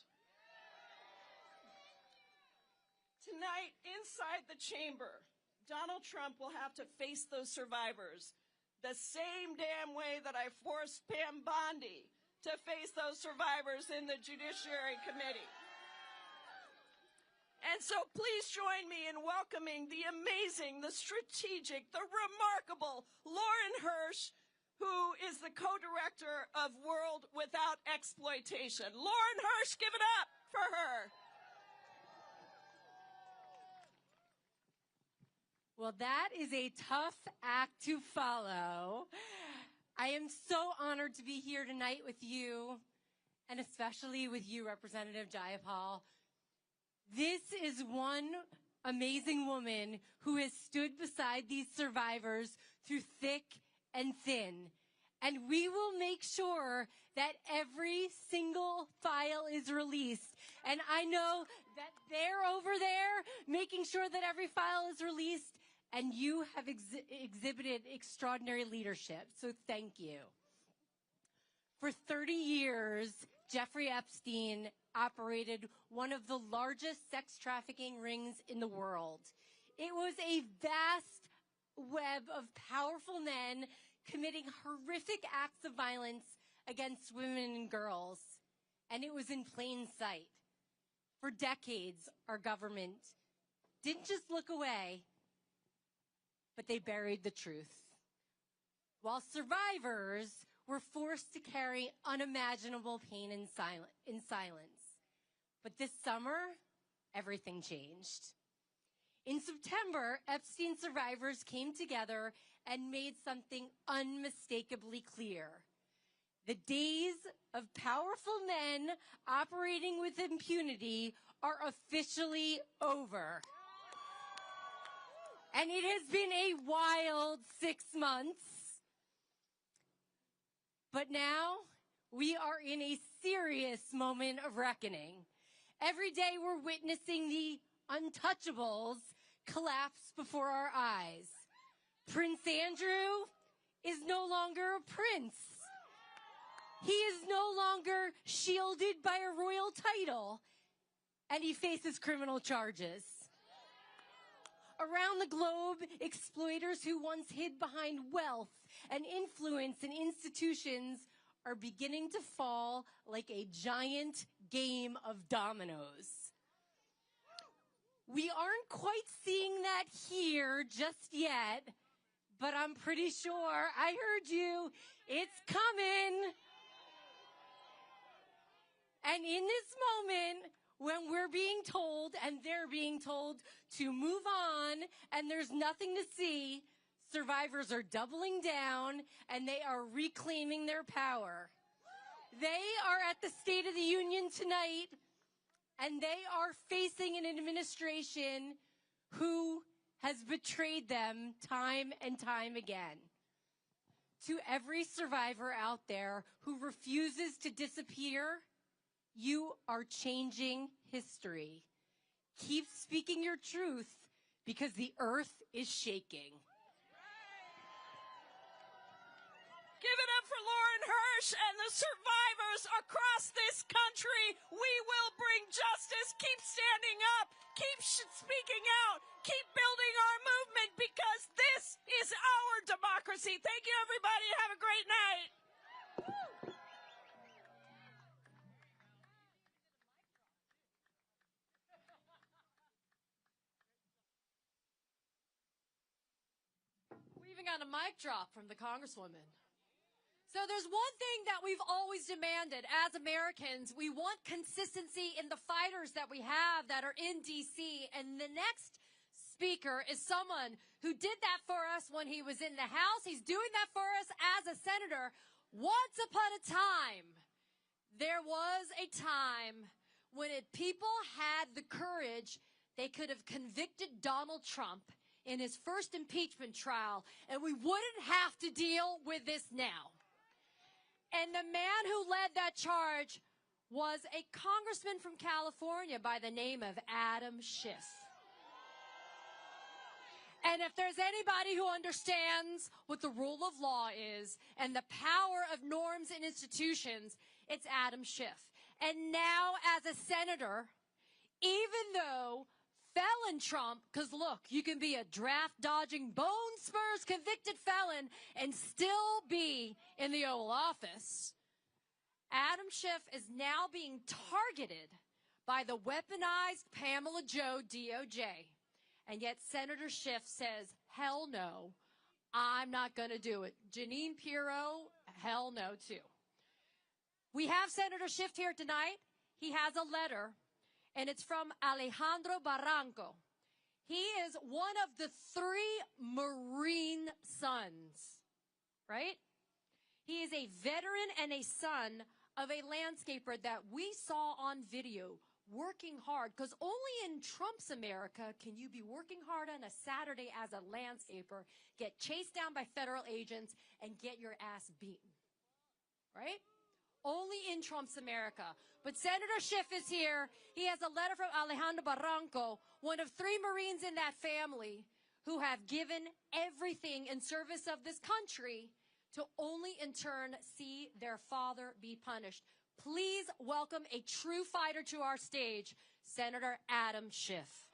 Tonight, inside the chamber, Donald Trump will have to face those survivors the same damn way that I forced Pam Bondi to face those survivors in the Judiciary Committee. And so please join me in welcoming the amazing, the strategic, the remarkable Lauren Hirsch, who is the co-director of World Without Exploitation. Lauren Hirsch, give it up for her. Well, that is a tough act to follow. I am so honored to be here tonight with you, and especially with you, Representative Jayapal. This is one amazing woman who has stood beside these survivors through thick and thin. And we will make sure that every single file is released. And I know that they're over there making sure that every file is released. And you have exhibited extraordinary leadership. So thank you. For 30 years, Jeffrey Epstein operated one of the largest sex trafficking rings in the world. It was a vast web of powerful men committing horrific acts of violence against women and girls, and it was in plain sight. For decades, our government didn't just look away, but they buried the truth. While survivors were forced to carry unimaginable pain in silence. But this summer, everything changed. In September, Epstein survivors came together and made something unmistakably clear. The days of powerful men operating with impunity are officially over. And it has been a wild 6 months. But now we are in a serious moment of reckoning. Every day we're witnessing the untouchables collapse before our eyes. Prince Andrew is no longer a prince. He is no longer shielded by a royal title, and he faces criminal charges. Around the globe, exploiters who once hid behind wealth and influence in institutions are beginning to fall like a giant game of dominoes. We aren't quite seeing that here just yet, but I'm pretty sure I heard you. It's coming. And in this moment, when we're being told and they're being told to move on and there's nothing to see, survivors are doubling down and they are reclaiming their power. They are at the State of the Union tonight, and they are facing an administration who has betrayed them time and time again. To every survivor out there who refuses to disappear, you are changing history. Keep speaking your truth because the earth is shaking. Give it up for Lauren Hirsch and the survivors across this country. We will bring justice. Keep standing up. Keep speaking out. Keep building our movement because this is our democracy. Thank you, everybody. Have a great night. We even got a mic drop from the Congresswoman. So there's one thing that we've always demanded as Americans. We want consistency in the fighters that we have that are in D.C. And the next speaker is someone who did that for us when he was in the House. He's doing that for us as a senator. Once upon a time, there was a time when people had the courage, they could have convicted Donald Trump in his first impeachment trial, and we wouldn't have to deal with this now. And the man who led that charge was a congressman from California by the name of Adam Schiff. And if there's anybody who understands what the rule of law is and the power of norms and institutions, it's Adam Schiff. And now as a senator, even though felon Trump, because look, you can be a draft-dodging, bone spurs convicted felon and still be in the Oval Office. Adam Schiff is now being targeted by the weaponized Pamela Joe DOJ. And yet Senator Schiff says, hell no, I'm not going to do it. Jeanine Pirro, hell no too. We have Senator Schiff here tonight. He has a letter. And it's from Alejandro Barranco. He is one of the 3 Marine sons, right? He is a veteran and a son of a landscaper that we saw on video working hard, because only in Trump's America can you be working hard on a Saturday as a landscaper, get chased down by federal agents, and get your ass beaten, right? Only in Trump's America. But Senator Schiff is here. He has a letter from Alejandro Barranco, one of 3 Marines in that family who have given everything in service of this country to only in turn see their father be punished. Please welcome a true fighter to our stage, Senator Adam Schiff.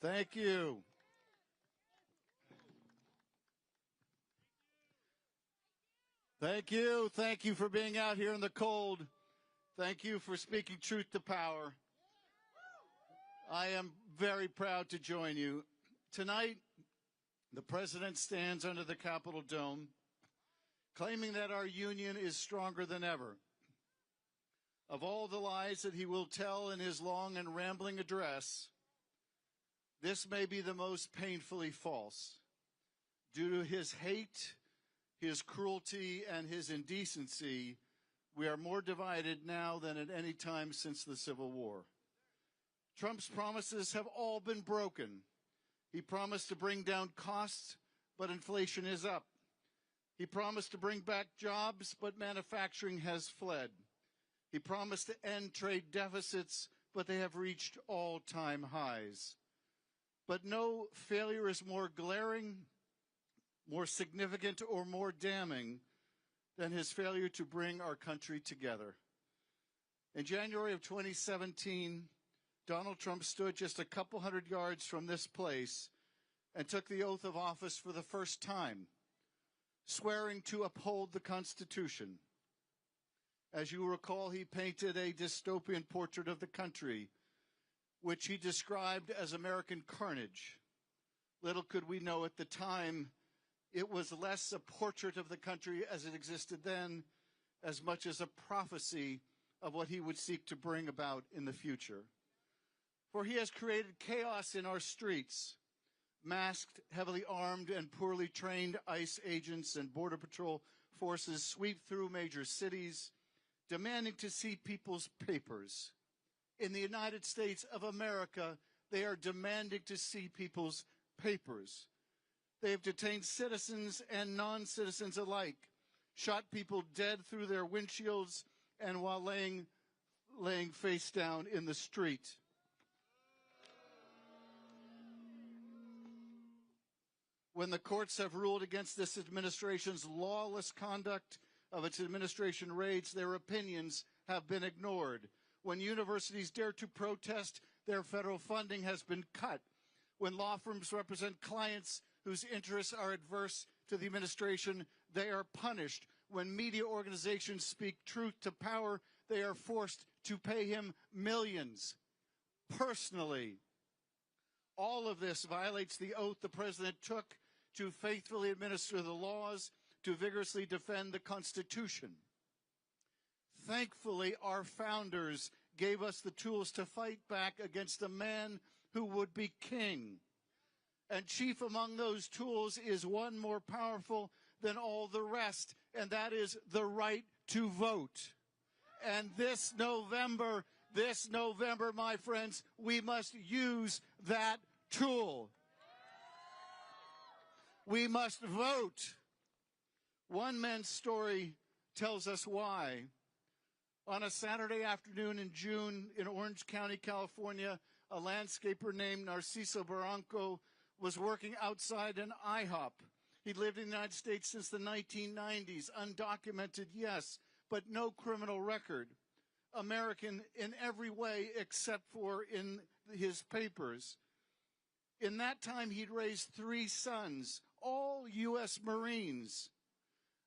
Thank you. Thank you. Thank you for being out here in the cold. Thank you for speaking truth to power. I am very proud to join you. Tonight, The president stands under the Capitol dome, claiming that our union is stronger than ever. Of all the lies that he will tell in his long and rambling address, this may be the most painfully false. Due to his hate, his cruelty, and his indecency, we are more divided now than at any time since the Civil War. Trump's promises have all been broken. He promised to bring down costs, but inflation is up. He promised to bring back jobs, but manufacturing has fled. He promised to end trade deficits, but they have reached all-time highs. But no failure is more glaring, more significant, or more damning than his failure to bring our country together. In January of 2017, Donald Trump stood just a couple hundred yards from this place and took the oath of office for the first time, swearing to uphold the Constitution. As you recall, he painted a dystopian portrait of the country, which he described as American carnage. Little could we know at the time it was less a portrait of the country as it existed then, as much as a prophecy of what he would seek to bring about in the future. For he has created chaos in our streets. Masked, heavily armed, and poorly trained ICE agents and Border Patrol forces sweep through major cities, demanding to see people's papers. In the United States of America, they are demanding to see people's papers. They have detained citizens and non-citizens alike, shot people dead through their windshields and while laying face down in the street. When the courts have ruled against this administration's lawless conduct of its administration raids, their opinions have been ignored. When universities dare to protest, their federal funding has been cut. When law firms represent clients whose interests are adverse to the administration, they are punished. When media organizations speak truth to power, they are forced to pay him millions personally. All of this violates the oath the president took to faithfully administer the laws, to vigorously defend the Constitution. Thankfully, our founders gave us the tools to fight back against a man who would be king. And chief among those tools is one more powerful than all the rest, and that is the right to vote. And this November, my friends, we must use that tool. We must vote. One man's story tells us why. On a Saturday afternoon in June in Orange County, California, a landscaper named Narciso Barranco was working outside an IHOP. He lived in the United States since the 1990s, undocumented, yes, but no criminal record. American in every way except for in his papers. In that time, he'd raised 3 sons, all U.S. Marines.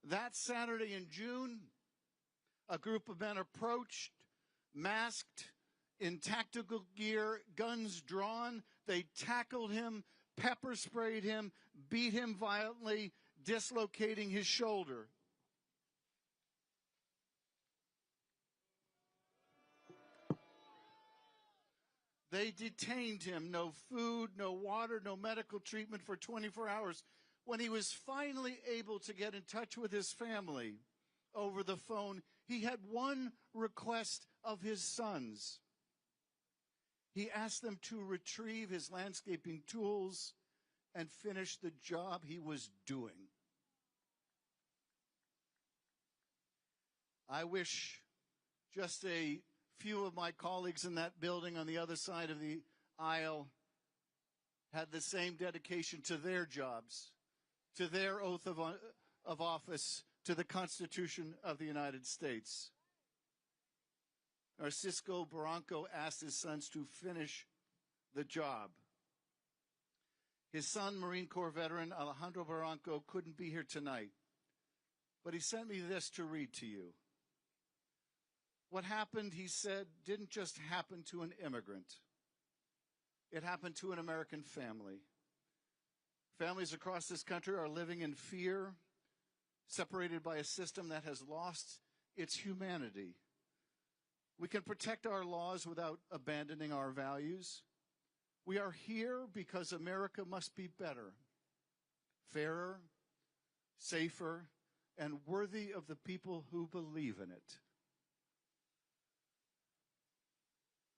That Saturday in June, a group of men approached, masked, in tactical gear, guns drawn. They tackled him, pepper sprayed him, beat him violently, dislocating his shoulder. They detained him, no food, no water, no medical treatment for 24 hours. When he was finally able to get in touch with his family over the phone, he had one request of his sons. He asked them to retrieve his landscaping tools and finish the job he was doing. I wish just a few of my colleagues in that building on the other side of the aisle had the same dedication to their jobs, to their oath of office, to the Constitution of the United States. Narciso Barranco asked his sons to finish the job. His son, Marine Corps veteran Alejandro Barranco, couldn't be here tonight, but he sent me this to read to you. What happened, he said, didn't just happen to an immigrant. It happened to an American family. Families across this country are living in fear, separated by a system that has lost its humanity. We can protect our laws without abandoning our values. We are here because America must be better, fairer, safer, and worthy of the people who believe in it.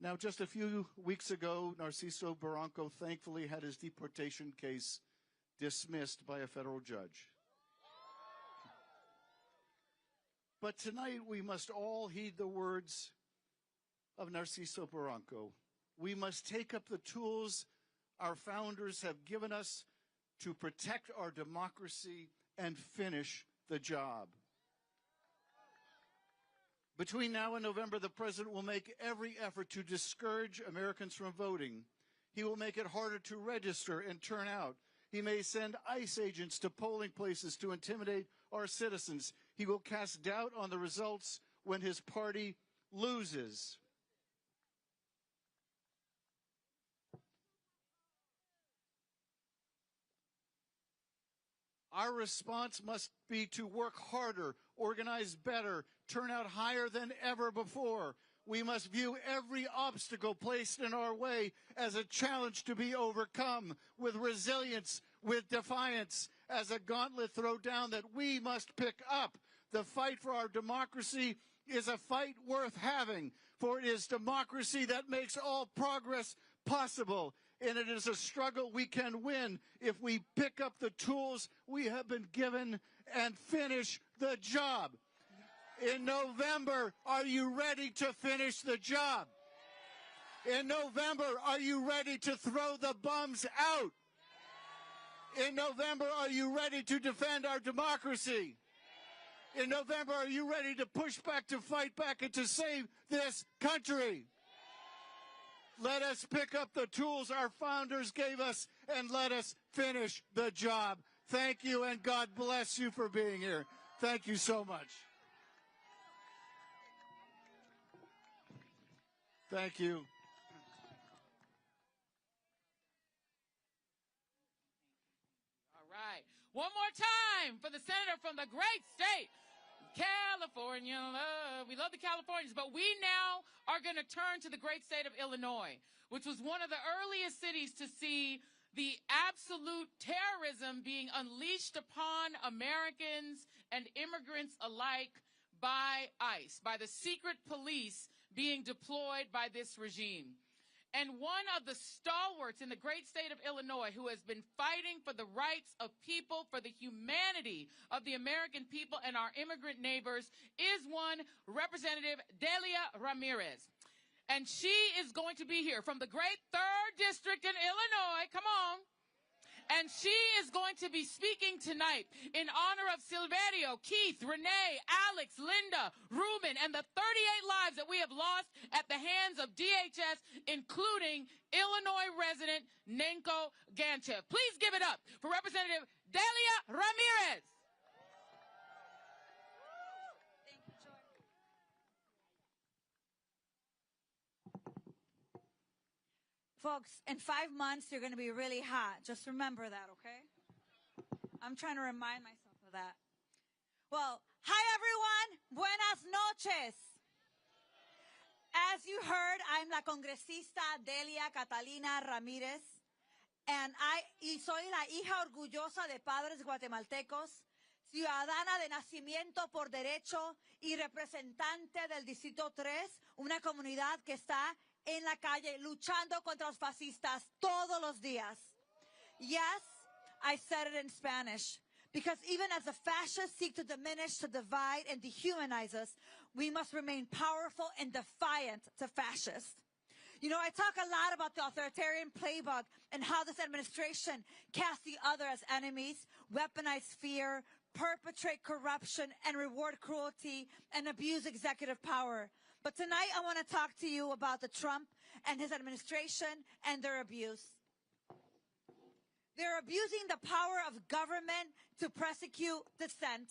Now, just a few weeks ago, Narciso Barranco thankfully had his deportation case dismissed by a federal judge. But tonight we must all heed the words of Narciso Barranco. We must take up the tools our founders have given us to protect our democracy and finish the job. Between now and November, the president will make every effort to discourage Americans from voting. He will make it harder to register and turn out. He may send ICE agents to polling places to intimidate our citizens. He will cast doubt on the results when his party loses. Our response must be to work harder, organize better, turn out higher than ever before. We must view every obstacle placed in our way as a challenge to be overcome, with resilience, with defiance, as a gauntlet thrown down that we must pick up. The fight for our democracy is a fight worth having, for it is democracy that makes all progress possible. And it is a struggle we can win if we pick up the tools we have been given and finish the job. In November, are you ready to finish the job? In November, are you ready to throw the bums out? In November, are you ready to defend our democracy? In November, are you ready to push back, to fight back, and to save this country? Let us pick up the tools our founders gave us and let us finish the job. Thank you, and God bless you for being here. Thank you so much. Thank you. All right. One more time for the senator from the great state, California. We love the Californians, but we now are going to turn to the great state of Illinois, which was one of the earliest cities to see the absolute terrorism being unleashed upon Americans and immigrants alike by ICE, by the secret police being deployed by this regime. And one of the stalwarts in the great state of Illinois who has been fighting for the rights of people, for the humanity of the American people and our immigrant neighbors is one Representative Delia Ramirez. And she is going to be here from the great 3rd District in Illinois. Come on. And she is going to be speaking tonight in honor of Silverio, Keith, Renee, Alex, Linda, Ruben, and the 38 lives that we have lost at the hands of DHS, including Illinois resident Nenko Ganchev. Please give it up for Representative Delia Ramirez. Folks, in 5 months, you're going to be really hot. Just remember that, okay? I'm trying to remind myself of that. Well, hi, everyone. Buenas noches. As you heard, I'm la congresista Delia Catalina Ramírez, and soy la hija orgullosa de padres guatemaltecos, ciudadana de nacimiento por derecho y representante del Distrito 3, una comunidad que está en la calle luchando contra los fascistas todos los días. Yes, I said it in Spanish, because even as the fascists seek to diminish, to divide, and dehumanize us, we must remain powerful and defiant to fascists. You know, I talk a lot about the authoritarian playbook and how this administration casts the other as enemies, weaponize fear, perpetrate corruption, and reward cruelty and abuse executive power. But tonight I want to talk to you about the Trump and his administration and their abuse. They're abusing the power of government to persecute dissent.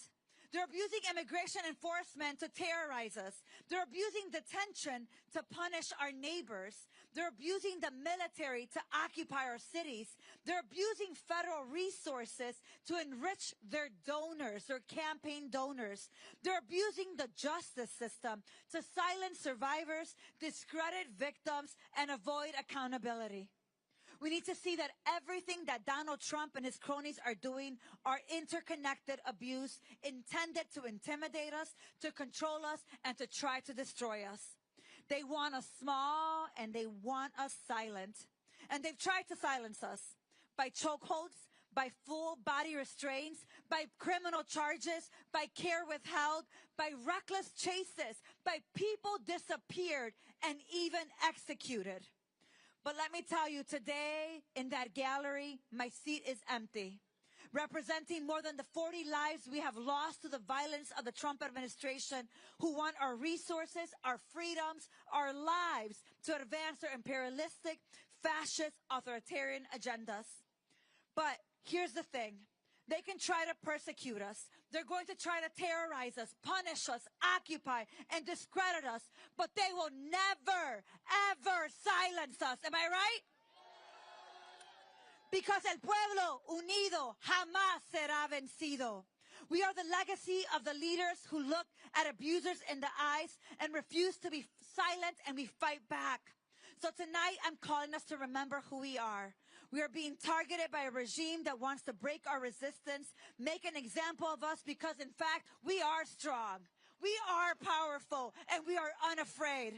They're abusing immigration enforcement to terrorize us. They're abusing detention to punish our neighbors. They're abusing the military to occupy our cities. They're abusing federal resources to enrich their donors, their campaign donors. They're abusing the justice system to silence survivors, discredit victims, and avoid accountability. We need to see that everything that Donald Trump and his cronies are doing are interconnected abuse intended to intimidate us, to control us, and to try to destroy us. They want us small and they want us silent. And they've tried to silence us by chokeholds, by full body restraints, by criminal charges, by care withheld, by reckless chases, by people disappeared and even executed. But let me tell you, today in that gallery, my seat is empty, representing more than the 40 lives we have lost to the violence of the Trump administration, who want our resources, our freedoms, our lives to advance their imperialistic, fascist, authoritarian agendas. But here's the thing. They can try to persecute us. They're going to try to terrorize us, punish us, occupy, and discredit us. But they will never, ever silence us. Am I right? Because el pueblo unido jamás será vencido. We are the legacy of the leaders who look at abusers in the eyes and refuse to be silent, and we fight back. So tonight, I'm calling us to remember who we are. We are being targeted by a regime that wants to break our resistance, make an example of us, because in fact, we are strong. We are powerful, and we are unafraid.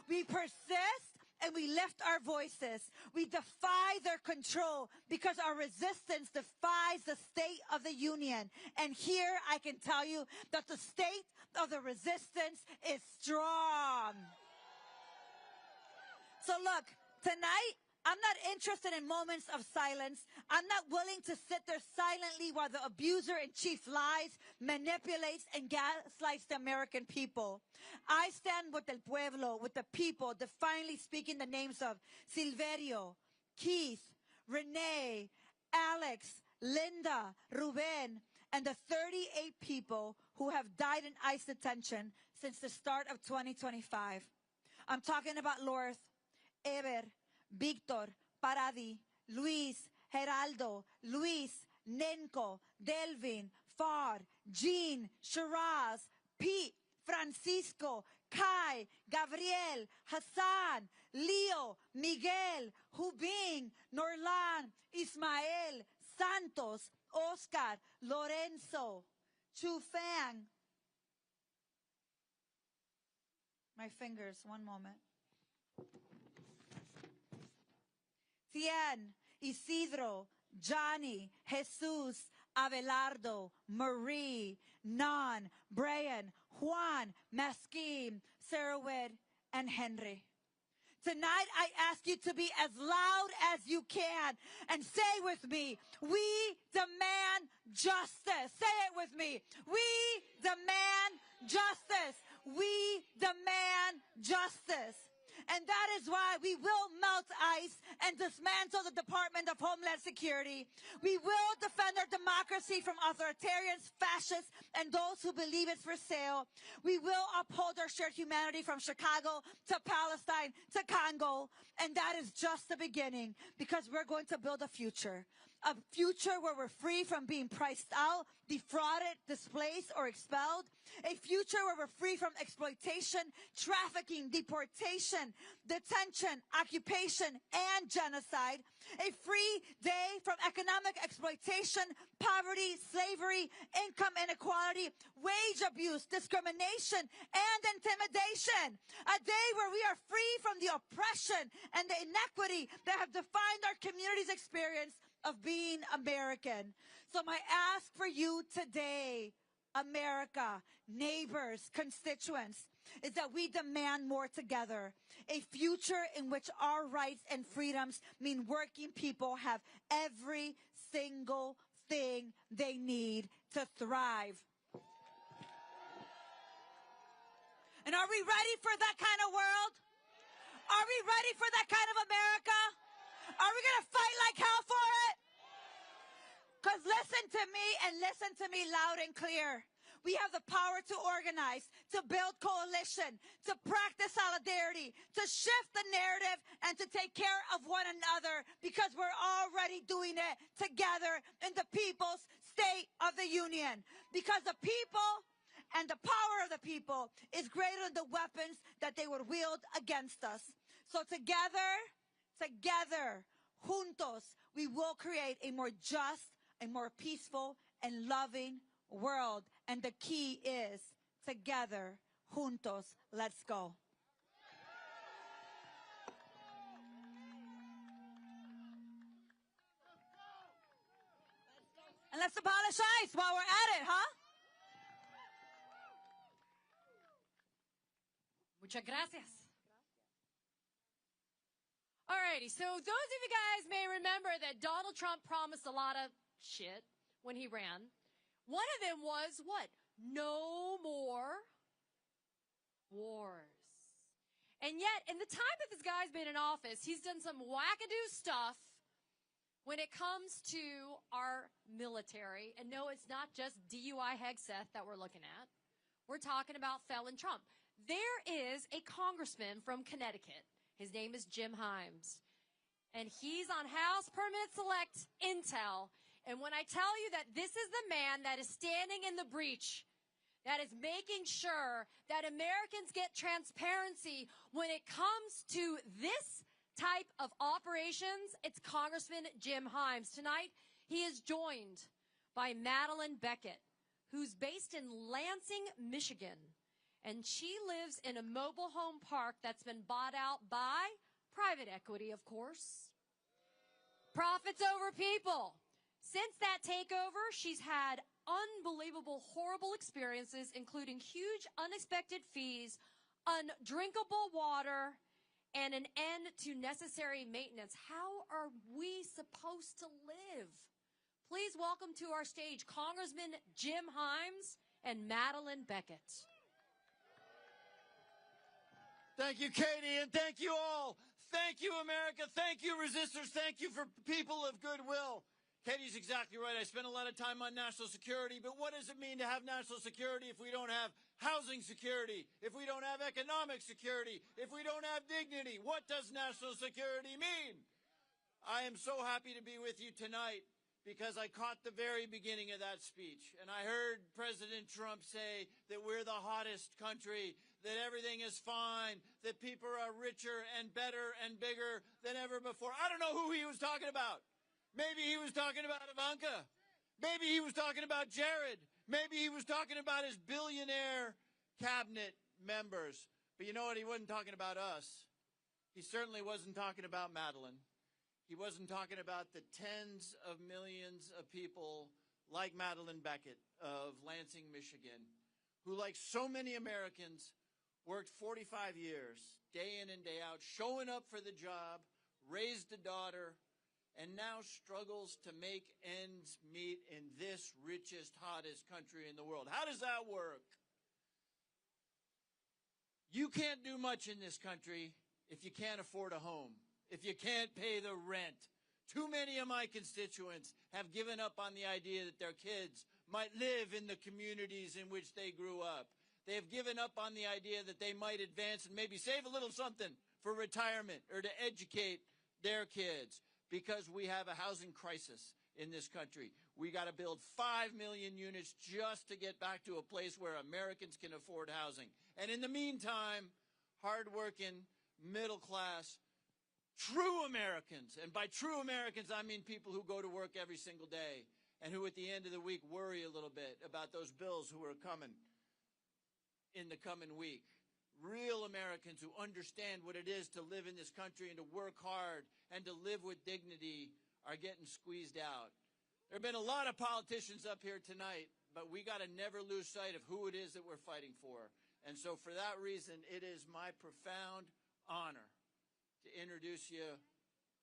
We persist and we lift our voices. We defy their control because our resistance defies the state of the union. And here I can tell you that the state of the resistance is strong. So look, tonight, I'm not interested in moments of silence. I'm not willing to sit there silently while the abuser-in-chief lies, manipulates, and gaslights the American people. I stand with el pueblo, with the people, defiantly speaking the names of Silverio, Keith, Renee, Alex, Linda, Ruben, and the 38 people who have died in ICE detention since the start of 2025. I'm talking about Lorth, Eber, Víctor, Paradi, Luis, Geraldo, Luis, Nenko, Delvin, Far, Jean, Shiraz, Pete, Francisco, Kai, Gabriel, Hassan, Leo, Miguel, Hubing, Norlan, Ismael, Santos, Oscar, Lorenzo, Chufang. My fingers, one moment. Tien, Isidro, Johnny, Jesus, Abelardo, Marie, Nan, Brian, Juan, Mesquim, Sarahwood, and Henry. Tonight, I ask you to be as loud as you can and say with me, we demand justice. Say it with me. We demand justice. We demand justice. And that is why we will melt ICE and dismantle the Department of Homeland Security. We will defend our democracy from authoritarians, fascists, and those who believe it's for sale. We will uphold our shared humanity from Chicago to Palestine to Congo. And that is just the beginning, because we're going to build a future where we're free from being priced out, defrauded, displaced, or expelled. A future where we're free from exploitation, trafficking, deportation, detention, occupation, and genocide. A free day from economic exploitation, poverty, slavery, income inequality, wage abuse, discrimination, and intimidation. A day where we are free from the oppression and the inequity that have defined our community's experience of being American. So my ask for you today, America, neighbors, constituents, is that we demand more together. A future in which our rights and freedoms mean working people have every single thing they need to thrive. And are we ready for that kind of world? Are we ready for that kind of America? Are we going to fight like hell for it? Because listen to me, and listen to me loud and clear. We have the power to organize, to build coalition, to practice solidarity, to shift the narrative, and to take care of one another because we're already doing it together in the People's State of the Union. Because the people and the power of the people is greater than the weapons that they would wield against us. So together, juntos, we will create a more just, a more peaceful, and loving world. And the key is together, juntos, let's go. And let's apologize while we're at it, huh? Muchas gracias. Alrighty, so those of you guys may remember that Donald Trump promised a lot of shit when he ran. One of them was what? No more wars. And yet, in the time that this guy's been in office, he's done some wackadoo stuff when it comes to our military. And no, it's not just DUI Hegseth that we're looking at. We're talking about felon Trump. There is a congressman from Connecticut. His name is Jim Himes. And he's on House Permit Select Intel. And when I tell you that this is the man that is standing in the breach, that is making sure that Americans get transparency when it comes to this type of operations, it's Congressman Jim Himes. Tonight, he is joined by Madeline Beckett, who's based in Lansing, Michigan. And she lives in a mobile home park that's been bought out by private equity, of course. Profits over people. Since that takeover, she's had unbelievable, horrible experiences, including huge unexpected fees, undrinkable water, and an end to necessary maintenance. How are we supposed to live? Please welcome to our stage Congressman Jim Himes and Madeline Beckett. Thank you, Katie, and thank you all. Thank you, America. Thank you, resistors. Thank you for people of goodwill. Katie's exactly right. I spent a lot of time on national security, but what does it mean to have national security if we don't have housing security, if we don't have economic security, if we don't have dignity? What does national security mean? I am so happy to be with you tonight because I caught the very beginning of that speech, and I heard President Trump say that we're the hottest country, that everything is fine, that people are richer and better and bigger than ever before. I don't know who he was talking about. Maybe he was talking about Ivanka. Maybe he was talking about Jared. Maybe he was talking about his billionaire cabinet members. But you know what? He wasn't talking about us. He certainly wasn't talking about Madeline. He wasn't talking about the tens of millions of people like Madeline Beckett of Lansing, Michigan, who, like so many Americans, worked 45 years, day in and day out, showing up for the job, raised a daughter, and now struggles to make ends meet in this richest, hottest country in the world. How does that work? You can't do much in this country if you can't afford a home, if you can't pay the rent. Too many of my constituents have given up on the idea that their kids might live in the communities in which they grew up. They have given up on the idea that they might advance and maybe save a little something for retirement or to educate their kids, because we have a housing crisis in this country. We got to build 5 million units just to get back to a place where Americans can afford housing. And in the meantime, hardworking, middle-class, true Americans, and by true Americans, I mean people who go to work every single day and who at the end of the week worry a little bit about those bills who are coming in the coming week. Real Americans who understand what it is to live in this country and to work hard and to live with dignity are getting squeezed out. There have been a lot of politicians up here tonight, but we got to never lose sight of who it is that we're fighting for. And so for that reason, it is my profound honor to introduce you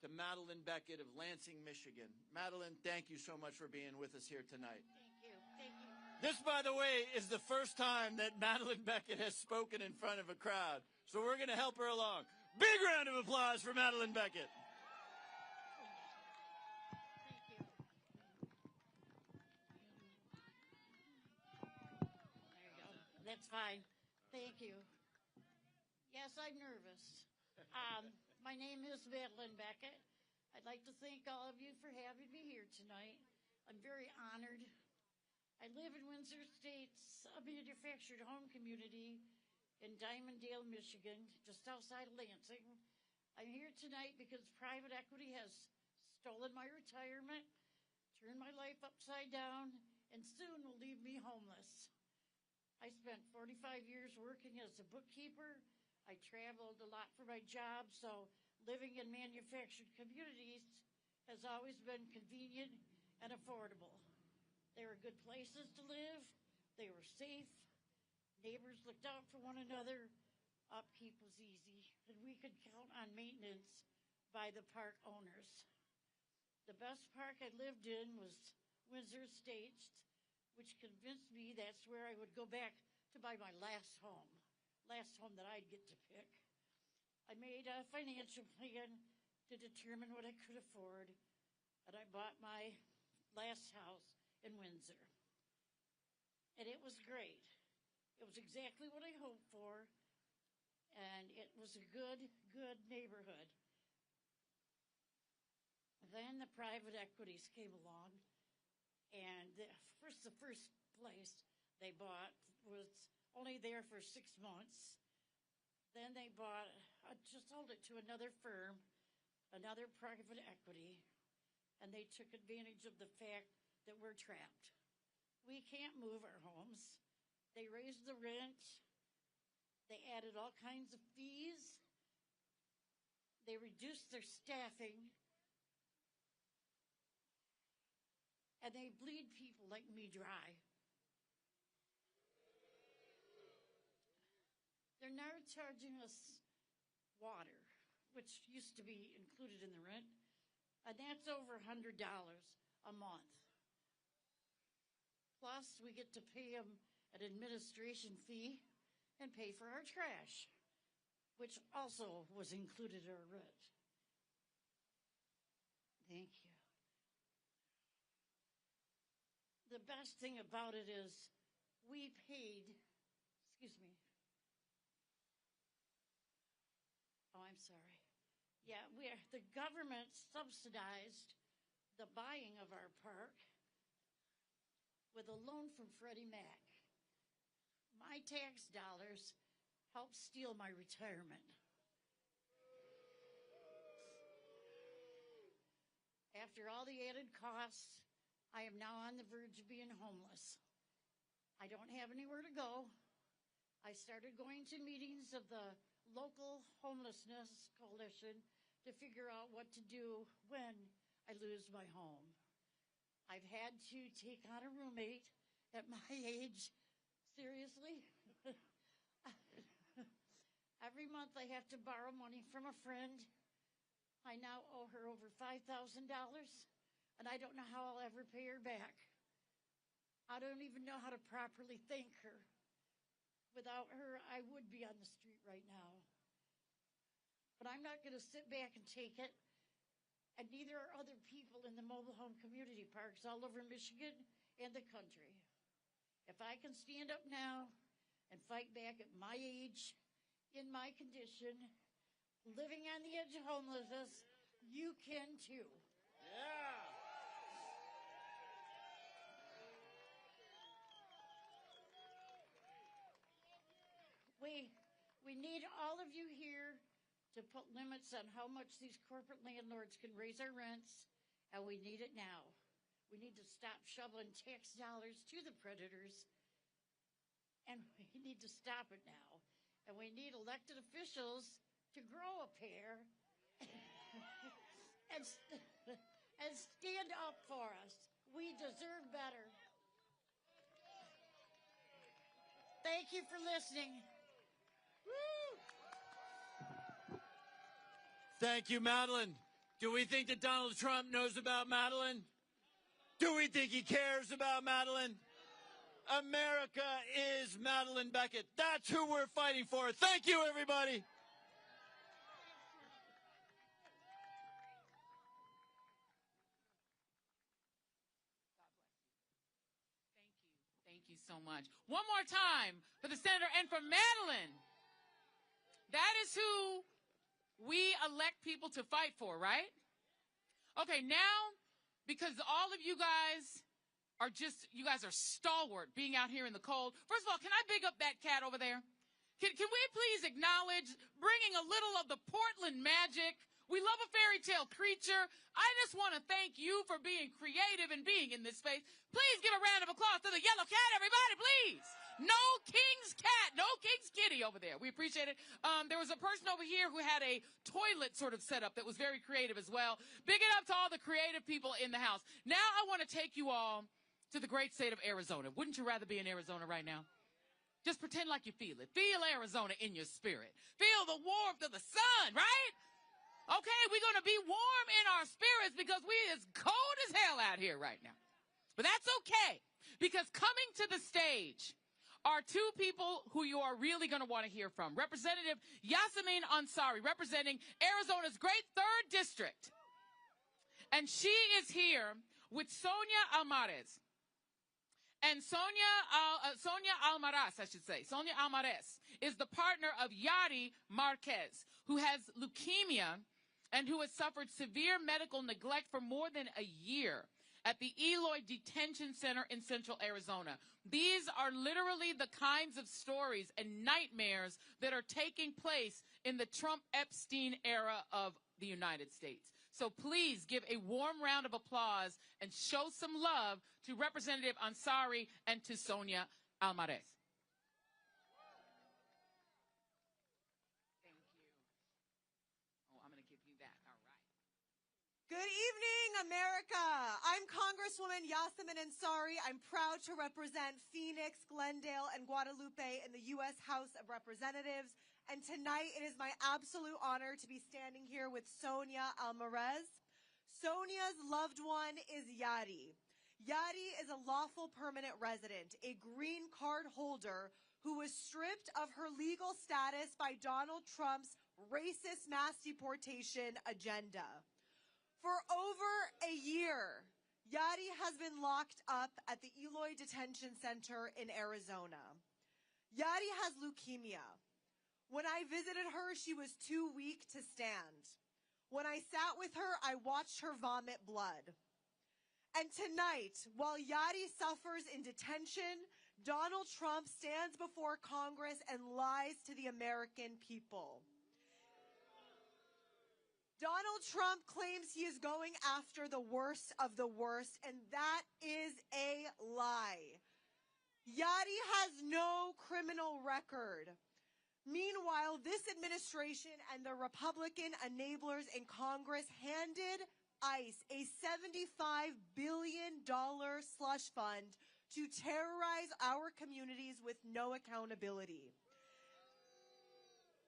to Madeline Beckett of Lansing, Michigan. Madeline, thank you so much for being with us here tonight. Thank you. Thank you. This, by the way, is the first time that Madeline Beckett has spoken in front of a crowd. So we're going to help her along. Big round of applause for Madeline Beckett. That's fine. Thank you. Yes, I'm nervous. My name is Madeline Beckett. I'd like to thank all of you for having me here tonight. I'm very honored. I live in Windsor Estates, a manufactured home community in Diamonddale, Michigan, just outside of Lansing. I'm here tonight because private equity has stolen my retirement, turned my life upside down, and soon will leave me homeless. I spent 45 years working as a bookkeeper. I traveled a lot for my job, so living in manufactured communities has always been convenient and affordable. They were good places to live. They were safe. Neighbors looked out for one another. Upkeep was easy, and we could count on maintenance by the park owners. The best park I lived in was Windsor Estates, which convinced me that's where I would go back to buy my last home that I'd get to pick. I made a financial plan to determine what I could afford, and I bought my last house in Windsor. And it was great. It was exactly what I hoped for, and it was a good neighborhood. Then the private equities came along, and the first place they bought was only there for 6 months. Then they just sold it to another firm, another private equity, and they took advantage of the fact that we're trapped. We can't move our homes. They raised the rent. They added all kinds of fees. They reduced their staffing. And they bleed people like me dry. They're now charging us water, which used to be included in the rent, and that's over $100 a month. Plus, we get to pay them an administration fee and pay for our trash, which also was included in our rent. Thank you. The best thing about it is we paid, I'm sorry. Yeah, the government subsidized the buying of our park with a loan from Freddie Mac. My tax dollars helped steal my retirement. After all the added costs, I am now on the verge of being homeless. I don't have anywhere to go. I started going to meetings of the local homelessness coalition to figure out what to do when I lose my home. I've had to take on a roommate at my age. Seriously? Every month I have to borrow money from a friend. I now owe her over $5,000, and I don't know how I'll ever pay her back. I don't even know how to properly thank her. Without her, I would be on the street right now. But I'm not going to sit back and take it, and neither are other people in the mobile home community parks all over Michigan and the country. If I can stand up now and fight back at my age, in my condition, living on the edge of homelessness, you can too. Yeah. We need all of you here to put limits on how much these corporate landlords can raise our rents, and we need it now. We need to stop shoveling tax dollars to the predators, and we need to stop it now. And we need elected officials to grow a pair and stand up for us. We deserve better. Thank you for listening. Thank you, Madeline. Do we think that Donald Trump knows about Madeline? Do we think he cares about Madeline? America is Madeline Beckett. That's who we're fighting for. Thank you, everybody. Thank you so much. One more time for the senator and for Madeline. That is who we elect people to fight for, right? Okay, now, because all of you guys are stalwart being out here in the cold. First of all, can I big up that cat over there? Can we please acknowledge bringing a little of the Portland magic? We love a fairy tale creature. I just want to thank you for being creative and being in this space. Please give a round of applause to the yellow cat, everybody, please. No King's cat, no King's kitty over there. We appreciate it. There was a person over here who had a toilet sort of set up that was very creative as well. Big it up to all the creative people in the house. Now I want to take you all to the great state of Arizona. Wouldn't you rather be in Arizona right now? Just pretend like you feel it. Feel Arizona in your spirit. Feel the warmth of the sun, right? Okay, we're going to be warm in our spirits because we're as cold as hell out here right now. But that's okay, because coming to the stage are two people who you are really going to want to hear from. Representative Yasamin Ansari, representing Arizona's great 3rd District. And she is here with Sonia Almaraz. And Sonia Almaraz, I should say. Sonia Almaraz is the partner of Yari Marquez, who has leukemia and who has suffered severe medical neglect for more than a year at the Eloy Detention Center in Central Arizona. These are literally the kinds of stories and nightmares that are taking place in the Trump-Epstein era of the United States. So please give a warm round of applause and show some love to Representative Ansari and to Sonia Almaraz. Thank you. Oh, I'm going to give you that. All right. Good evening, America. I'm Congresswoman Yasamin Ansari. I'm proud to represent Phoenix, Glendale, and Guadalupe in the U.S. House of Representatives. And tonight, it is my absolute honor to be standing here with Sonia Almaraz. Sonia's loved one is Yari. Yari is a lawful permanent resident, a green card holder who was stripped of her legal status by Donald Trump's racist mass deportation agenda. For over a year, Yari has been locked up at the Eloy Detention Center in Arizona. Yari has leukemia. When I visited her, she was too weak to stand. When I sat with her, I watched her vomit blood. And tonight, while Yari suffers in detention, Donald Trump stands before Congress and lies to the American people. Donald Trump claims he is going after the worst of the worst, and that is a lie. Yari has no criminal record. Meanwhile, this administration and the Republican enablers in Congress handed ICE a $75 billion slush fund to terrorize our communities with no accountability.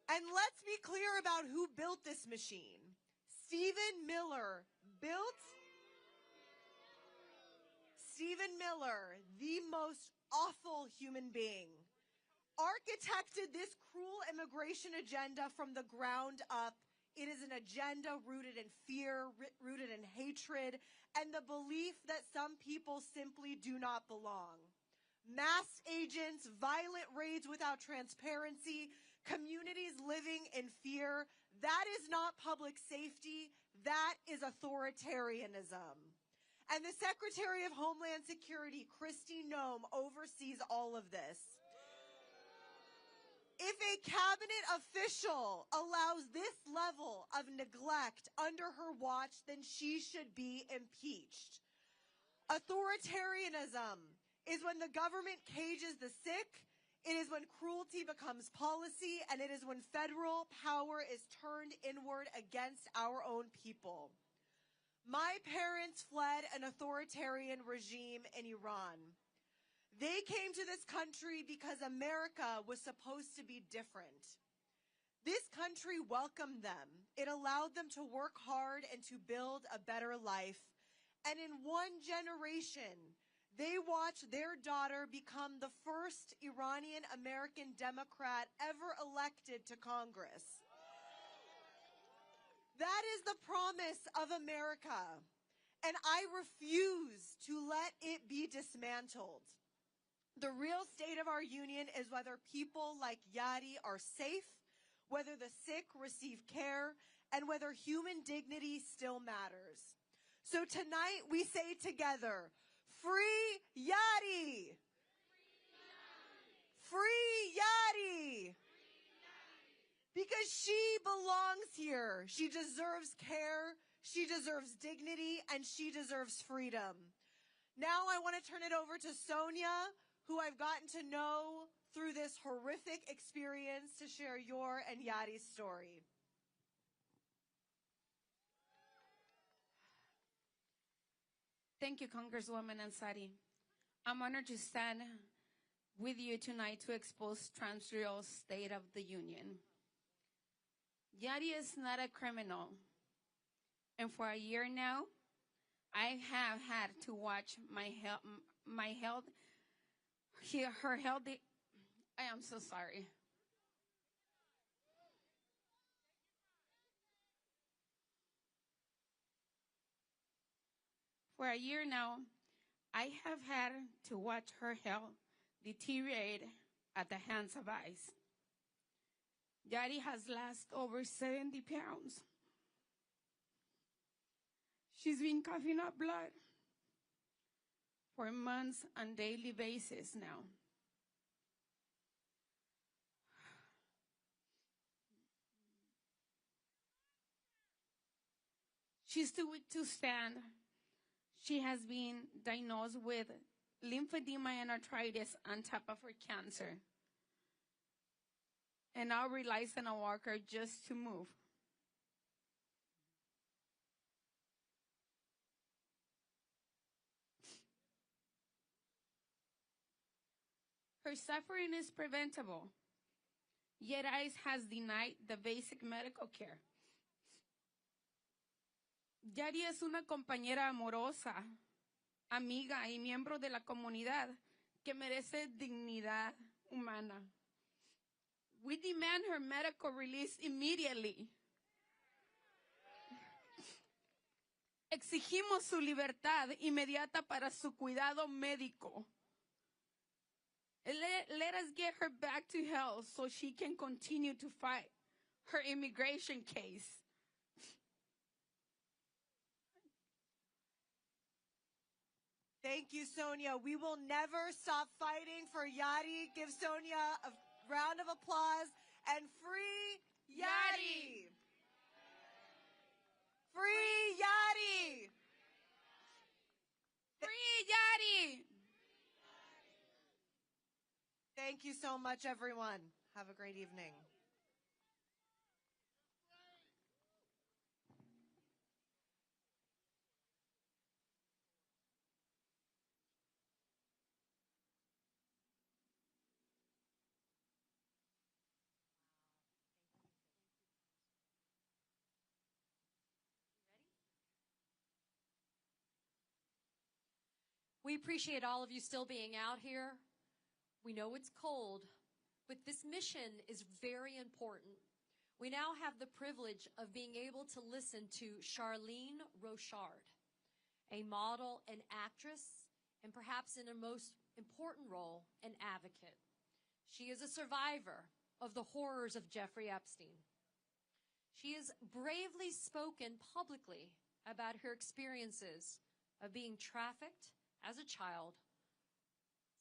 And let's be clear about who built this machine. Stephen Miller, the most awful human being, architected this cruel immigration agenda from the ground up. It is an agenda rooted in fear, rooted in hatred, and the belief that some people simply do not belong. Masked agents, violent raids without transparency, communities living in fear. That is not public safety. That is authoritarianism. And the Secretary of Homeland Security, Kristi Noem, oversees all of this. If a cabinet official allows this level of neglect under her watch, then she should be impeached. Authoritarianism is when the government cages the sick, it is when cruelty becomes policy, and it is when federal power is turned inward against our own people. My parents fled an authoritarian regime in Iran. They came to this country because America was supposed to be different. This country welcomed them. It allowed them to work hard and to build a better life. And in one generation, they watched their daughter become the first Iranian American Democrat ever elected to Congress. That is the promise of America, and I refuse to let it be dismantled. The real state of our union is whether people like Yadi are safe, whether the sick receive care, and whether human dignity still matters. So tonight we say together, free Yadi! Free Yadi! Because she belongs here. She deserves care, she deserves dignity, and she deserves freedom. Now I want to turn it over to Sonia, who I've gotten to know through this horrific experience, to share your and Yadi's story. Thank you, Congresswoman Ansari. I'm honored to stand with you tonight to expose Trump's real state of the union. Yadi is not a criminal, and for a year now, I have had to watch her healthy. I am so sorry. For a year now, I have had to watch her health deteriorate at the hands of ICE. Yadi has lost over 70 pounds. She's been coughing up blood for months on a daily basis now. She's too weak to stand. She has been diagnosed with lymphedema and arthritis on top of her cancer, and now relies on a walker just to move. Her suffering is preventable, yet ICE has denied the basic medical care. Yadi es una compañera amorosa, amiga y miembro de la comunidad que merece dignidad humana. We demand her medical release immediately. Exigimos su libertad inmediata para su cuidado médico. Let us get her back to health so she can continue to fight her immigration case. Thank you, Sonia. We will never stop fighting for Yadi. Give Sonia a round of applause. And free Yadi! Free Yadi! Free Yadi! Thank you so much, everyone. Have a great evening. We appreciate all of you still being out here. We know it's cold, but this mission is very important. We now have the privilege of being able to listen to Charlene Rochard, a model and actress, and perhaps in a most important role, an advocate. She is a survivor of the horrors of Jeffrey Epstein. She has bravely spoken publicly about her experiences of being trafficked as a child,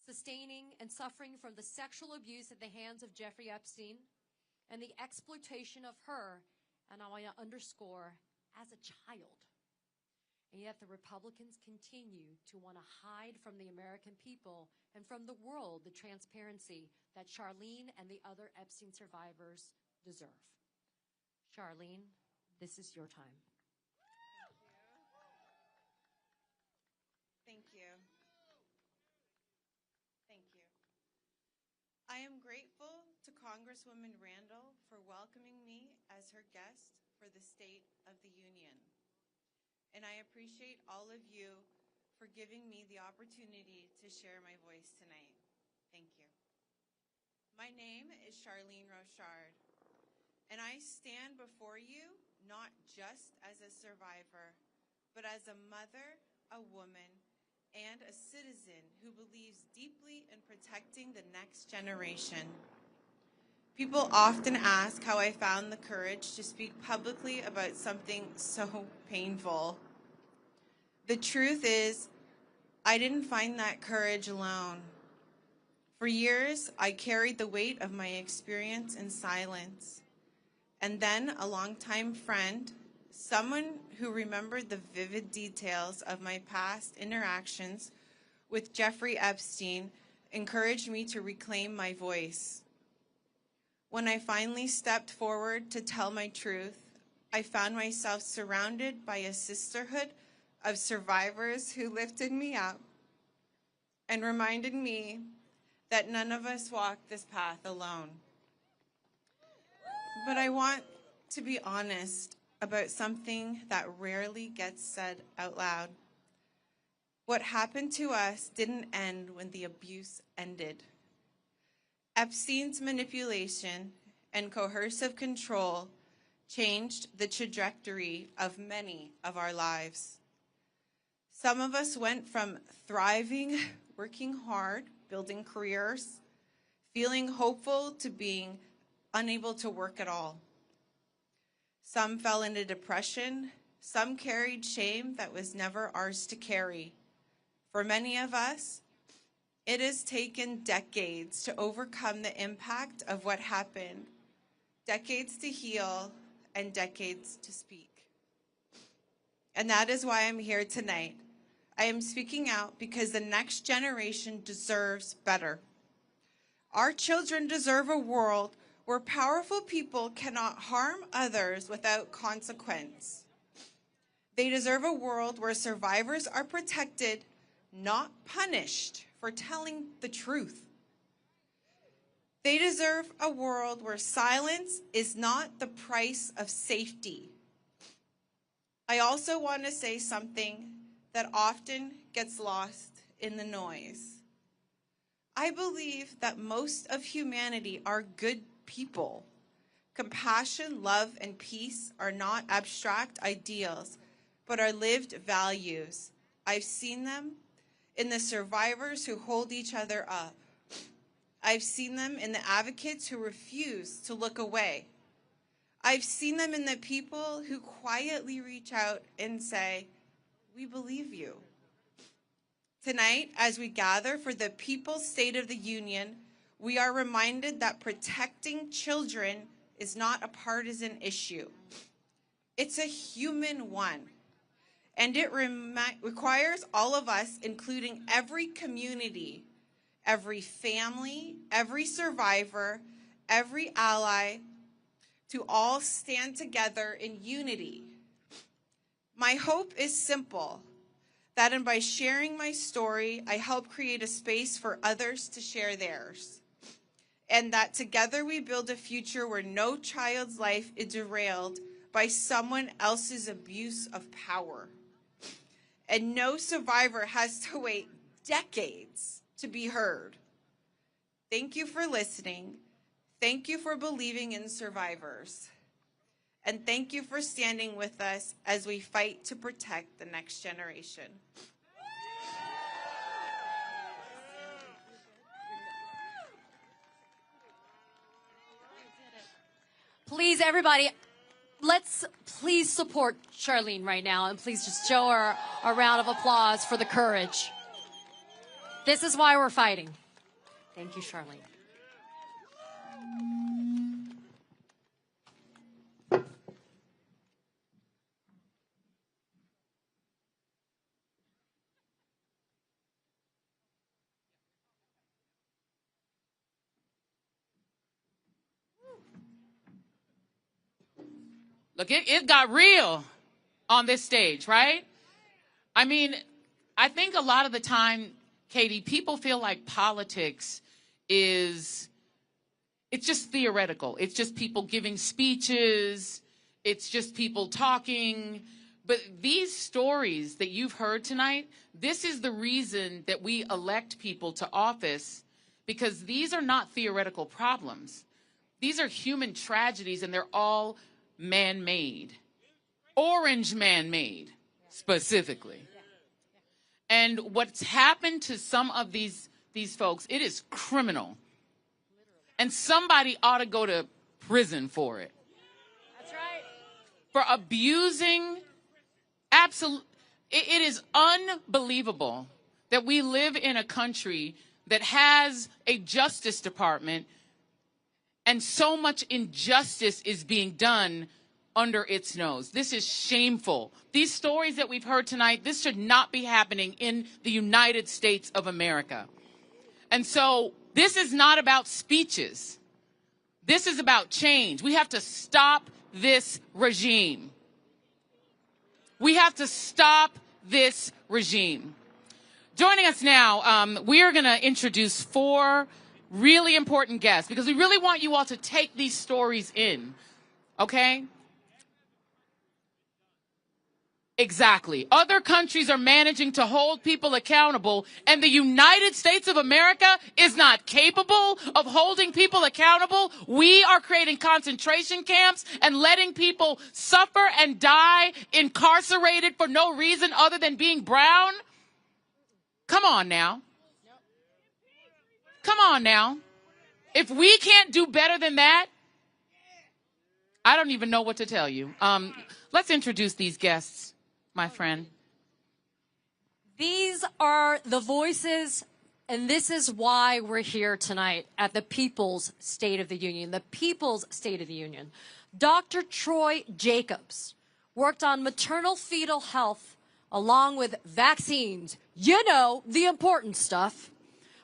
sustaining and suffering from the sexual abuse at the hands of Jeffrey Epstein, and the exploitation of her, and I want to underscore, as a child. And yet the Republicans continue to want to hide from the American people and from the world the transparency that Charlene and the other Epstein survivors deserve. Charlene, this is your time. Thank you. Thank you. I am grateful to Congresswoman Randall for welcoming me as her guest for the State of the Union. And I appreciate all of you for giving me the opportunity to share my voice tonight. Thank you. My name is Charlene Rochard, and I stand before you not just as a survivor, but as a mother, a woman, and a citizen who believes deeply in protecting the next generation. People often ask how I found the courage to speak publicly about something so painful. The truth is, I didn't find that courage alone. For years, I carried the weight of my experience in silence. And then a longtime friend, someone who remembered the vivid details of my past interactions with Jeffrey Epstein, encouraged me to reclaim my voice. When I finally stepped forward to tell my truth, I found myself surrounded by a sisterhood of survivors who lifted me up and reminded me that none of us walk this path alone. But I want to be honest about something that rarely gets said out loud. What happened to us didn't end when the abuse ended. Epstein's manipulation and coercive control changed the trajectory of many of our lives. Some of us went from thriving, working hard, building careers, feeling hopeful, to being unable to work at all. Some fell into depression. Some carried shame that was never ours to carry. For many of us, it has taken decades to overcome the impact of what happened, decades to heal, and decades to speak. And that is why I'm here tonight. I am speaking out because the next generation deserves better. Our children deserve a world where powerful people cannot harm others without consequence. They deserve a world where survivors are protected, not punished for telling the truth. They deserve a world where silence is not the price of safety. I also want to say something that often gets lost in the noise. I believe that most of humanity are good people. Compassion, love, and peace are not abstract ideals, but are lived values. I've seen them in the survivors who hold each other up. I've seen them in the advocates who refuse to look away. I've seen them in the people who quietly reach out and say, "We believe you." Tonight, as we gather for the People's State of the Union, we are reminded that protecting children is not a partisan issue. It's a human one. And it requires all of us, including every community, every family, every survivor, every ally, to all stand together in unity. My hope is simple, that by sharing my story, I help create a space for others to share theirs. And that together we build a future where no child's life is derailed by someone else's abuse of power. And no survivor has to wait decades to be heard. Thank you for listening. Thank you for believing in survivors. And thank you for standing with us as we fight to protect the next generation. Please, everybody, let's please support Charlene right now, and please just show her a round of applause for the courage. This is why we're fighting. Thank you, Charlene. Look, it got real on this stage, right? I mean, I think a lot of the time, Katie, people feel like politics it's just theoretical. It's just people giving speeches. It's just people talking. But these stories that you've heard tonight, this is the reason that we elect people to office, because these are not theoretical problems. These are human tragedies, and they're all man-made. Orange man-made, specifically. And what's happened to some of these folks, it is criminal. And somebody ought to go to prison for it. That's right. For abusing, it is unbelievable that we live in a country that has a Justice Department and so much injustice is being done under its nose. This is shameful. These stories that we've heard tonight, this should not be happening in the United States of America. And so this is not about speeches. This is about change. We have to stop this regime. We have to stop this regime. Joining us now, we are going to introduce 4 really important guests because we really want you all to take these stories in, okay? Exactly. Other countries are managing to hold people accountable, and the United States of America is not capable of holding people accountable. We are creating concentration camps and letting people suffer and die incarcerated for no reason other than being brown. Come on now. Come on now. If we can't do better than that, I don't even know what to tell you. Let's introduce these guests, my friend. These are the voices, and this is why we're here tonight at the People's State of the Union, the People's State of the Union. Dr. Troy Jacobs worked on maternal fetal health along with vaccines. You know, the important stuff.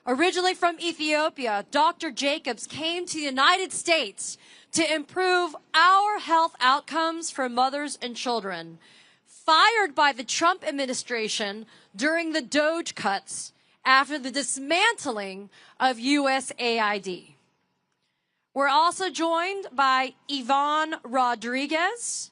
Originally from Ethiopia, Dr. Jacobs came to the United States to improve our health outcomes for mothers and children. Fired by the Trump administration during the DOGE cuts after the dismantling of USAID. We're also joined by Yvonne Rodriguez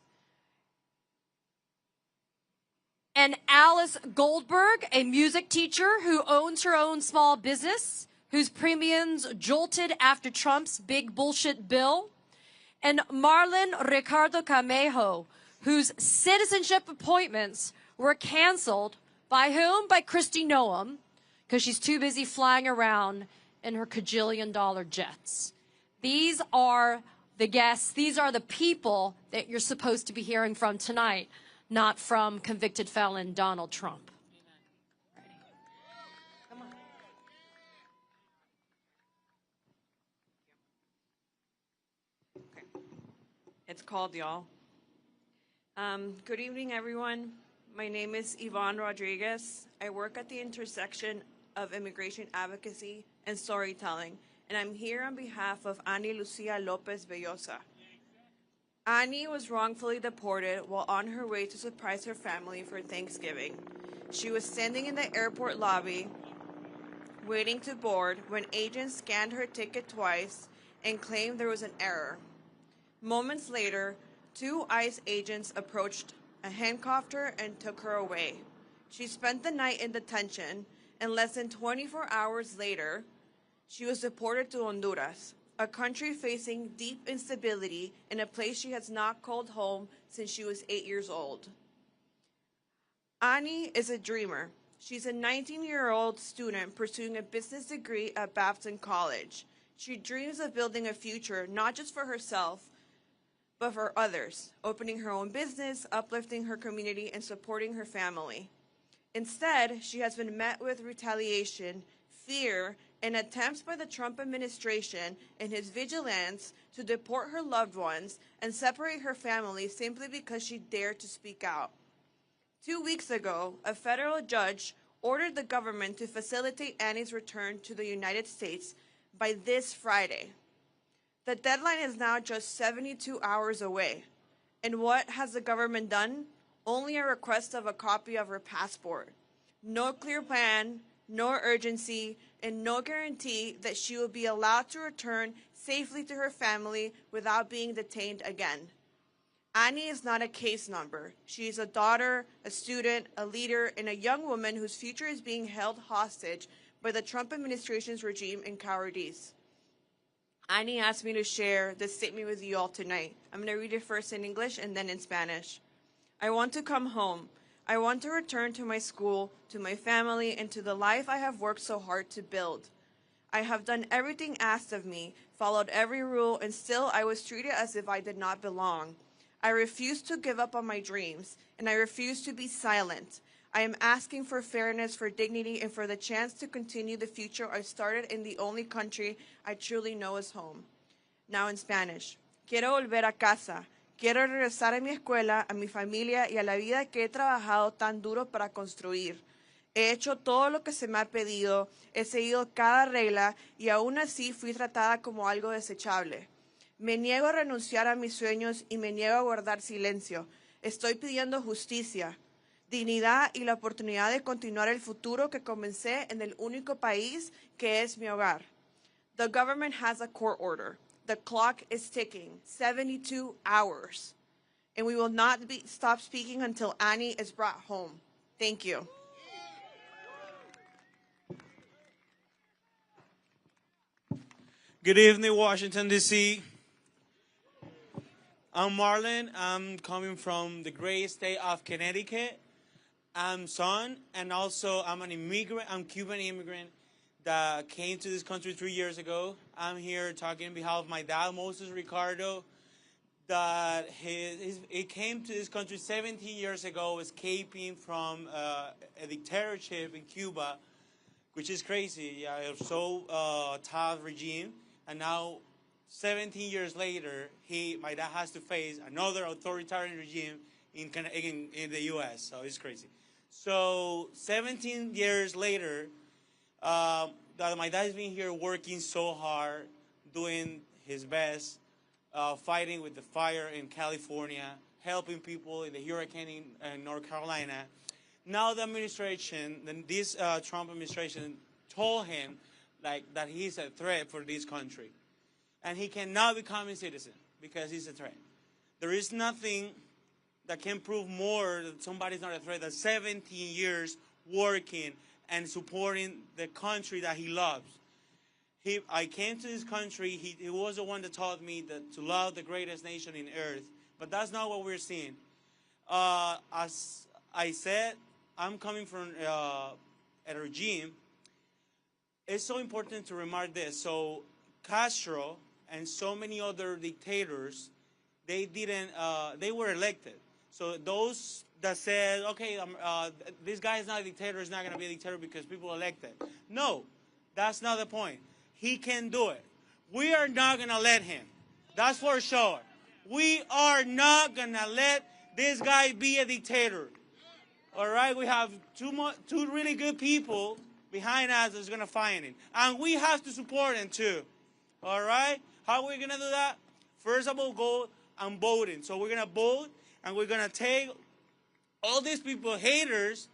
and Alice Goldberg, a music teacher who owns her own small business, whose premiums jolted after Trump's big bullshit bill, and Marlon Ricardo Camejo, whose citizenship appointments were canceled by whom? By Kristi Noem, because she's too busy flying around in her $1,000,000,000 jets. These are the guests, these are the people that you're supposed to be hearing from tonight, not from convicted felon Donald Trump. Come on. Okay. It's called, y'all. Good evening, everyone. My name is Yvonne Rodriguez. I work at the intersection of immigration advocacy and storytelling, and I'm here on behalf of Annie Lucia Lopez Bellosa. Annie was wrongfully deported while on her way to surprise her family for Thanksgiving. She was standing in the airport lobby waiting to board when agents scanned her ticket twice and claimed there was an error. Moments later, 2 ICE agents approached, handcuffed her, and took her away. She spent the night in detention, and less than 24 hours later, she was deported to Honduras, a country facing deep instability in a place she has not called home since she was 8 years old. Annie is a dreamer. She's a 19-year-old student pursuing a business degree at Babson College. She dreams of building a future not just for herself, but for others, opening her own business, uplifting her community, and supporting her family. Instead, she has been met with retaliation, fear, and attempts by the Trump administration and his vigilantes to deport her loved ones and separate her family simply because she dared to speak out. 2 weeks ago, a federal judge ordered the government to facilitate Annie's return to the United States by this Friday. The deadline is now just 72 hours away. And what has the government done? Only a request of a copy of her passport. No clear plan, no urgency, and no guarantee that she will be allowed to return safely to her family without being detained again. Annie is not a case number. She is a daughter, a student, a leader, and a young woman whose future is being held hostage by the Trump administration's regime and cowardice. Annie asked me to share this statement with you all tonight. I'm going to read it first in English and then in Spanish. I want to come home. I want to return to my school, to my family, and to the life I have worked so hard to build. I have done everything asked of me, followed every rule, and still I was treated as if I did not belong. I refuse to give up on my dreams, and I refuse to be silent. I am asking for fairness, for dignity, and for the chance to continue the future I started in the only country I truly know as home. Now in Spanish. Quiero volver a casa. Quiero regresar a mi escuela, a mi familia y a la vida que he trabajado tan duro para construir. He hecho todo lo que se me ha pedido, he seguido cada regla y aún así fui tratada como algo desechable. Me niego a renunciar a mis sueños y me niego a guardar silencio. Estoy pidiendo justicia, dignidad y la oportunidad de continuar el futuro que comencé en el único país que es mi hogar. The government has a court order. The clock is ticking, 72 hours. And we will not stop speaking until Annie is brought home. Thank you. Good evening, Washington, D.C. I'm Marlon. I'm coming from the great state of Connecticut. I'm son, and also I'm an immigrant. I'm Cuban immigrant that came to this country 3 years ago. I'm here talking on behalf of my dad, Moses Ricardo, that he came to this country 17 years ago, escaping from a dictatorship in Cuba, which is crazy. Yeah, it was so tough regime. And now, 17 years later, my dad has to face another authoritarian regime in the U.S., so it's crazy. So 17 years later, my dad has been here working so hard, doing his best, fighting with the fire in California, helping people in the hurricane in North Carolina. Now the administration, this Trump administration, told him that he's a threat for this country. And he cannot become a citizen because he's a threat. There is nothing that can prove more that somebody's not a threat than 17 years working and supporting the country that he loves. I came to this country, he was the one that taught me to love the greatest nation in earth. But that's not what we're seeing. As I said, I'm coming from a regime. It's so important to remark this. So Castro and so many other dictators, they were elected. So those that said, okay, this guy is not a dictator, he's not going to be a dictator because people elected. No, that's not the point. He can do it. We are not going to let him. That's for sure. We are not going to let this guy be a dictator. All right, we have two really good people behind us that's going to fight him. And we have to support him too. All right? How are we going to do that? First of all, go and voting. So we're going to vote, and we're going to take all these people, haters,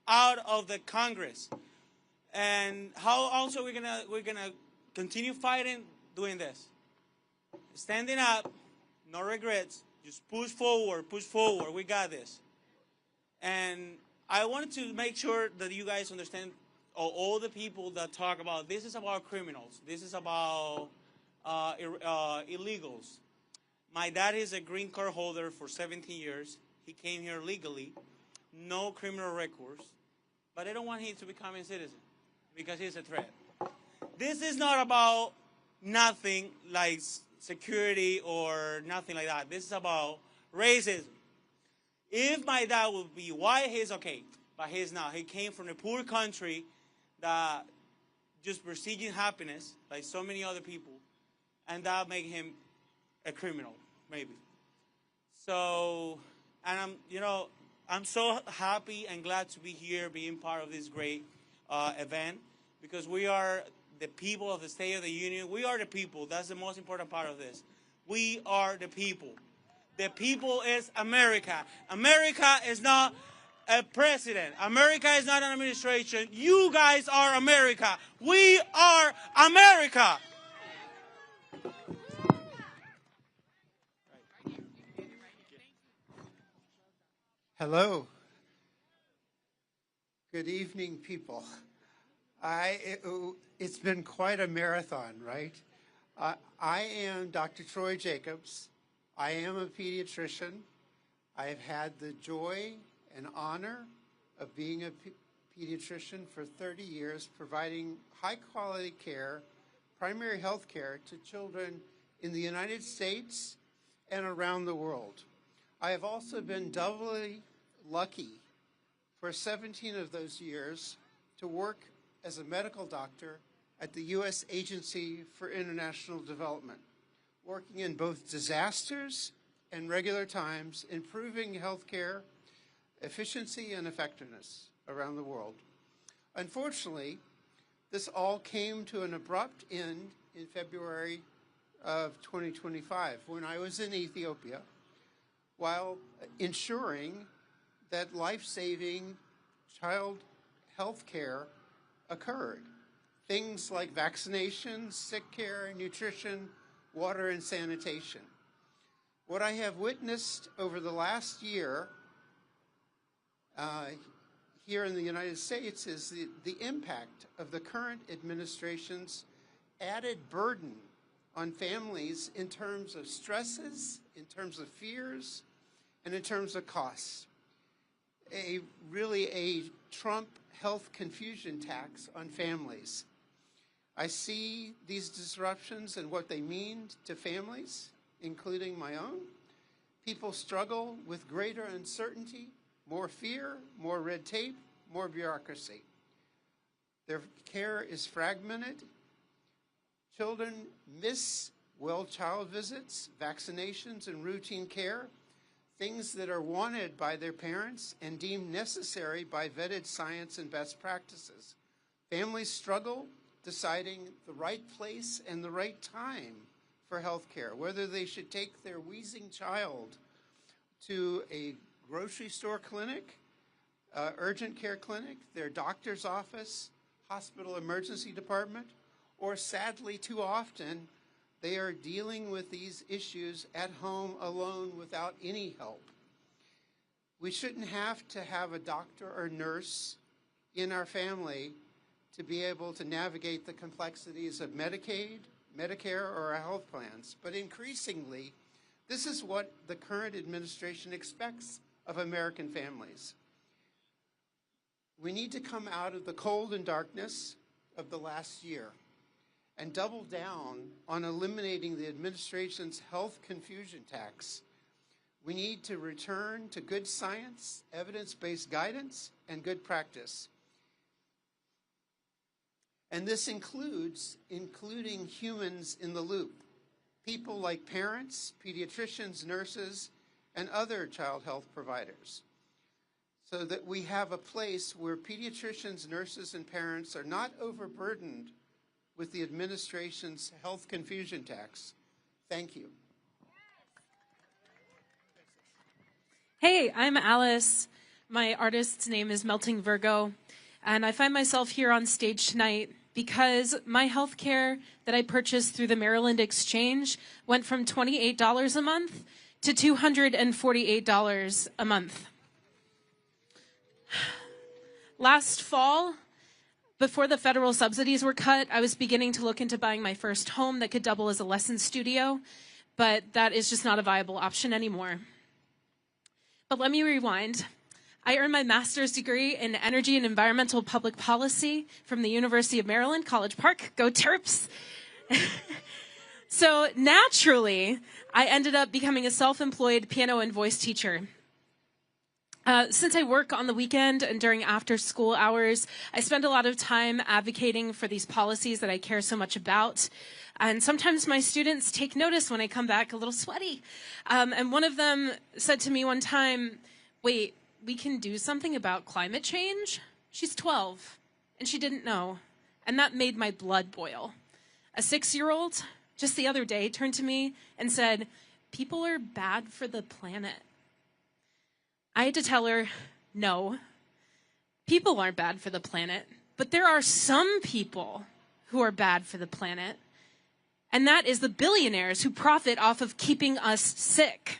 out of the Congress. And how also we're going to continue fighting, doing this. Standing up, no regrets. Just push forward, we got this. And I wanted to make sure that you guys understand, all the people that talk about, this is about criminals. This is about illegals. My dad is a green card holder for 17 years. He came here legally, no criminal records. But I don't want him to become a citizen because he's a threat. This is not about nothing like security or nothing like that. This is about racism. If my dad would be white, he's okay. But he's not. He came from a poor country that just pursuing happiness, like so many other people, and that make him a criminal, maybe. So, and I'm so happy and glad to be here, being part of this great event, because we are the people of the State of the Union. We are the people. That's the most important part of this. We are the people. The people is America. America is not a president. America is not an administration. You guys are America. We are America. Hello. Good evening, people. It's been quite a marathon, right? I am Dr. Troy Jacobs. I am a pediatrician. I have had the joy and honor of being a pediatrician for 30 years, providing high-quality care, primary health care to children in the United States and around the world. I have also been doubly lucky for 17 of those years to work as a medical doctor at the U.S. Agency for International Development, working in both disasters and regular times, improving healthcare efficiency and effectiveness around the world. Unfortunately, this all came to an abrupt end in February of 2025 when I was in Ethiopia while ensuring that life-saving child health care occurred. Things like vaccinations, sick care, nutrition, water, and sanitation. What I have witnessed over the last year here in the United States is the impact of the current administration's added burden on families in terms of stresses, in terms of fears, and in terms of costs. Really a Trump health confusion tax on families. I see these disruptions and what they mean to families, including my own. People struggle with greater uncertainty, more fear, more red tape, more bureaucracy. Their care is fragmented. Children miss well-child visits, vaccinations, and routine care, things that are wanted by their parents and deemed necessary by vetted science and best practices. Families struggle deciding the right place and the right time for health care, whether they should take their wheezing child to a grocery store clinic, urgent care clinic, their doctor's office, hospital emergency department, or sadly too often they are dealing with these issues at home alone without any help. We shouldn't have to have a doctor or nurse in our family to be able to navigate the complexities of Medicaid, Medicare, or our health plans. But increasingly, this is what the current administration expects of American families. We need to come out of the cold and darkness of the last year and double down on eliminating the administration's health confusion tax. We need to return to good science, evidence-based guidance, and good practice. And this includes including humans in the loop, people like parents, pediatricians, nurses, and other child health providers, so that we have a place where pediatricians, nurses, and parents are not overburdened with the administration's health confusion tax. Thank you. Hey, I'm Alice. My artist's name is Melting Virgo, and I find myself here on stage tonight because my health care that I purchased through the Maryland Exchange went from $28 a month to $248 a month. Last fall, before the federal subsidies were cut, I was beginning to look into buying my first home that could double as a lesson studio, but that is just not a viable option anymore. But let me rewind. I earned my master's degree in energy and environmental public policy from the University of Maryland, College Park. Go Terps! So naturally, I ended up becoming a self-employed piano and voice teacher. Since I work on the weekend and during after-school hours, I spend a lot of time advocating for these policies that I care so much about. And sometimes my students take notice when I come back a little sweaty. And one of them said to me one time, "Wait, we can do something about climate change?" She's 12, and she didn't know. And that made my blood boil. A 6-year-old, just the other day, turned to me and said, "People are bad for the planet." I had to tell her, no, people aren't bad for the planet, but there are some people who are bad for the planet, and that is the billionaires who profit off of keeping us sick.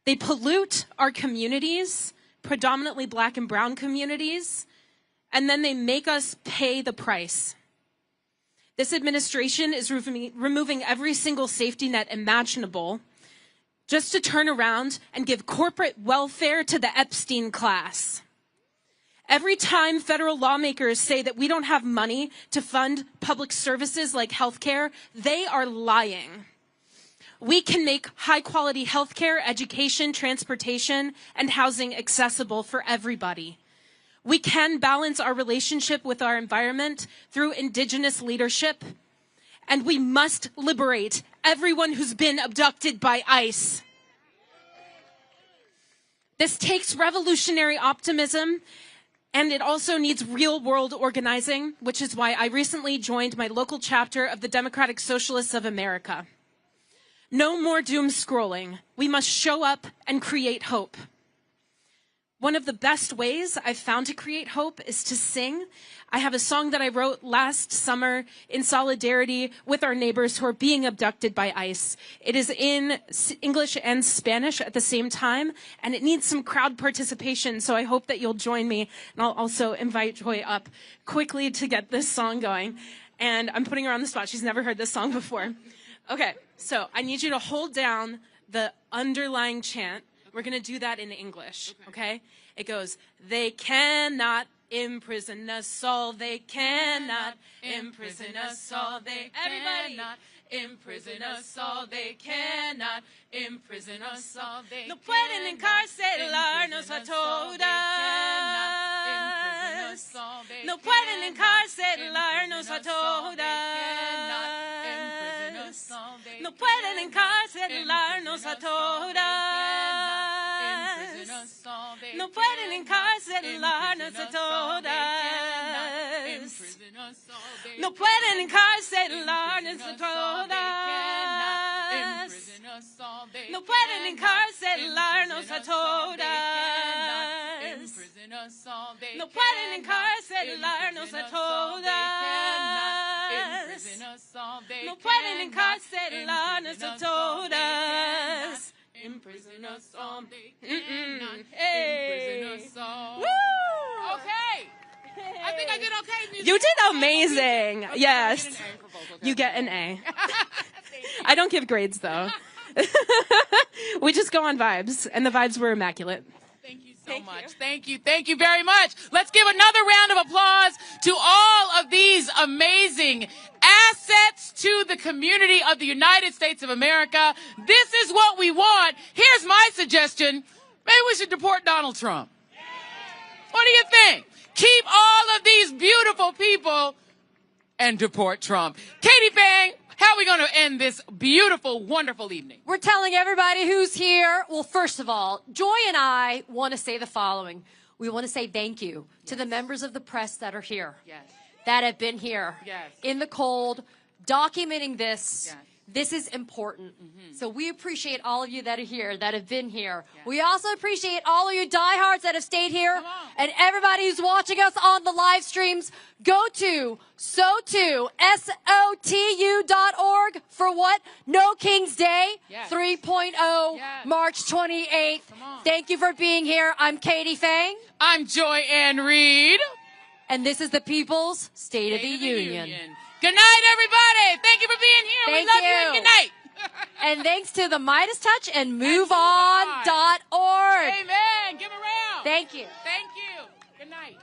They pollute our communities, predominantly black and brown communities, and then they make us pay the price. This administration is removing every single safety net imaginable just to turn around and give corporate welfare to the Epstein class. Every time federal lawmakers say that we don't have money to fund public services like healthcare, they are lying. We can make high-quality healthcare, education, transportation, and housing accessible for everybody. We can balance our relationship with our environment through indigenous leadership, and we must liberate everyone who's been abducted by ICE. This takes revolutionary optimism, and it also needs real-world organizing, which is why I recently joined my local chapter of the Democratic Socialists of America. No more doom scrolling. We must show up and create hope. One of the best ways I've found to create hope is to sing. I have a song that I wrote last summer in solidarity with our neighbors who are being abducted by ICE. It is in English and Spanish at the same time, and it needs some crowd participation, so I hope that you'll join me. And I'll also invite Joy up quickly to get this song going. And I'm putting her on the spot. She's never heard this song before. Okay, so I need you to hold down the underlying chant. We're going to do that in English, okay? It goes, they cannot imprison us all. They cannot imprison us all. They cannot imprison us all. They cannot imprison us all. No pueden encarcelarnos a todas. No pueden encarcelarnos a todas. No pueden encarcelarnos a todas. No pueden encarcelarnos a todas. No pueden encarcelarnos a todas. No pueden encarcelarnos a todas. No pueden encarcelarnos a todas. No pueden encarcelarnos a todas. Imprison us all. Hey. Woo! Okay. I think I did okay. You did amazing. Yes. You get an A. I don't give grades, though. We just go on vibes, and the vibes were immaculate. Thank you so much. Thank you. Thank you very much. Let's give another round of applause to all of these amazing assets to the community of the United States of America. This is what we want. Here's my suggestion. Maybe we should deport Donald Trump. What do you think? Keep all of these beautiful people and deport Trump. Katie Fang, how are we going to end this beautiful, wonderful evening? We're telling everybody who's here. Well, first of all, Joy and I want to say the following. We want to say thank you to the members of the press that are here. Yes. That have been here in the cold, documenting this. Yes. This is important. So we appreciate all of you that are here, that have been here. We also appreciate all of you diehards that have stayed here. And everybody who's watching us on the live streams, go to SOTU.org for what? No King's Day 3.0, March 28th. Thank you for being here. I'm Katie Fang. I'm Joy Ann Reid. And this is the People's State of the Union. Good night, everybody. Thank you for being here. Thank we love you. you. Good night. And thanks to the Midas Touch and MoveOn.org. Amen. Give a round. Thank you. Thank you. Good night.